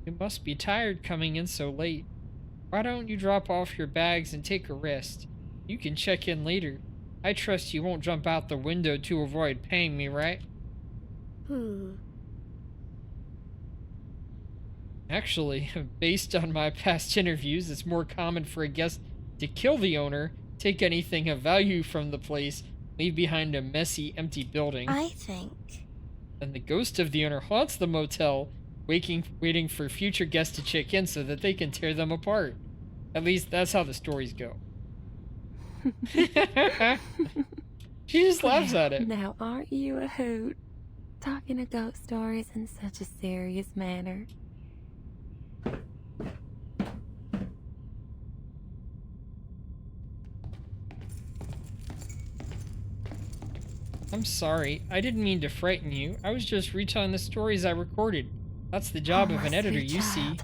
You must be tired coming in so late. Why don't you drop off your bags and take a rest? You can check in later. I trust you won't jump out the window to avoid paying me, right? Actually, based on my past interviews, it's more common for a guest to kill the owner, take anything of value from the place, leave behind a messy, empty building. I think. Then the ghost of the owner haunts the motel, waiting for future guests to check in so that they can tear them apart. At least that's how the stories go. She just laughs at it. Now, aren't you a hoot? Talking of ghost stories in such a serious manner. I'm sorry. I didn't mean to frighten you. I was just retelling the stories I recorded. That's the job of an editor, you see.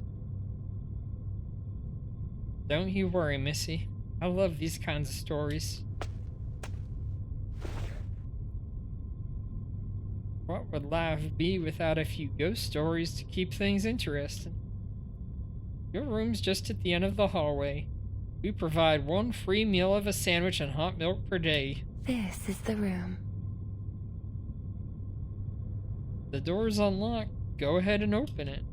Don't you worry, Missy. I love these kinds of stories. What would life be without a few ghost stories to keep things interesting? Your room's just at the end of the hallway. We provide 1 free meal of a sandwich and hot milk per day. This is the room. The door's unlocked. Go ahead and open it.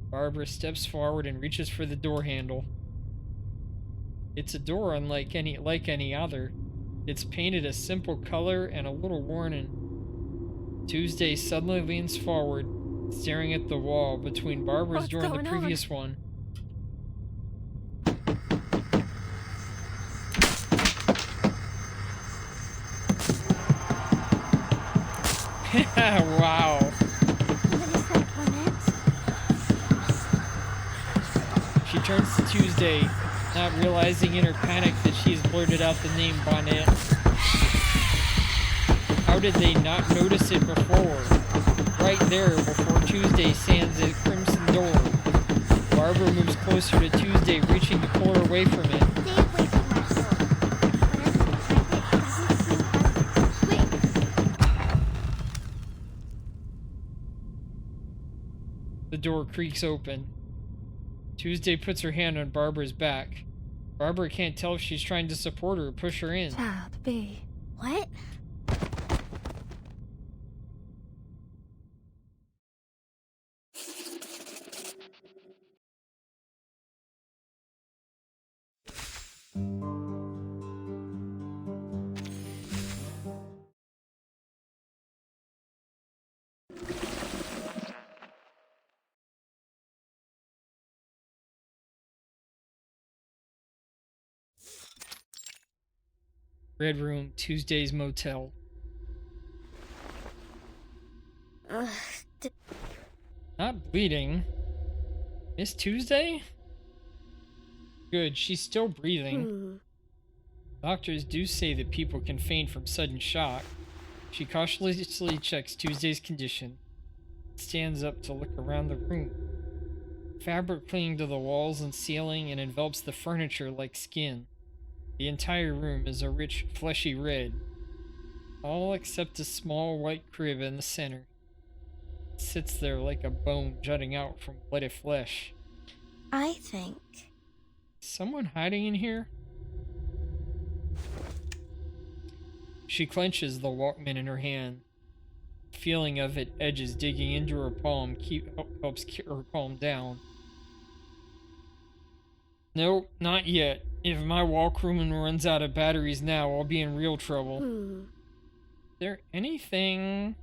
Barbara steps forward and reaches for the door handle. It's a door unlike any other. It's painted a simple color and a little worn in. Tuesday suddenly leans forward, staring at the wall between Barbara's door and the previous one. Wow. She turns to Tuesday, not realizing in her panic that she's blurted out the name Bonnet. How did they not notice it before? Right there before Tuesday stands a crimson door. Barbara moves closer to Tuesday, reaching to pull her away from it. Stay away from that door. Wait. The door creaks open. Tuesday puts her hand on Barbara's back. Barbara can't tell if she's trying to support her or push her in. Child B. What? Red Room, Tuesday's motel. Not bleeding. Miss Tuesday? Good, she's still breathing. Doctors do say that people can faint from sudden shock. She cautiously checks Tuesday's condition. Stands up to look around the room. Fabric clinging to the walls and ceiling and envelops the furniture like skin. The entire room is a rich, fleshy red, all except a small white crib in the center. It sits there like a bone jutting out from bloody flesh. I think. Is someone hiding in here? She clenches the Walkman in her hand. The feeling of it edges digging into her palm helps her calm down. Nope, not yet. If my Walkman runs out of batteries now, I'll be in real trouble. Is there anything...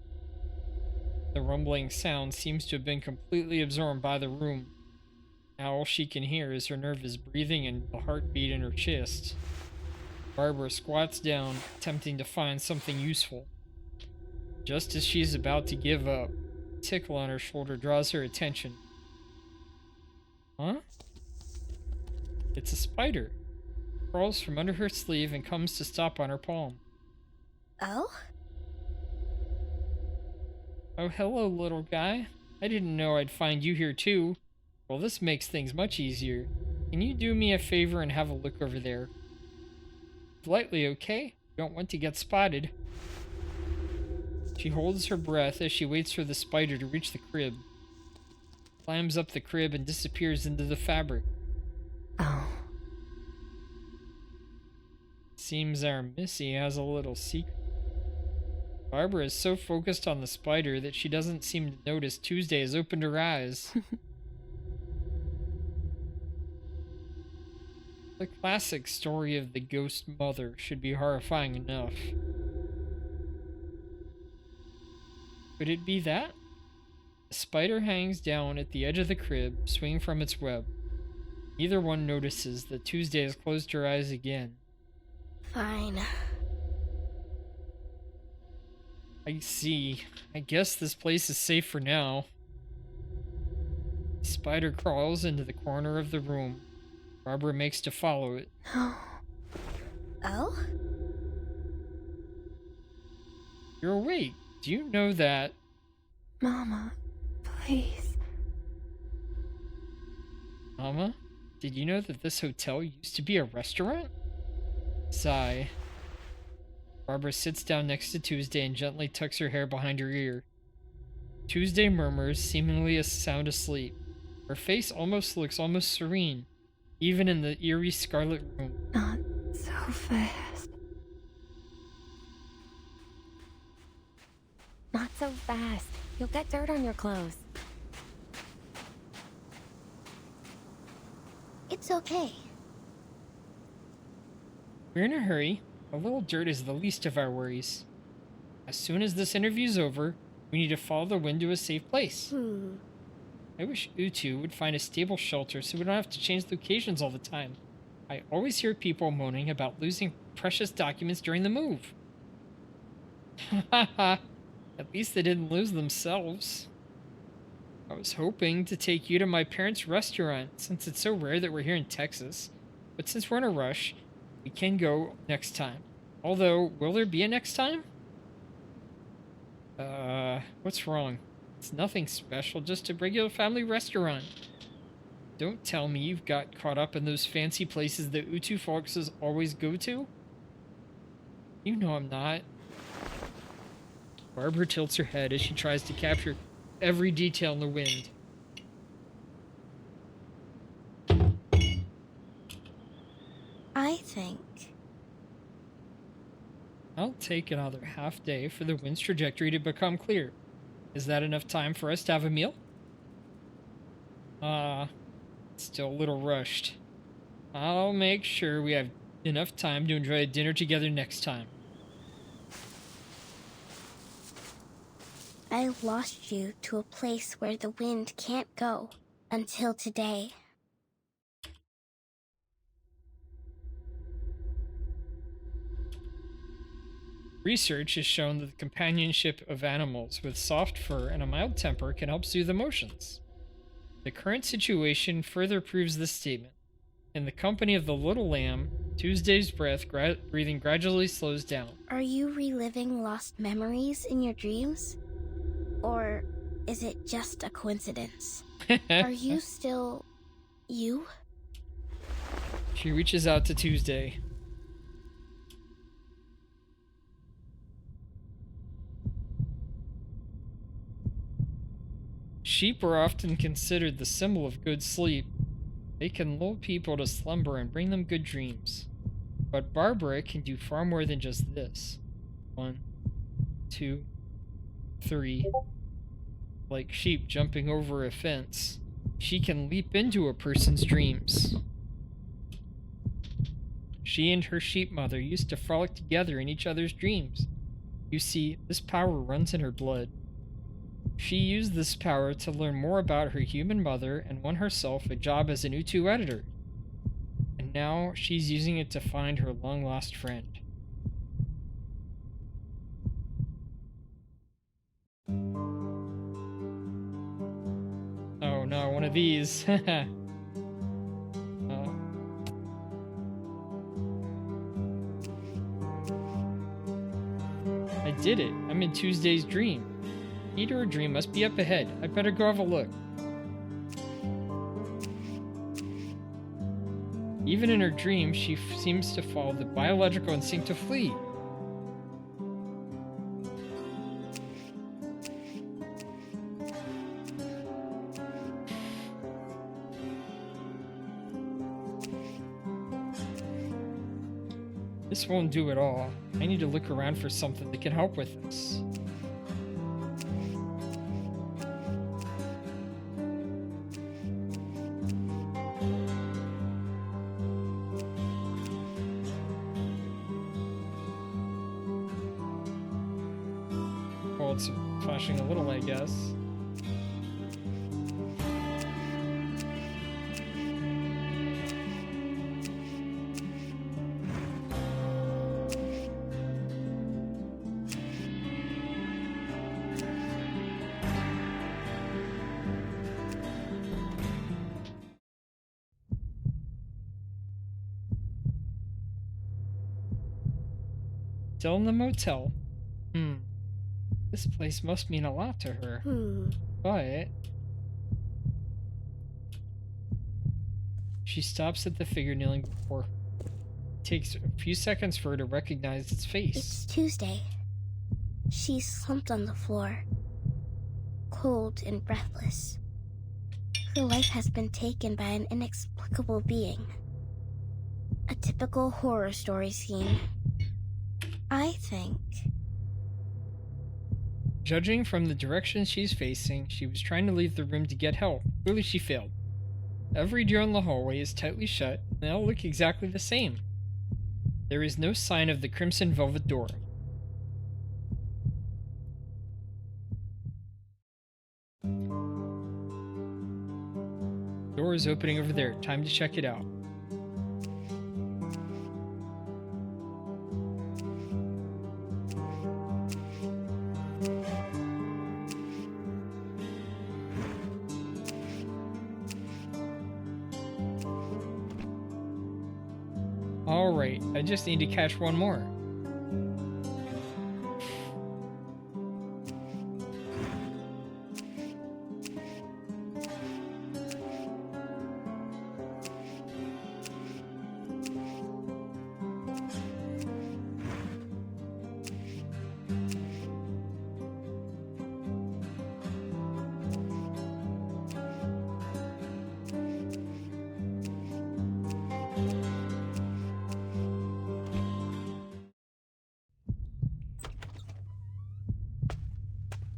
The rumbling sound seems to have been completely absorbed by the room. Now all she can hear is her nervous breathing and the heartbeat in her chest. Barbara squats down, attempting to find something useful. Just as she's about to give up, a tickle on her shoulder draws her attention. Huh? It's a spider. It crawls from under her sleeve and comes to stop on her palm. Oh? Oh, hello, little guy. I didn't know I'd find you here too. Well, this makes things much easier. Can you do me a favor and have a look over there? Politely, okay? Don't want to get spotted. She holds her breath as she waits for the spider to reach the crib. Climbs up the crib and disappears into the fabric. Oh. Seems our Missy has a little secret. Barbara is so focused on the spider that she doesn't seem to notice Tuesday has opened her eyes. The classic story of the ghost mother should be horrifying enough. Could it be that? The spider hangs down at the edge of the crib, swinging from its web. Neither one notices that Tuesday has closed her eyes again. Fine. I see. I guess this place is safe for now. The spider crawls into the corner of the room. Barbara makes to follow it. Oh? You're awake. Do you know that? Mama, please. Mama? Did you know that this hotel used to be a restaurant? Sigh. Barbara sits down next to Tuesday and gently tucks her hair behind her ear. Tuesday murmurs, seemingly sound asleep. Her face looks almost serene, even in the eerie scarlet room. Not so fast. Not so fast. You'll get dirt on your clothes. It's okay. We're in a hurry. A little dirt is the least of our worries. As soon as this interview's over, we need to follow the wind to a safe place. I wish Utu would find a stable shelter so we don't have to change locations all the time. I always hear people moaning about losing precious documents during the move. Haha, at least they didn't lose themselves. I was hoping to take you to my parents' restaurant, since it's so rare that we're here in Texas. But since we're in a rush, we can go next time. Although, will there be a next time? What's wrong? It's nothing special, just a regular family restaurant. Don't tell me you've got caught up in those fancy places that Utu foxes always go to? You know I'm not. Barbara tilts her head as she tries to capture every detail in the wind. I think I'll take another half day for the wind's trajectory to become clear. Is that enough time for us to have a meal? Still a little rushed. I'll make sure we have enough time to enjoy a dinner together next time. I lost you to a place where the wind can't go until today. Research has shown that the companionship of animals with soft fur and a mild temper can help soothe emotions. The current situation further proves this statement. In the company of the little lamb, Tuesday's breathing gradually slows down. Are you reliving lost memories in your dreams? Or is it just a coincidence? Are you still you? She reaches out to Tuesday. Sheep are often considered the symbol of good sleep. They can lull people to slumber and bring them good dreams. But Barbara can do far more than just this. 1, 2, 3. Like sheep jumping over a fence, she can leap into a person's dreams. She and her sheep mother used to frolic together in each other's dreams. You see, this power runs in her blood. She used this power to learn more about her human mother and won herself a job as an Utu editor. And now she's using it to find her long-lost friend. Oh no, one of these. I did it. I'm in Tuesday's dream. Eat or a dream must be up ahead. I'd better go have a look. Even in her dream, she seems to follow the biological instinct to flee. This won't do at all. I need to look around for something that can help with this. Well, it's flashing a little, I guess. Still in the motel. This place must mean a lot to her. But she stops at the figure kneeling before her. It takes a few seconds for her to recognize its face. It's Tuesday. She's slumped on the floor, cold and breathless. Her life has been taken by an inexplicable being. A typical horror story scene. I think. Judging from the direction she's facing, she was trying to leave the room to get help. Clearly she failed. Every door in the hallway is tightly shut, and they all look exactly the same. There is no sign of the crimson velvet door. Door is opening over there. Time to check it out. Alright, I just need to catch one more.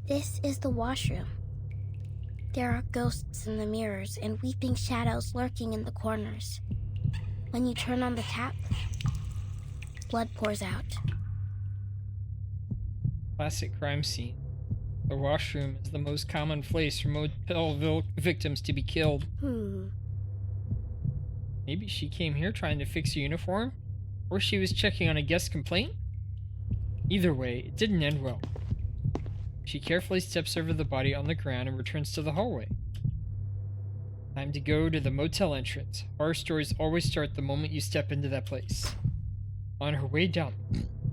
This is the washroom. There are ghosts in the mirrors and weeping shadows lurking in the corners. When you turn on the tap, blood pours out. Classic crime scene. The washroom is the most common place for motel victims to be killed. Maybe she came here trying to fix a uniform? Or she was checking on a guest complaint? Either way, it didn't end well. She carefully steps over the body on the ground and returns to the hallway. Time to go to the motel entrance. Horror stories always start the moment you step into that place. On her way down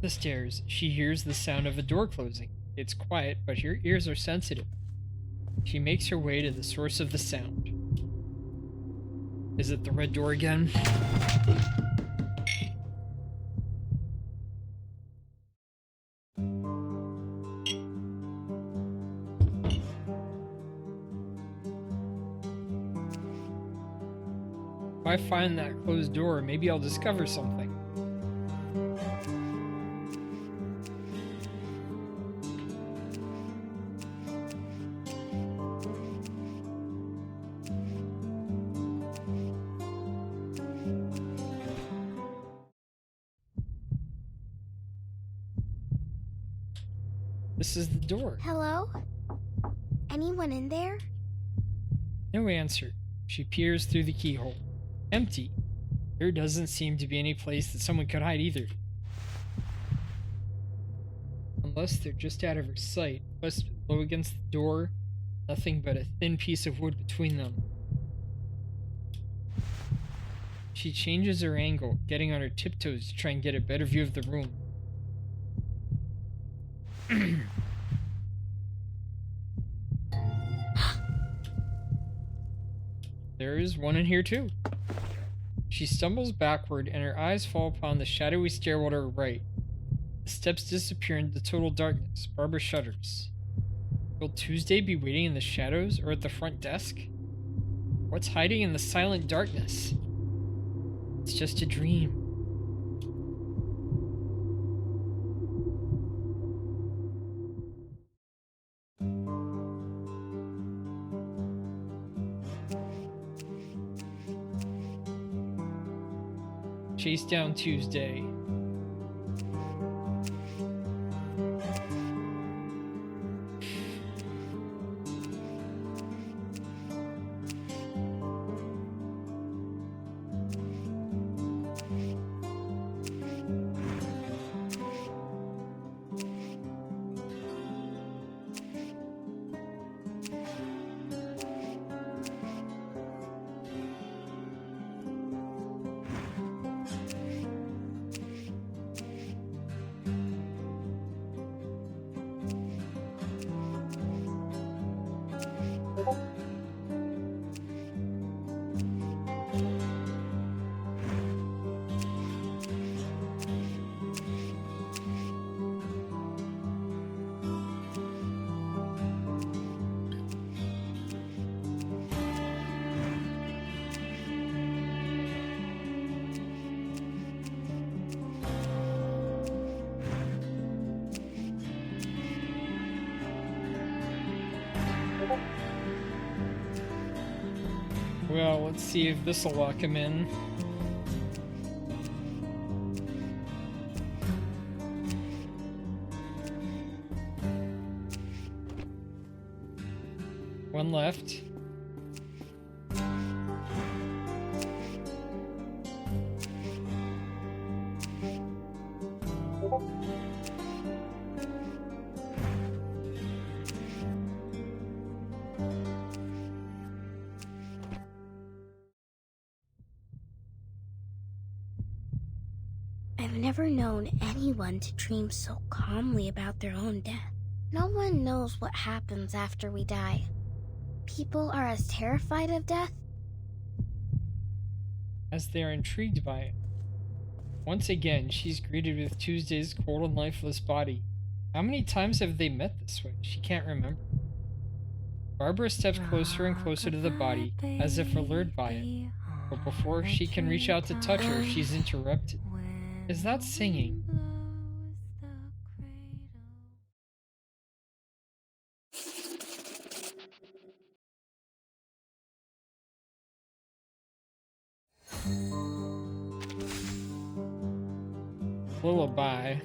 the stairs, she hears the sound of a door closing. It's quiet, but her ears are sensitive. She makes her way to the source of the sound. Is it the red door again? If I find that closed door, maybe I'll discover something. This is the door. Hello? Anyone in there? No answer. She peers through the keyhole. Empty. There doesn't seem to be any place that someone could hide either. Unless they're just out of her sight. Plus, low against the door, nothing but a thin piece of wood between them. She changes her angle, getting on her tiptoes to try and get a better view of the room. There is one in here too. She stumbles backward and her eyes fall upon the shadowy stairwell to her right. The steps disappear into total darkness. Barbara shudders. Will Tuesday be waiting in the shadows or at the front desk? What's hiding in the silent darkness? It's just a dream. chase down Tuesday. Well, let's see if this will lock him in. One left. I've never known anyone to dream so calmly about their own death. No one knows what happens after we die. People are as terrified of death as they are intrigued by it. Once again, she's greeted with Tuesday's cold and lifeless body. How many times have they met this way? She can't remember. Barbara steps closer and closer to the body, as if allured by it. But before she can reach out to touch her, she's interrupted. Is that singing? Lullaby.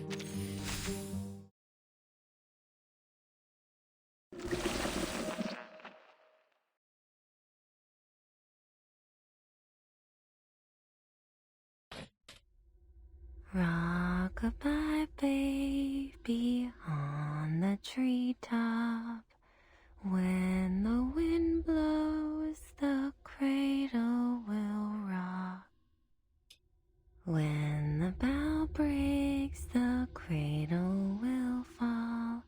Rock-a-bye, baby, on the treetop. When the wind blows, the cradle will rock. When the bough breaks, the cradle will fall.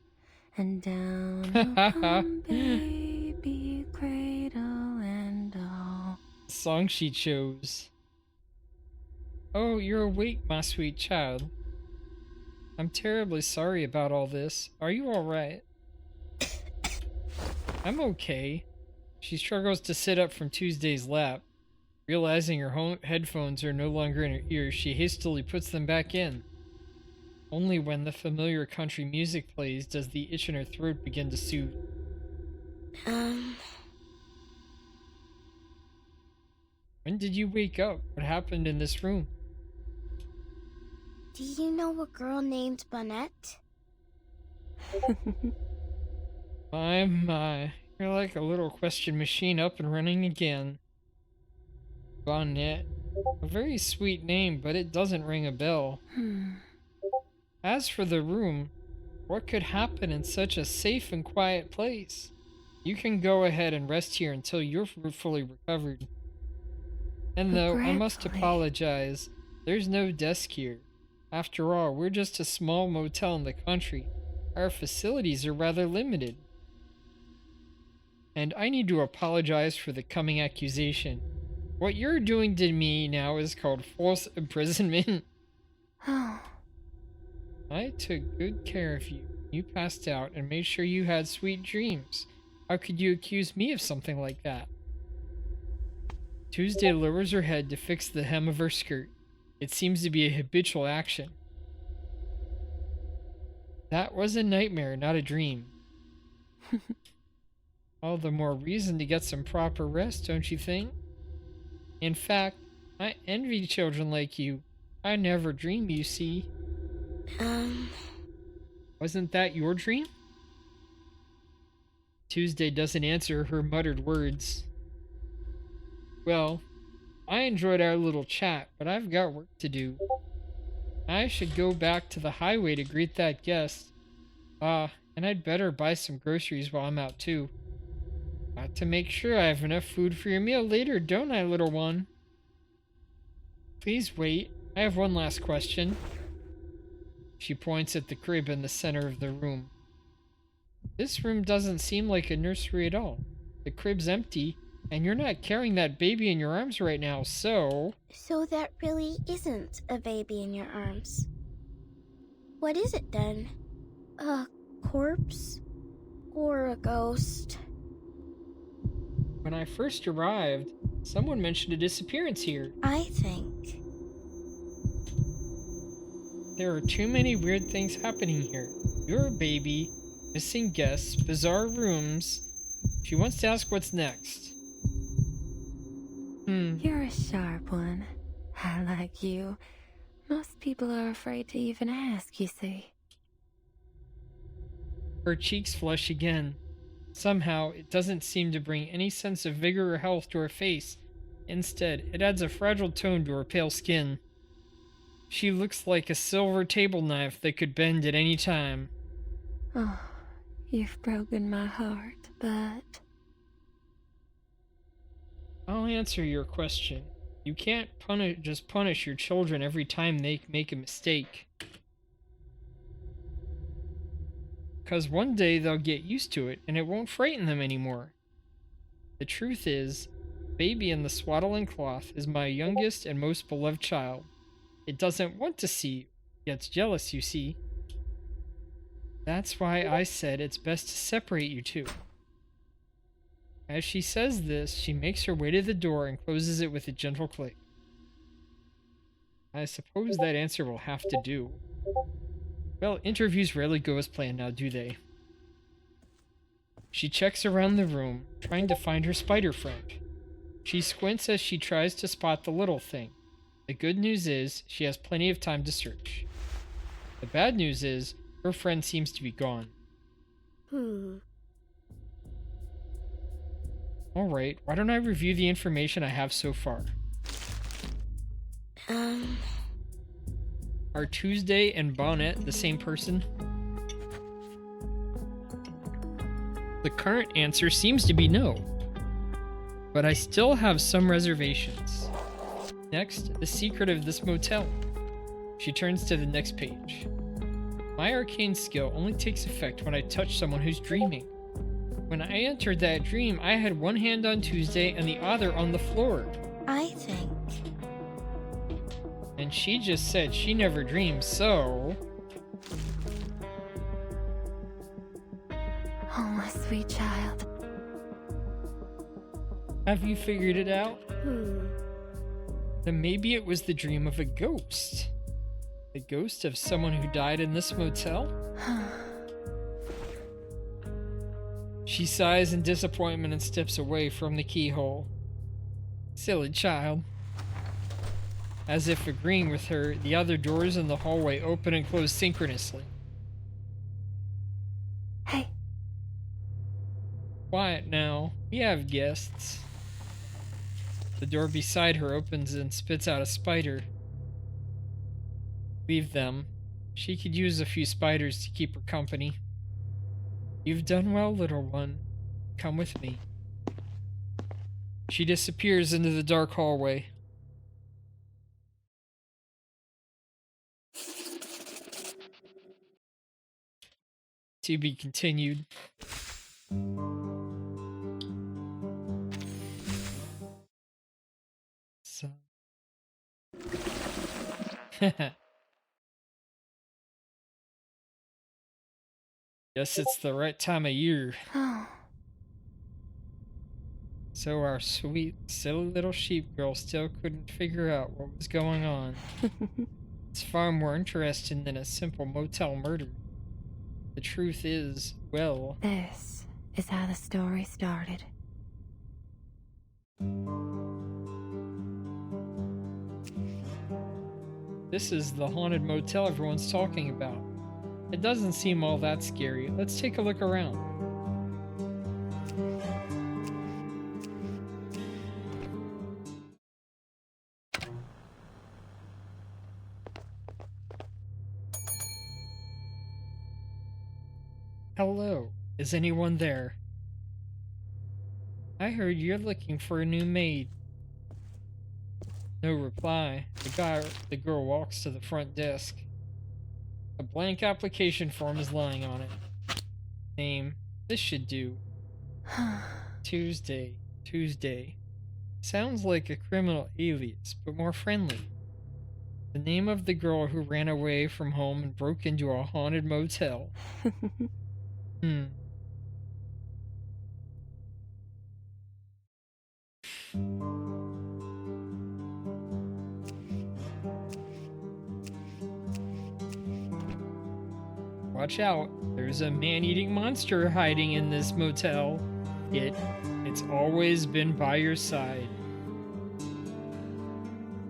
And down will come baby, cradle and all. Song she chose. Oh, you're awake, my sweet child. I'm terribly sorry about all this. Are you alright? I'm okay. She struggles to sit up from Tuesday's lap. Realizing her headphones are no longer in her ears, she hastily puts them back in. Only when the familiar country music plays does the itch in her throat begin to soothe. When did you wake up? What happened in this room? Do you know a girl named Bonnet? My. You're like a little question machine up and running again. Bonnet. A very sweet name, but it doesn't ring a bell. As for the room, what could happen in such a safe and quiet place? You can go ahead and rest here until you're fully recovered. And though I must apologize, there's no desk here. After all, we're just a small motel in the country. Our facilities are rather limited. And I need to apologize for the coming accusation. What you're doing to me now is called false imprisonment. I took good care of you. You passed out and made sure you had sweet dreams. How could you accuse me of something like that? Tuesday lowers her head to fix the hem of her skirt. It seems to be a habitual action. That was a nightmare, not a dream. All the more reason to get some proper rest, don't you think? In fact, I envy children like you. I never dream, you see. Wasn't that your dream? Tuesday doesn't answer her muttered words. Well, I enjoyed our little chat, but I've got work to do. I should go back to the highway to greet that guest. And I'd better buy some groceries while I'm out too. Got to make sure I have enough food for your meal later, don't I, little one? Please wait. I have one last question. She points at the crib in the center of the room. This room doesn't seem like a nursery at all. The crib's empty, and you're not carrying that baby in your arms right now, so... So that really isn't a baby in your arms. What is it then? A corpse? Or a ghost? When I first arrived, someone mentioned a disappearance here. I think there are too many weird things happening here. You're a baby, missing guests, bizarre rooms. She wants to ask what's next. You're a sharp one. I like you. Most people are afraid to even ask, you see. Her cheeks flush again. Somehow, it doesn't seem to bring any sense of vigor or health to her face. Instead, it adds a fragile tone to her pale skin. She looks like a silver table knife that could bend at any time. Oh, you've broken my heart, but... I'll answer your question. You can't just punish your children every time they make a mistake. Because one day they'll get used to it, and it won't frighten them anymore. The truth is, baby in the swaddling cloth is my youngest and most beloved child. It doesn't want to see you. It gets jealous, you see. That's why I said it's best to separate you two. As she says this, she makes her way to the door and closes it with a gentle click. I suppose that answer will have to do. Well, interviews rarely go as planned now, do they? She checks around the room, trying to find her spider friend. She squints as she tries to spot the little thing. The good news is, she has plenty of time to search. The bad news is, her friend seems to be gone. Alright, why don't I review the information I have so far? Are Tuesday and Bonnet the same person? The current answer seems to be no. But I still have some reservations. Next, the secret of this motel. She turns to the next page. My arcane skill only takes effect when I touch someone who's dreaming. When I entered that dream, I had one hand on Tuesday and the other on the floor. I think. And she just said she never dreams, so... Oh, my sweet child. Have you figured it out? Then maybe it was the dream of a ghost. The ghost of someone who died in this motel? She sighs in disappointment and steps away from the keyhole. Silly child. As if agreeing with her, the other doors in the hallway open and close synchronously. Hey. Quiet now. We have guests. The door beside her opens and spits out a spider. Leave them. She could use a few spiders to keep her company. You've done well, little one. Come with me. She disappears into the dark hallway. To be continued. So. Guess it's the right time of year. So our sweet, silly little sheep girl still couldn't figure out what was going on. It's far more interesting than a simple motel murder. The truth is, well... This is how the story started. This is the haunted motel everyone's talking about. It doesn't seem all that scary. Let's take a look around. Hello, is anyone there? I heard you're looking for a new maid. No reply. The girl walks to the front desk. A blank application form is lying on it. Name. This should do. Tuesday. Sounds like a criminal alias, but more friendly. The name of the girl who ran away from home and broke into a haunted motel. Watch out, there's a man-eating monster hiding in this motel. It's always been by your side.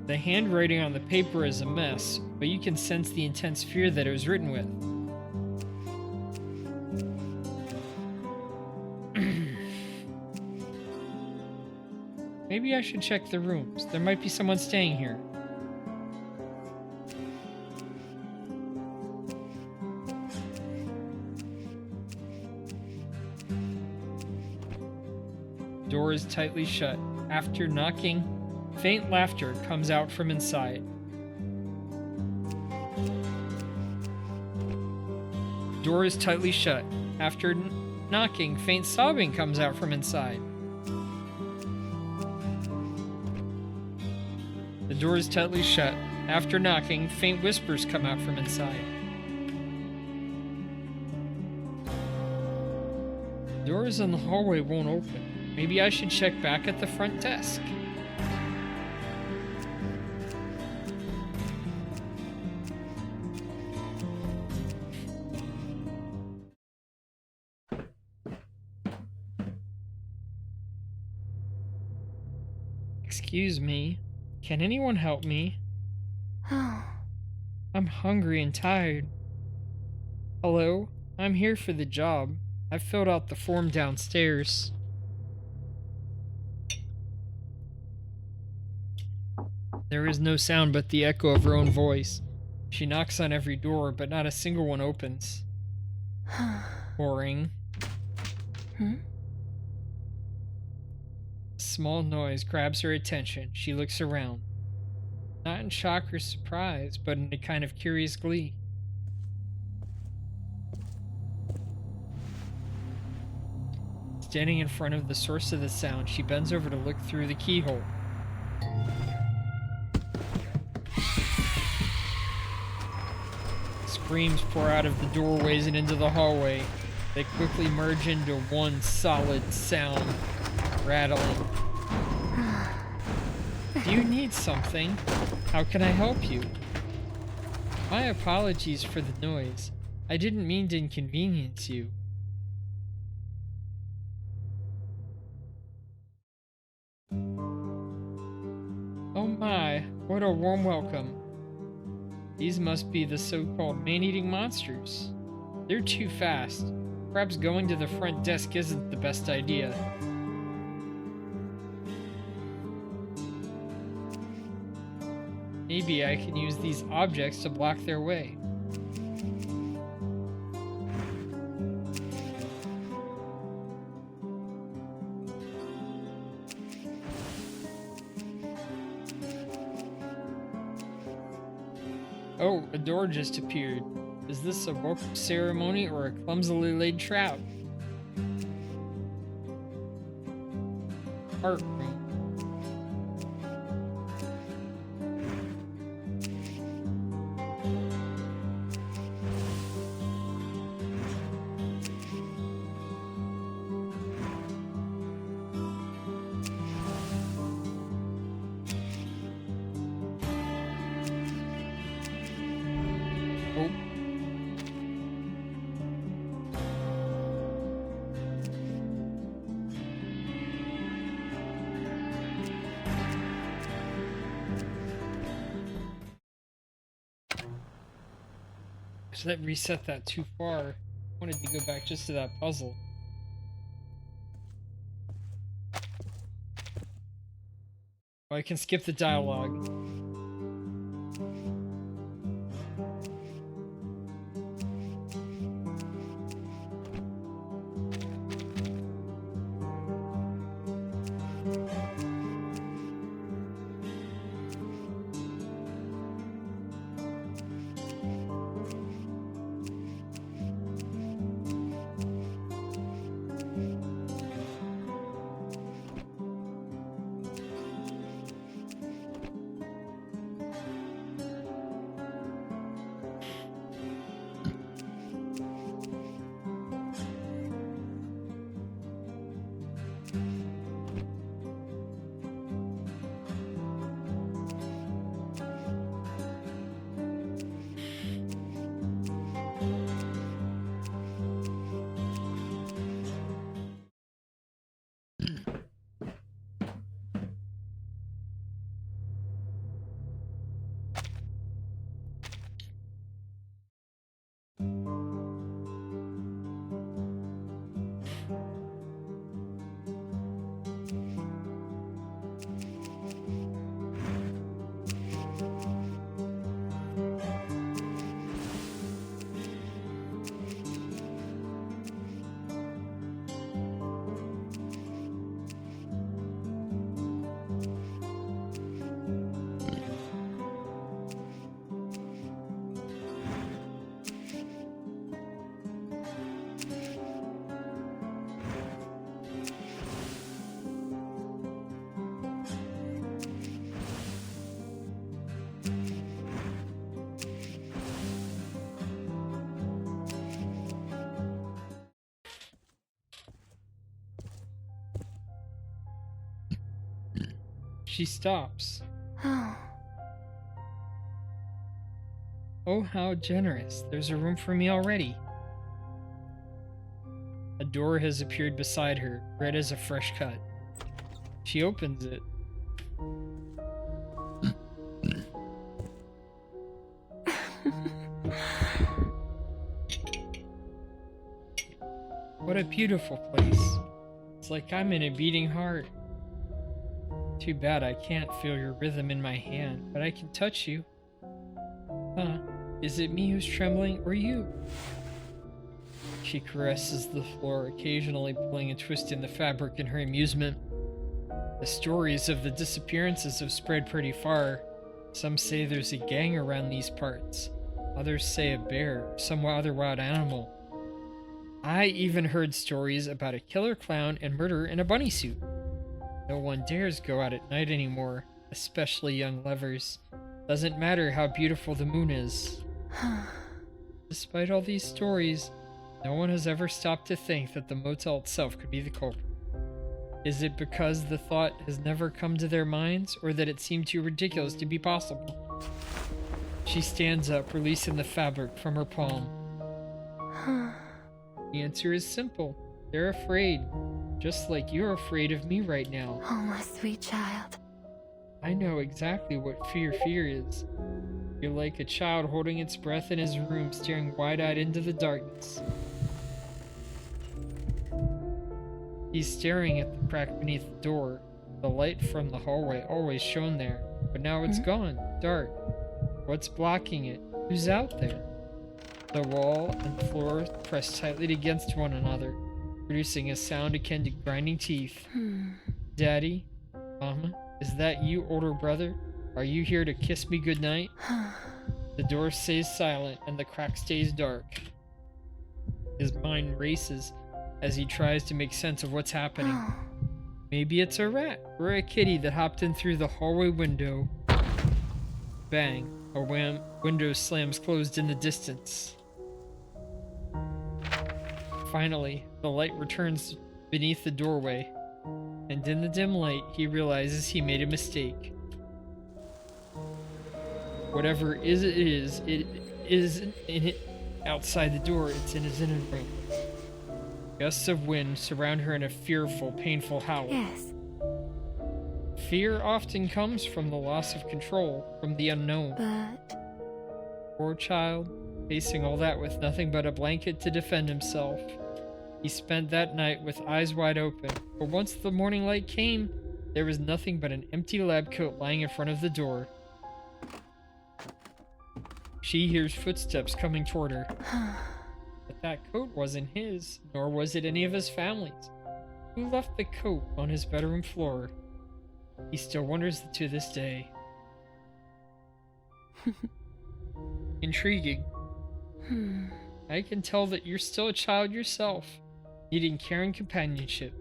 The handwriting on the paper is a mess, but you can sense the intense fear that it was written with. Maybe I should check the rooms. There might be someone staying here. Door is tightly shut. After knocking, faint laughter comes out from inside. Door is tightly shut. After knocking, faint sobbing comes out from inside. The door is tightly shut. After knocking, faint whispers come out from inside. Doors in the hallway won't open. Maybe I should check back at the front desk. Excuse me. Can anyone help me? I'm hungry and tired. Hello? I'm here for the job. I filled out the form downstairs. There is no sound but the echo of her own voice. She knocks on every door, but not a single one opens. Boring. A small noise grabs her attention. She looks around. Not in shock or surprise, but in a kind of curious glee. Standing in front of the source of the sound, she bends over to look through the keyhole. Screams pour out of the doorways and into the hallway. They quickly merge into one solid sound, rattling. Do you need something? How can I help you? My apologies for the noise. I didn't mean to inconvenience you. Oh my, what a warm welcome. These must be the so-called man-eating monsters. They're too fast. Perhaps going to the front desk isn't the best idea. Maybe I can use these objects to block their way. Oh, a door just appeared. Is this a welcome ceremony or a clumsily laid trap? Art room. that reset that too far. I wanted to go back just to that puzzle. Oh, I can skip the dialogue. She stops. Oh, how generous. There's a room for me already. A door has appeared beside her, red as a fresh cut. She opens it. What a beautiful place. It's like I'm in a beating heart. Too bad I can't feel your rhythm in my hand, but I can touch you. Huh? Is it me who's trembling, or you? She caresses the floor, occasionally pulling and twisting the fabric in her amusement. The stories of the disappearances have spread pretty far. Some say there's a gang around these parts. Others say a bear, or some other wild animal. I even heard stories about a killer clown and murder in a bunny suit. No one dares go out at night anymore, especially young lovers. Doesn't matter how beautiful the moon is. Despite all these stories, no one has ever stopped to think that the motel itself could be the culprit. Is it because the thought has never come to their minds, or that it seemed too ridiculous to be possible? She stands up, releasing the fabric from her palm. The answer is simple. They're afraid. Just like you're afraid of me right now. Oh, my sweet child. I know exactly what fear is. You're like a child holding its breath in his room, staring wide-eyed into the darkness. He's staring at the crack beneath the door. The light from the hallway always shone there, but now it's gone, dark. What's blocking it? Who's out there? The wall and floor press tightly against one another, producing a sound akin to grinding teeth. Daddy? Mama? Is that you, older brother? Are you here to kiss me goodnight? The door stays silent and the crack stays dark. His mind races as he tries to make sense of what's happening. Maybe it's a rat or a kitty that hopped in through the hallway window. Bang. A window slams closed in the distance. Finally, the light returns beneath the doorway, and in the dim light, he realizes he made a mistake. Whatever it isn't in it outside the door, it's in his inner room. Gusts of wind surround her in a fearful, painful howl. Yes. Fear often comes from the loss of control, from the unknown. But... Poor child. facing all that with nothing but a blanket to defend himself. He spent that night with eyes wide open, but once the morning light came, there was nothing but an empty lab coat lying in front of the door. She hears footsteps coming toward her. But that coat wasn't his, nor was it any of his family's. Who left the coat on his bedroom floor? He still wonders to this day. Intriguing. I can tell that you're still a child yourself, needing care and companionship.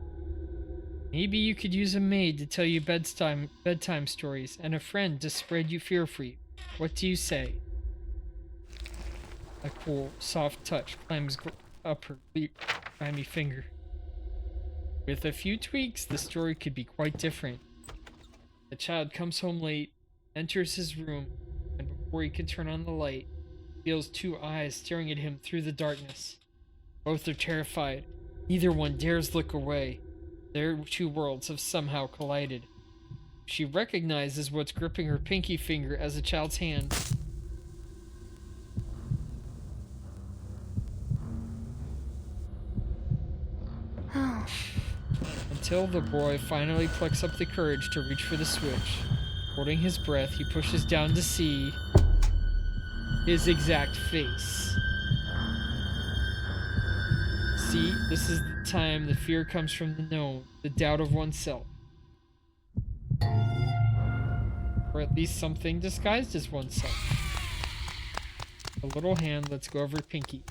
Maybe you could use a maid to tell you bedtime stories and a friend to spread you fear free. What do you say? A cool, soft touch climbs up her grimy finger. With a few tweaks, the story could be quite different. The child comes home late, enters his room, and before he can turn on the light, feels two eyes staring at him through the darkness. Both are terrified. Neither one dares look away. Their two worlds have somehow collided. She recognizes what's gripping her pinky finger as a child's hand. Until the boy finally plucks up the courage to reach for the switch. Holding his breath, he pushes down to see his exact face. See, this is the time the fear comes from the known, the doubt of oneself. Or at least something disguised as oneself. The little hand lets go of her pinky.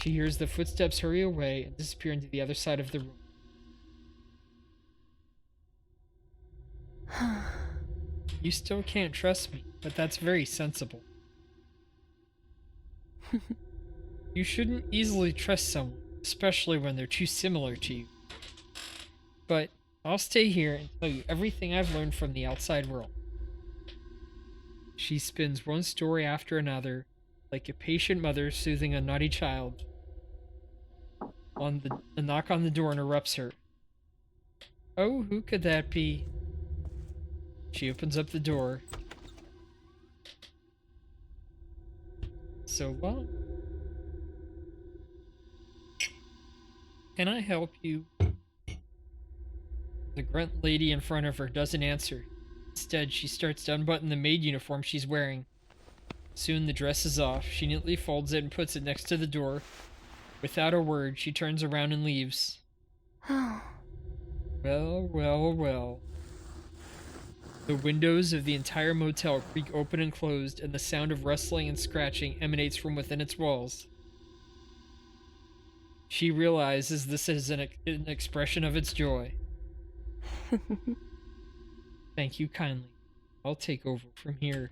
She hears the footsteps hurry away and disappear into the other side of the room. You still can't trust me, but that's very sensible. You shouldn't easily trust someone, especially when they're too similar to you. But I'll stay here and tell you everything I've learned from the outside world. She spins one story after another, like a patient mother soothing a naughty child. A knock on the door interrupts her. Oh, who could that be? She opens up the door. So long. Can I help you? The grunt lady in front of her doesn't answer. Instead, she starts to unbutton the maid uniform she's wearing. Soon the dress is off. She neatly folds it and puts it next to the door. Without a word, she turns around and leaves. Well, well, well. The windows of the entire motel creak open and closed, and the sound of rustling and scratching emanates from within its walls. She realizes this is an expression of its joy. Thank you kindly. I'll take over from here.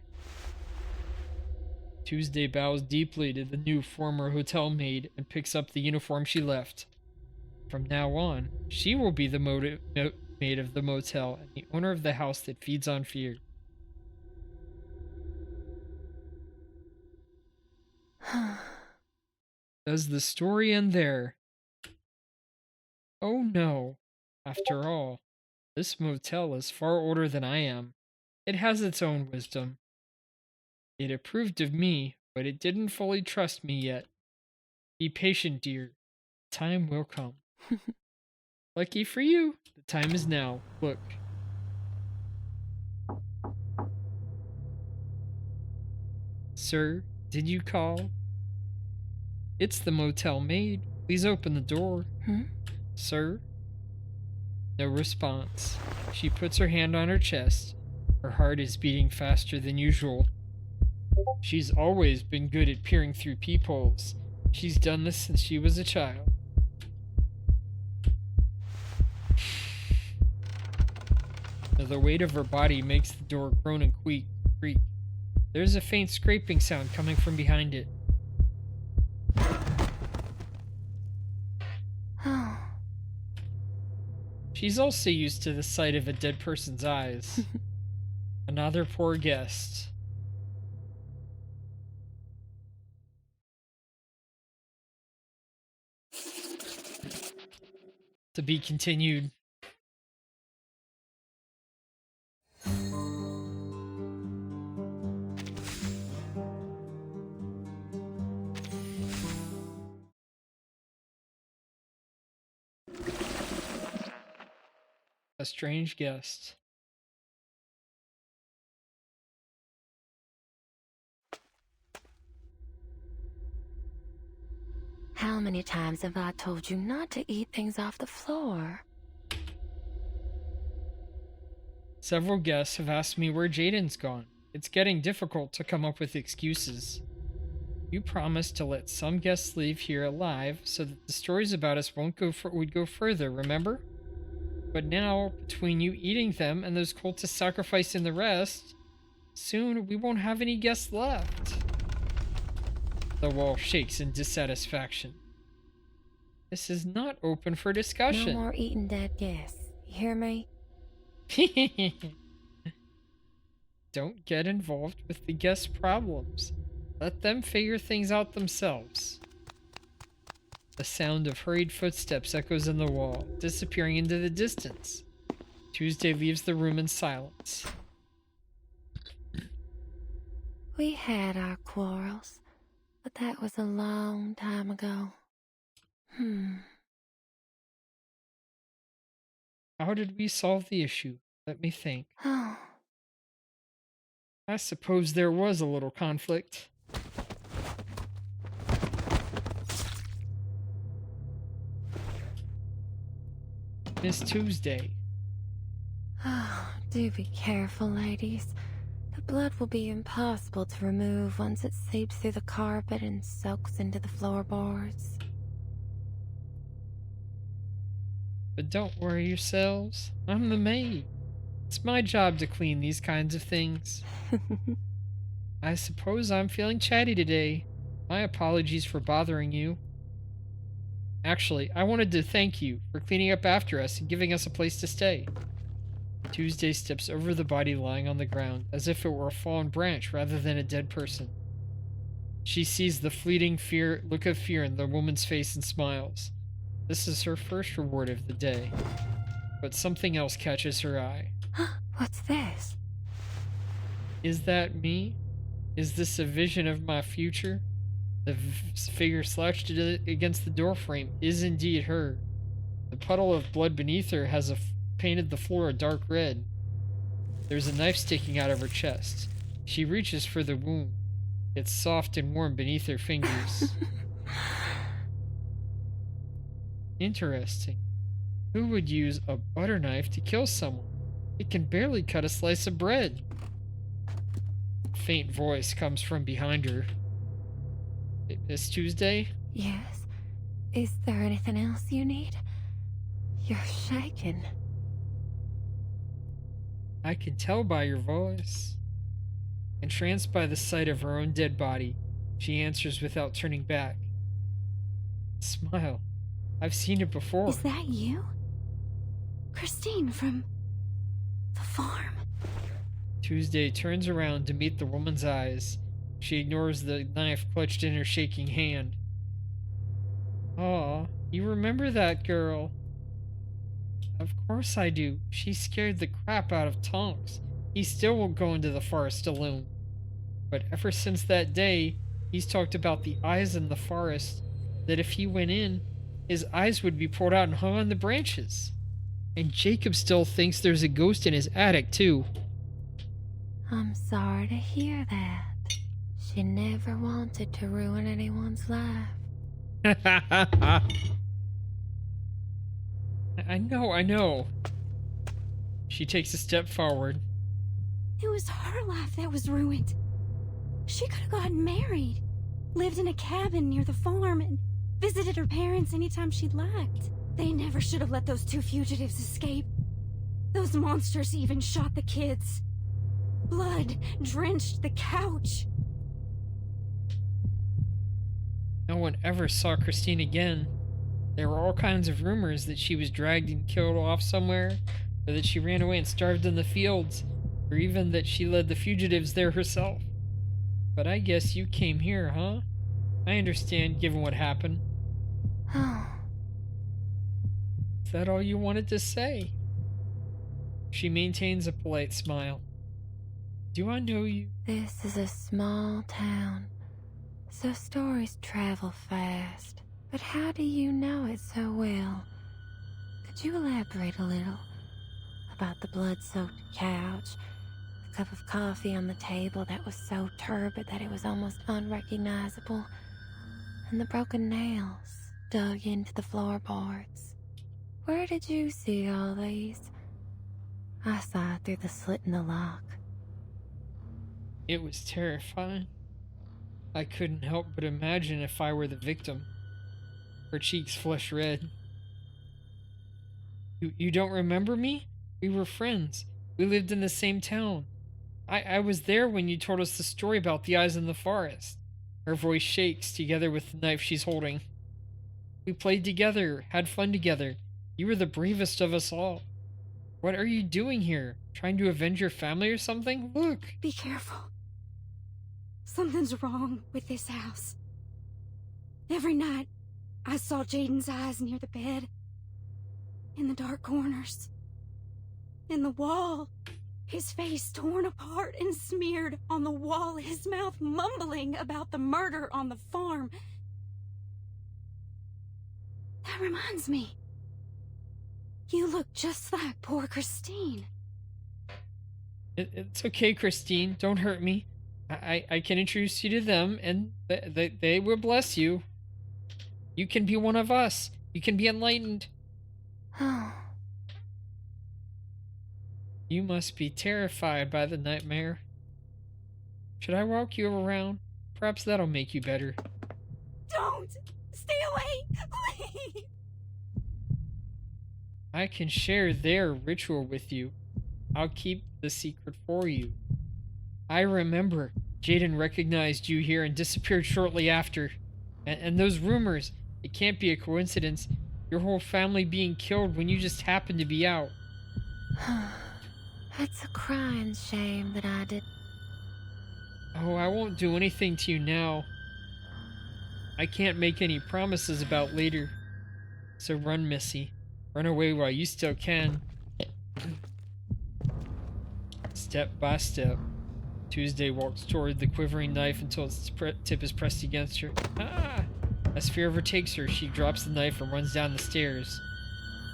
Tuesday bows deeply to the new former hotel maid and picks up the uniform she left. From now on, she will be the maid of the motel and the owner of the house that feeds on fear. Does the story end there? Oh no. After all, this motel is far older than I am. It has its own wisdom. It approved of me, but it didn't fully trust me yet. Be patient, dear. Time will come. Lucky for you, the time is now. Look. Sir, did you call? It's the motel maid. Please open the door. Sir? No response. She puts her hand on her chest. Her heart is beating faster than usual. She's always been good at peering through peepholes. She's done this since she was a child. The weight of her body makes the door groan and creak. There's a faint scraping sound coming from behind it. She's also used to the sight of a dead person's eyes. Another poor guest. To be continued. A strange guest. How many times have I told you not to eat things off the floor? Several guests have asked me where Jaden's gone. It's getting difficult to come up with excuses. You promised to let some guests leave here alive so that the stories about us would go further, remember? But now, between you eating them and those cultists sacrificing the rest, soon we won't have any guests left. The wall shakes in dissatisfaction. This is not open for discussion. No more eating dead guests. You hear me? Don't get involved with the guests' problems. Let them figure things out themselves. The sound of hurried footsteps echoes in the wall, disappearing into the distance. Tuesday leaves the room in silence. We had our quarrels, but that was a long time ago. How did we solve the issue? Let me think. Oh. I suppose there was a little conflict. Miss Tuesday. Oh, do be careful, ladies. The blood will be impossible to remove once it seeps through the carpet and soaks into the floorboards. But don't worry yourselves. I'm the maid. It's my job to clean these kinds of things. I suppose I'm feeling chatty today. My apologies for bothering you. Actually, I wanted to thank you for cleaning up after us and giving us a place to stay. Tuesday steps over the body lying on the ground, as if it were a fallen branch rather than a dead person. She sees the fleeting look of fear in the woman's face and smiles. This is her first reward of the day. But something else catches her eye. What's this? Is that me? Is this a vision of my future? The figure slouched against the doorframe is indeed her. The puddle of blood beneath her has painted the floor a dark red. There's a knife sticking out of her chest. She reaches for the wound. It's soft and warm beneath her fingers. Interesting. Who would use a butter knife to kill someone? It can barely cut a slice of bread. A faint voice comes from behind her. Miss Tuesday? Yes. Is there anything else you need? You're shaking. I can tell by your voice. Entranced by the sight of her own dead body, she answers without turning back. Smile. I've seen it before. Is that you? Christine from the farm. Tuesday turns around to meet the woman's eyes. She ignores the knife clutched in her shaking hand. Aw, you remember that girl? Of course I do. She scared the crap out of Tonks. He still won't go into the forest alone. But ever since that day, he's talked about the eyes in the forest, that if he went in, his eyes would be pulled out and hung on the branches. And Jacob still thinks there's a ghost in his attic, too. I'm sorry to hear that. She never wanted to ruin anyone's life. I know. She takes a step forward. It was her life that was ruined. She could have gotten married, lived in a cabin near the farm, and visited her parents anytime she'd liked. They never should have let those two fugitives escape. Those monsters even shot the kids. Blood drenched the couch. No one ever saw Christine again. There were all kinds of rumors that she was dragged and killed off somewhere, or that she ran away and starved in the fields, or even that she led the fugitives there herself. But I guess you came here, huh? I understand, given what happened. Is that all you wanted to say? She maintains a polite smile. Do I know you? This is a small town, so stories travel fast. But how do you know it so well? Could you elaborate a little? about the blood-soaked couch, the cup of coffee on the table that was so turbid that it was almost unrecognizable, and the broken nails dug into the floorboards. Where did you see all these? I saw it through the slit in the lock. It was terrifying. I couldn't help but imagine if I were the victim. Her cheeks flushed red. You don't remember me? We were friends. We lived in the same town. I was there when you told us the story about the eyes in the forest. Her voice shakes together with the knife she's holding. We played together, had fun together. You were the bravest of us all. What are you doing here? Trying to avenge your family or something? Look! Be careful. Something's wrong with this house. Every night, I saw Jaden's eyes near the bed. In the dark corners. In the wall. His face torn apart and smeared on the wall. His mouth mumbling about the murder on the farm. That reminds me. You look just like poor Christine. It's okay, Christine. Don't hurt me. I can introduce you to them, and they will bless you. You can be one of us. You can be enlightened. You must be terrified by the nightmare. Should I walk you around? Perhaps that'll make you better. Don't! Stay away! Please! I can share their ritual with you. I'll keep the secret for you. I remember Jaden recognized you here and disappeared shortly after. And those rumors, it can't be a coincidence. Your whole family being killed when you just happened to be out. It's a crying shame that I did. Oh, I won't do anything to you now. I can't make any promises about later. So run, Missy. Run away while you still can. Step by step, Tuesday walks toward the quivering knife until its tip is pressed against her. Ah! As fear overtakes her, she drops the knife and runs down the stairs.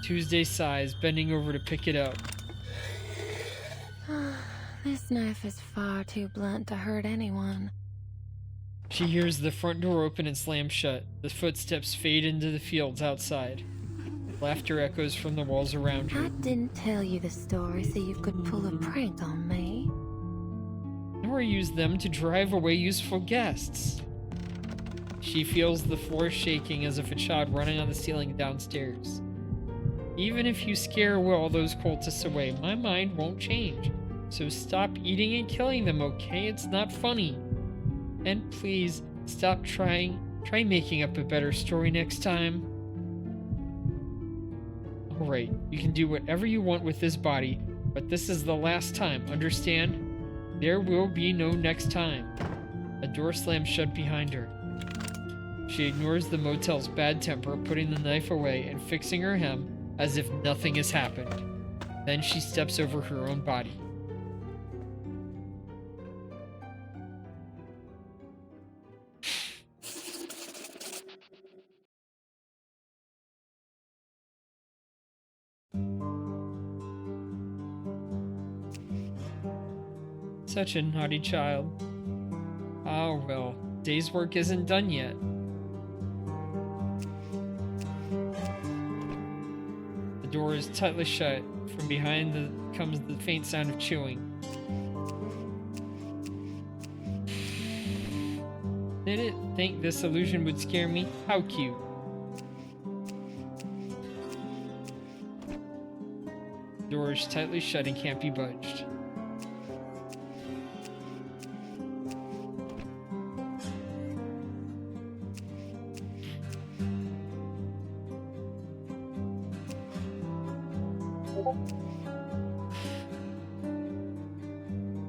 Tuesday sighs, bending over to pick it up. This knife is far too blunt to hurt anyone. She hears the front door open and slam shut. The footsteps fade into the fields outside. Laughter echoes from the walls around her. I didn't tell you the story so you could pull a prank on me. Nor use them to drive away useful guests. She feels the floor shaking as if a child running on the ceiling downstairs. Even if you scare all those cultists away, my mind won't change. So stop eating and killing them, okay? It's not funny. And please, stop trying. Try making up a better story next time. Alright, you can do whatever you want with this body, but this is the last time, understand? There will be no next time. A door slams shut behind her. She ignores the motel's bad temper, putting the knife away and fixing her hem as if nothing has happened. Then she steps over her own body. Such a naughty child. Oh well, day's work isn't done yet. The door is tightly shut. From behind comes the faint sound of chewing. Didn't think this illusion would scare me. How cute. The door is tightly shut and can't be budged.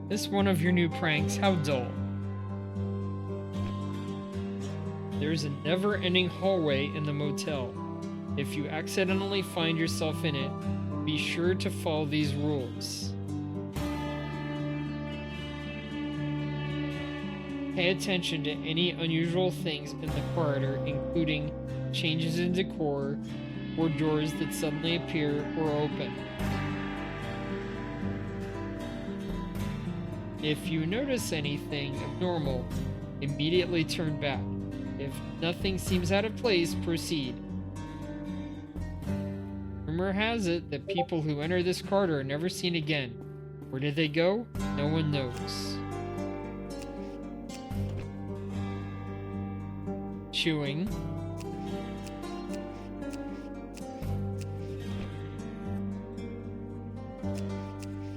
This one of your new pranks, how dull. There's a never-ending hallway in the motel. If you accidentally find yourself in it, be sure to follow these rules. Pay attention to any unusual things in the corridor, including changes in decor or doors that suddenly appear or open. If you notice anything abnormal, immediately turn back. If nothing seems out of place, proceed. Rumor has it that people who enter this corridor are never seen again. Where did they go? No one knows. Chewing.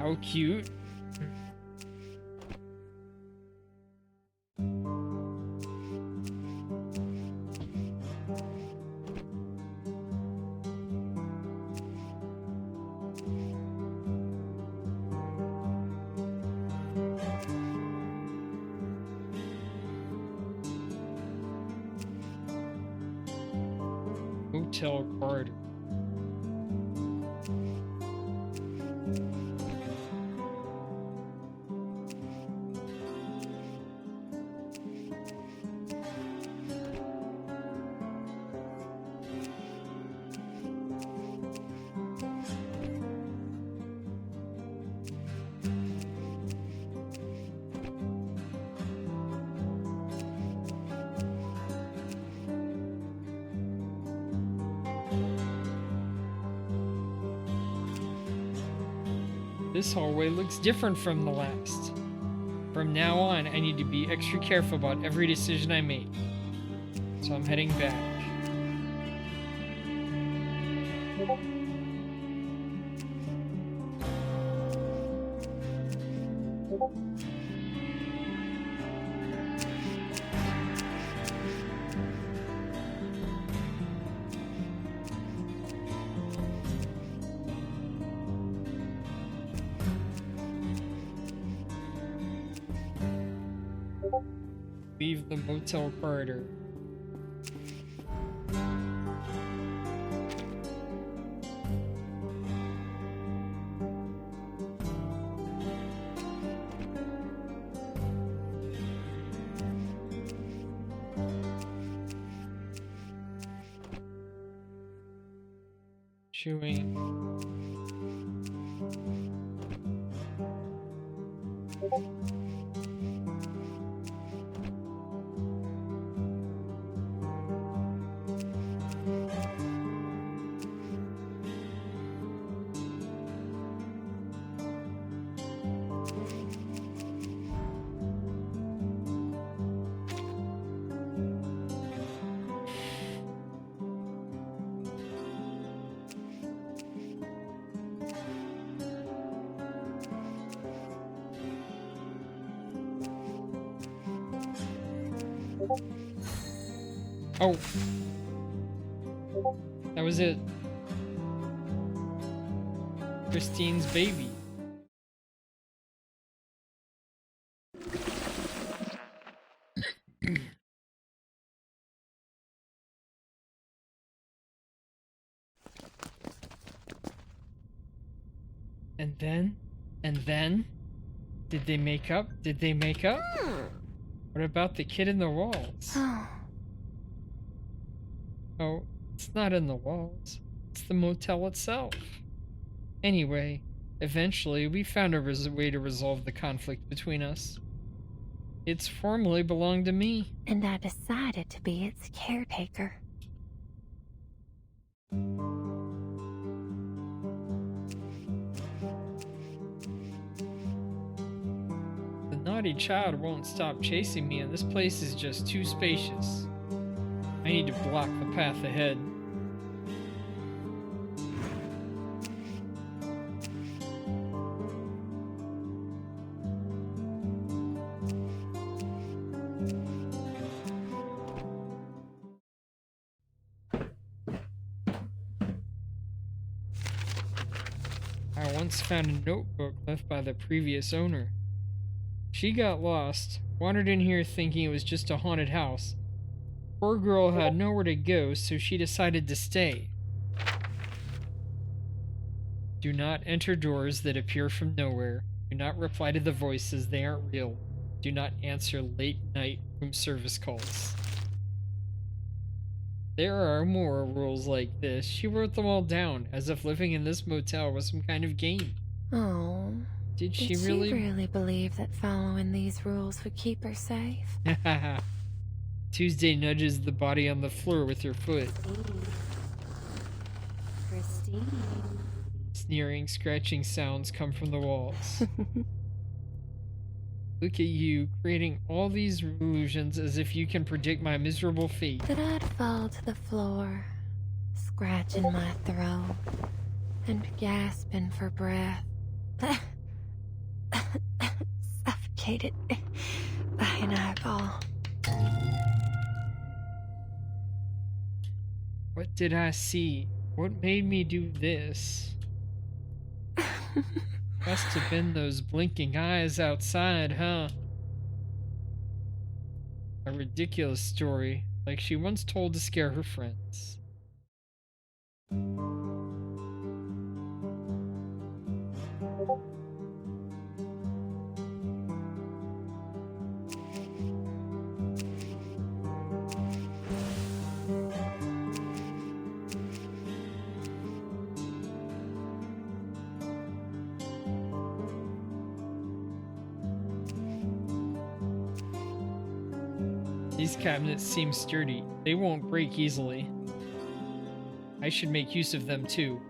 How cute. Hotel corridor. This hallway looks different from the last. From now on, I need to be extra careful about every decision I make. So I'm heading back. Leave the motel corridor. Chewing. Oh. That was it. Christine's baby. And then? Did they make up? Did they make up? What about the kid in the walls? Oh, it's not in the walls. It's the motel itself. Anyway, eventually we found a way to resolve the conflict between us. It's formerly belonged to me. And I decided to be its caretaker. The naughty child won't stop chasing me, and this place is just too spacious. I need to block the path ahead. I once found a notebook left by the previous owner. She got lost, wandered in here thinking it was just a haunted house. Poor girl had nowhere to go, so she decided to stay. Do not enter doors that appear from nowhere. Do not reply to the voices, they aren't real. Do not answer late night room service calls. There are more rules like this. She wrote them all down, as if living in this motel was some kind of game. Oh, Did she Did really? she really believe that following these rules would keep her safe? Tuesday nudges the body on the floor with her foot. Christine. Sneering, scratching sounds come from the walls. Look at you, creating all these illusions as if you can predict my miserable fate. That I'd fall to the floor, scratching my throat, and gasping for breath. Suffocated by an eyeball. What did I see? What made me do this? Must have been those blinking eyes outside, huh? A ridiculous story, like she once told to scare her friends. These cabinets seem sturdy. They won't break easily. I should make use of them too.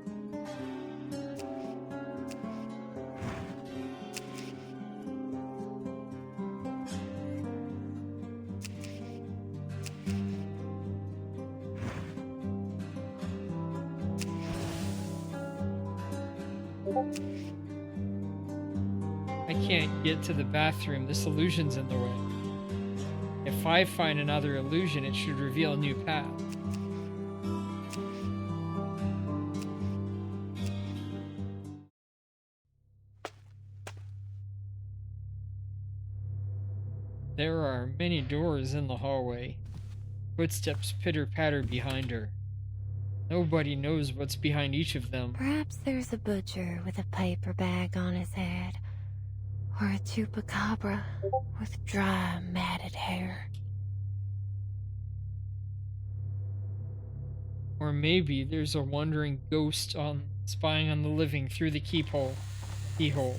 I can't get to the bathroom. This illusion's in the way. If I find another illusion, it should reveal a new path. There are many doors in the hallway. Footsteps pitter-patter behind her. Nobody knows what's behind each of them. Perhaps there's a butcher with a paper bag on his head. Or a chupacabra with dry, matted hair. Or maybe there's a wandering ghost spying on the living through the keyhole. Christine.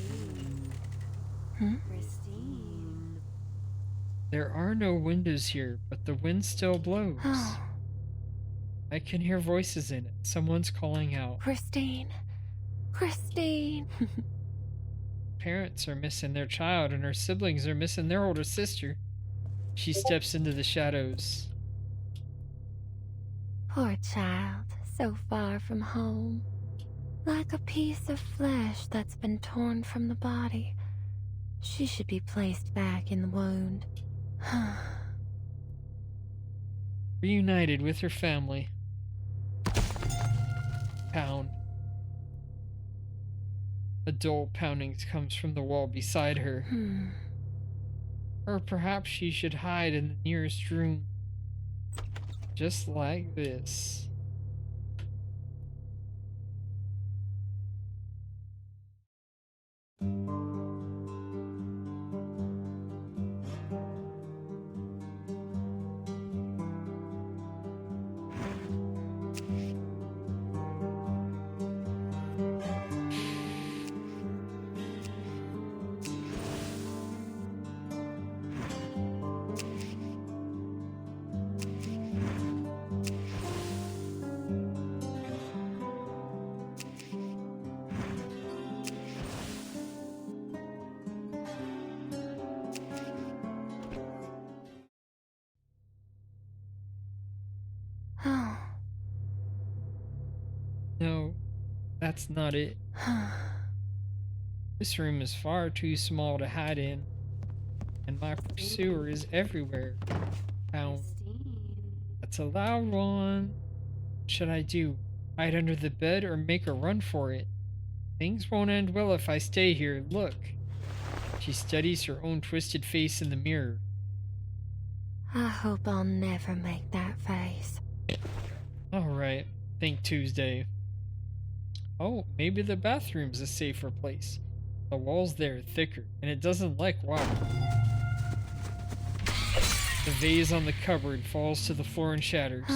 There are no windows here, but the wind still blows. Oh. I can hear voices in it. Someone's calling out. Christine. Christine. Parents are missing their child, and her siblings are missing their older sister. She steps into the shadows. Poor child, so far from home. Like a piece of flesh that's been torn from the body. She should be placed back in the wound. Reunited with her family. Pound. A dull pounding comes from the wall beside her. Or perhaps she should hide in the nearest room. Just like this. No, that's not it. This room is far too small to hide in, and my pursuer is everywhere. Pound. That's a loud one. What should I do? Hide under the bed or make a run for it? Things won't end well if I stay here. Look. She studies her own twisted face in the mirror. I hope I'll never make that face. Alright, think Tuesday. Oh, maybe the bathroom's a safer place. The walls there are thicker, and it doesn't like water. The vase on the cupboard falls to the floor and shatters.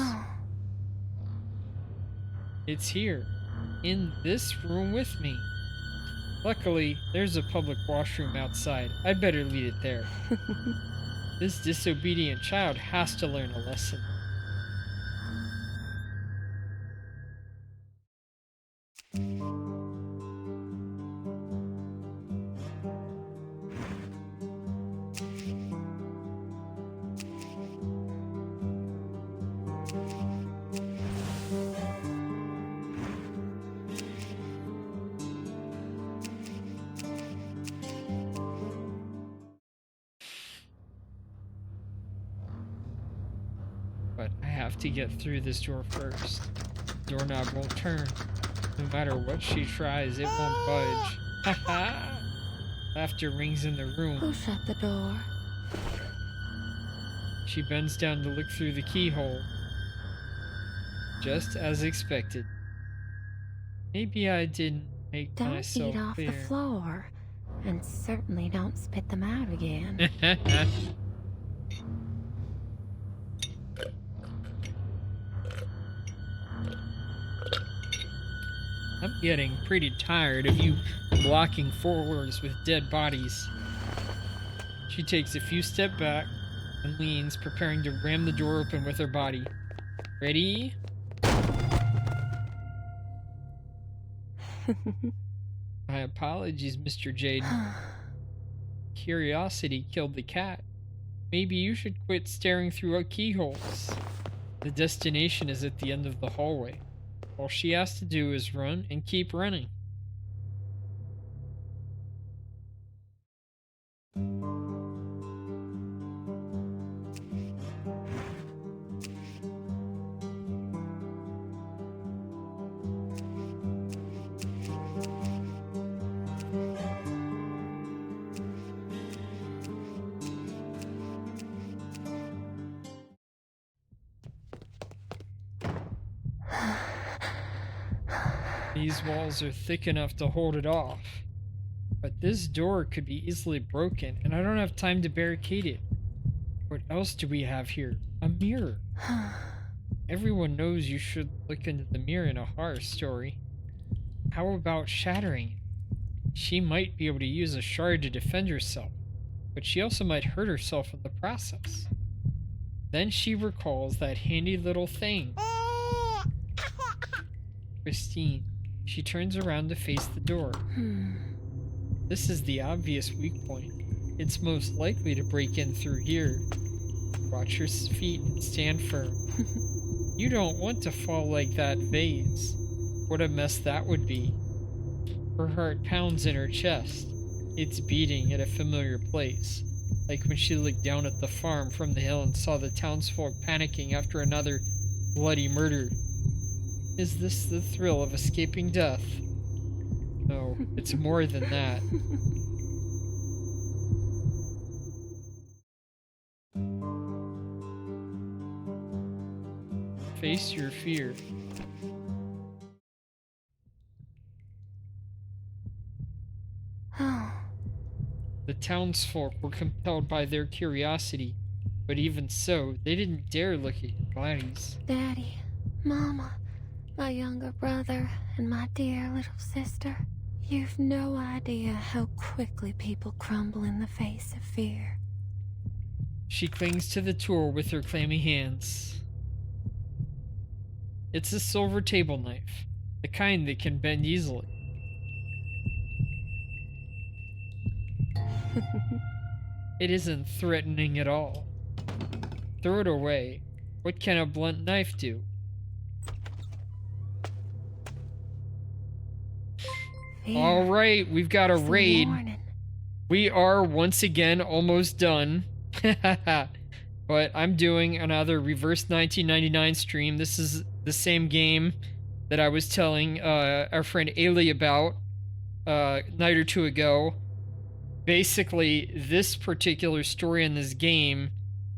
It's here, in this room with me. Luckily, there's a public washroom outside. I'd better leave it there. This disobedient child has to learn a lesson. But I have to get through this door first. The doorknob won't turn. No matter what she tries, it won't budge. Haha! Laughter rings in the room. Who shut the door? She bends down to look through the keyhole. Just as expected. Maybe I didn't make Don't myself eat off clear. the floor. And certainly don't spit them out again. I'm getting pretty tired of you blocking floors with dead bodies. She takes a few steps back and leans, preparing to ram the door open with her body. Ready? My apologies, Mr. Jaden. Curiosity killed the cat. Maybe you should quit staring through our keyholes. The destination is at the end of the hallway. All she has to do is run and keep running. These walls are thick enough to hold it off. But this door could be easily broken, and I don't have time to barricade it. What else do we have here? A mirror. Everyone knows you should look into the mirror in a horror story. How about shattering it? She might be able to use a shard to defend herself, but she also might hurt herself in the process. Then she recalls that handy little thing. Christine. She turns around to face the door. This is the obvious weak point. It's most likely to break in through here. Watch your feet and stand firm. You don't want to fall like that vase. What a mess that would be. Her heart pounds in her chest. It's beating at a familiar place, like when she looked down at the farm from the hill and saw the townsfolk panicking after another bloody murder. Is this the thrill of escaping death? No, it's more than that. Face your fear. The townsfolk were compelled by their curiosity, but even so, they didn't dare look at your bodies. Daddy, Mama, my younger brother, and my dear little sister. You've no idea how quickly people crumble in the face of fear. She clings to the tool with her clammy hands. It's a silver table knife, the kind that can bend easily. It isn't threatening at all. Throw it away. What can a blunt knife do? Alright, we've got a raid. We are once again almost done. But I'm doing another reverse 1999 stream. This is the same game that I was telling our friend Ailey about a night or two ago. Basically, this particular story in this game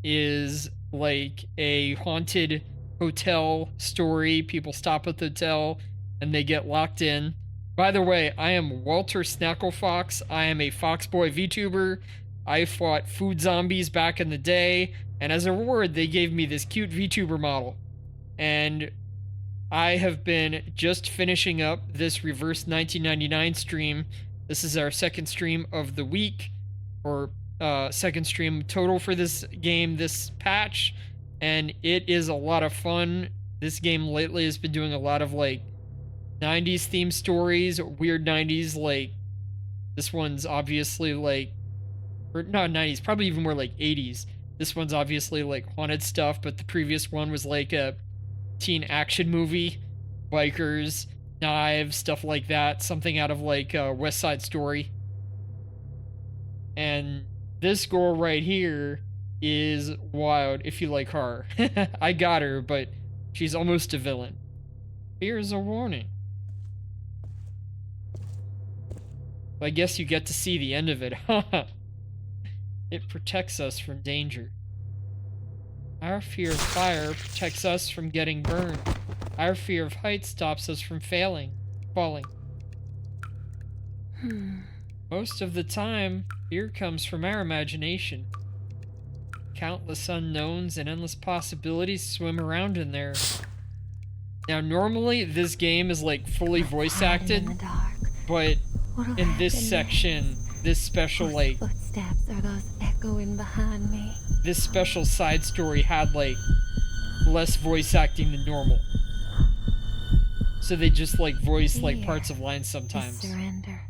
is like a haunted hotel story. People stop at the hotel and they get locked in. By the way, I am Walter Snacklefox. I am a Foxboy VTuber. I fought food zombies back in the day, and as a reward, they gave me this cute VTuber model. And I have been just finishing up this reverse 1999 stream This is our second stream of the week, or second stream total for this game, this patch, and it is a lot of fun. This game lately has been doing a lot of like 90s themed stories, weird 90s, like this one's obviously like, or not 90s, probably even more like 80s. This one's obviously like haunted stuff, but the previous one was like a teen action movie, bikers, knives, stuff like that, something out of like West Side Story. And this girl right here is wild if you like horror. I got her, but she's almost a villain. Here's a warning. I guess you get to see the end of it. It protects us from danger. Our fear of fire protects us from getting burned. Our fear of heights stops us from falling. Most of the time, fear comes from our imagination. Countless unknowns and endless possibilities swim around in there. Now, normally, this game is like fully voice acted, but in this section, this special like Footsteps are those echoing behind me. This special side story had like less voice acting than normal. So they just like voice like parts of lines sometimes. Surrender.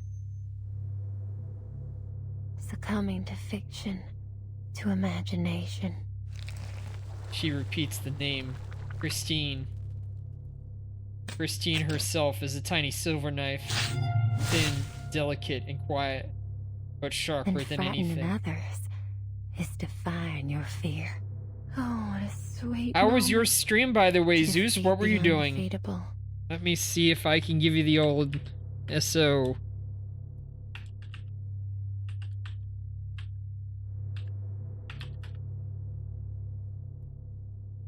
Succumbing to fiction, to imagination. She repeats the name, Christine. Christine herself is a tiny silver knife, thin, delicate, and quiet, but sharper than anything. Others is defying your fear. Oh, what a sweet How was your stream, by the way, Zeus? What were you doing? Undefeatable. Let me see if I can give you the old SO.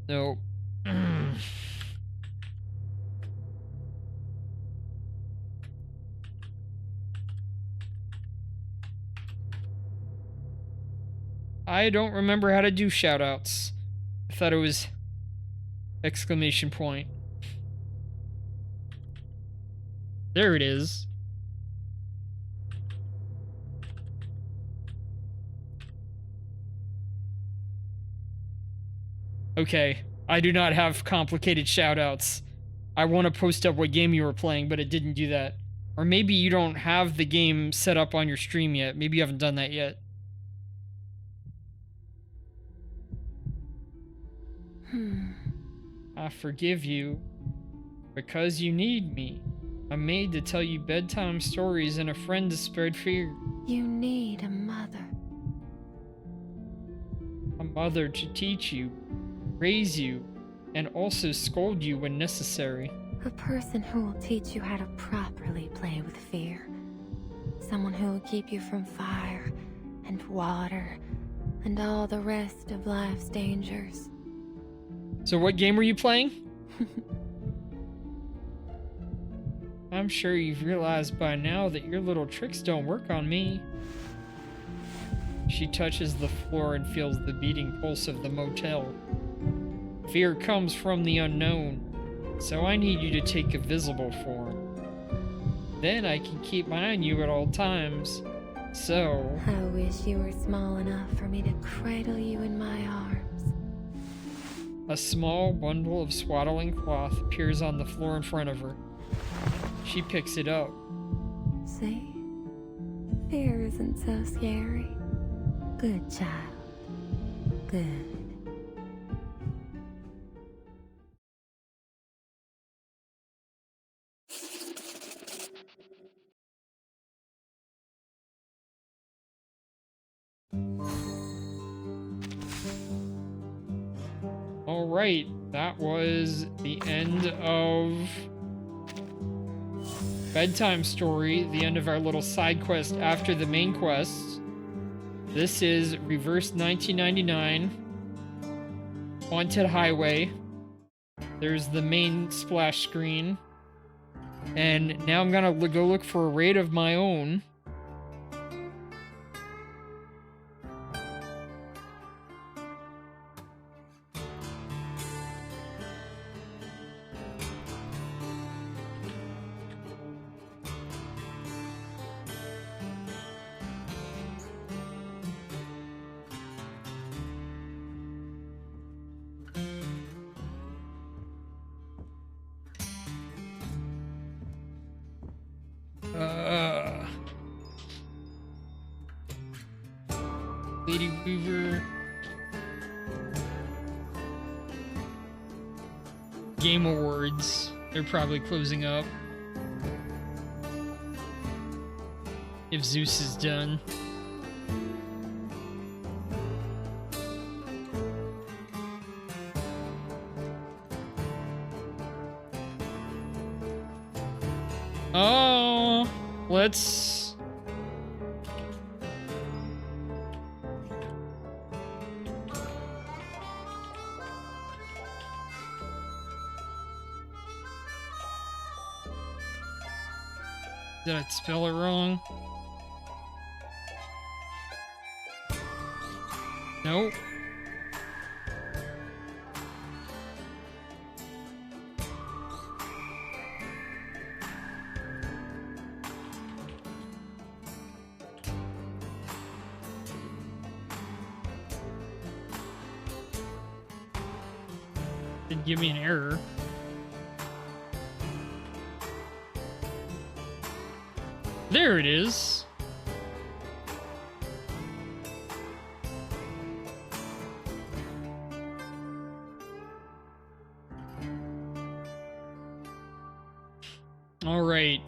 Nope. I don't remember how to do shoutouts. I thought it was exclamation point. There it is. Okay, I do not have complicated shoutouts. I want to post up what game you were playing, but it didn't do that. Or maybe you don't have the game set up on your stream yet. Maybe you haven't done that yet. I forgive you because you need me. I'm made to tell you bedtime stories and a friend to spread fear. You need a mother. A mother to teach you, raise you, and also scold you when necessary. A person who will teach you how to properly play with fear. Someone who will keep you from fire and water and all the rest of life's dangers. So what game were you playing? I'm sure you've realized by now that your little tricks don't work on me. She touches the floor and feels the beating pulse of the motel. Fear comes from the unknown, so I need you to take a visible form. Then I can keep my eye on you at all times. So... I wish you were small enough for me to cradle you in my arms. A small bundle of swaddling cloth appears on the floor in front of her. She picks it up. See? Fear isn't so scary. Good child. Good. Alright, that was the end of Bedtime Story, the end of our little side quest after the main quest. This is Reverse 1999, Haunted Highway. There's the main splash screen. And now I'm gonna go look for a raid of my own. Lady Weaver. Game Awards. They're probably closing up. If Zeus is done. Oh, let's... Did I spell it wrong? Nope. Didn't give me an error. There it is. All right.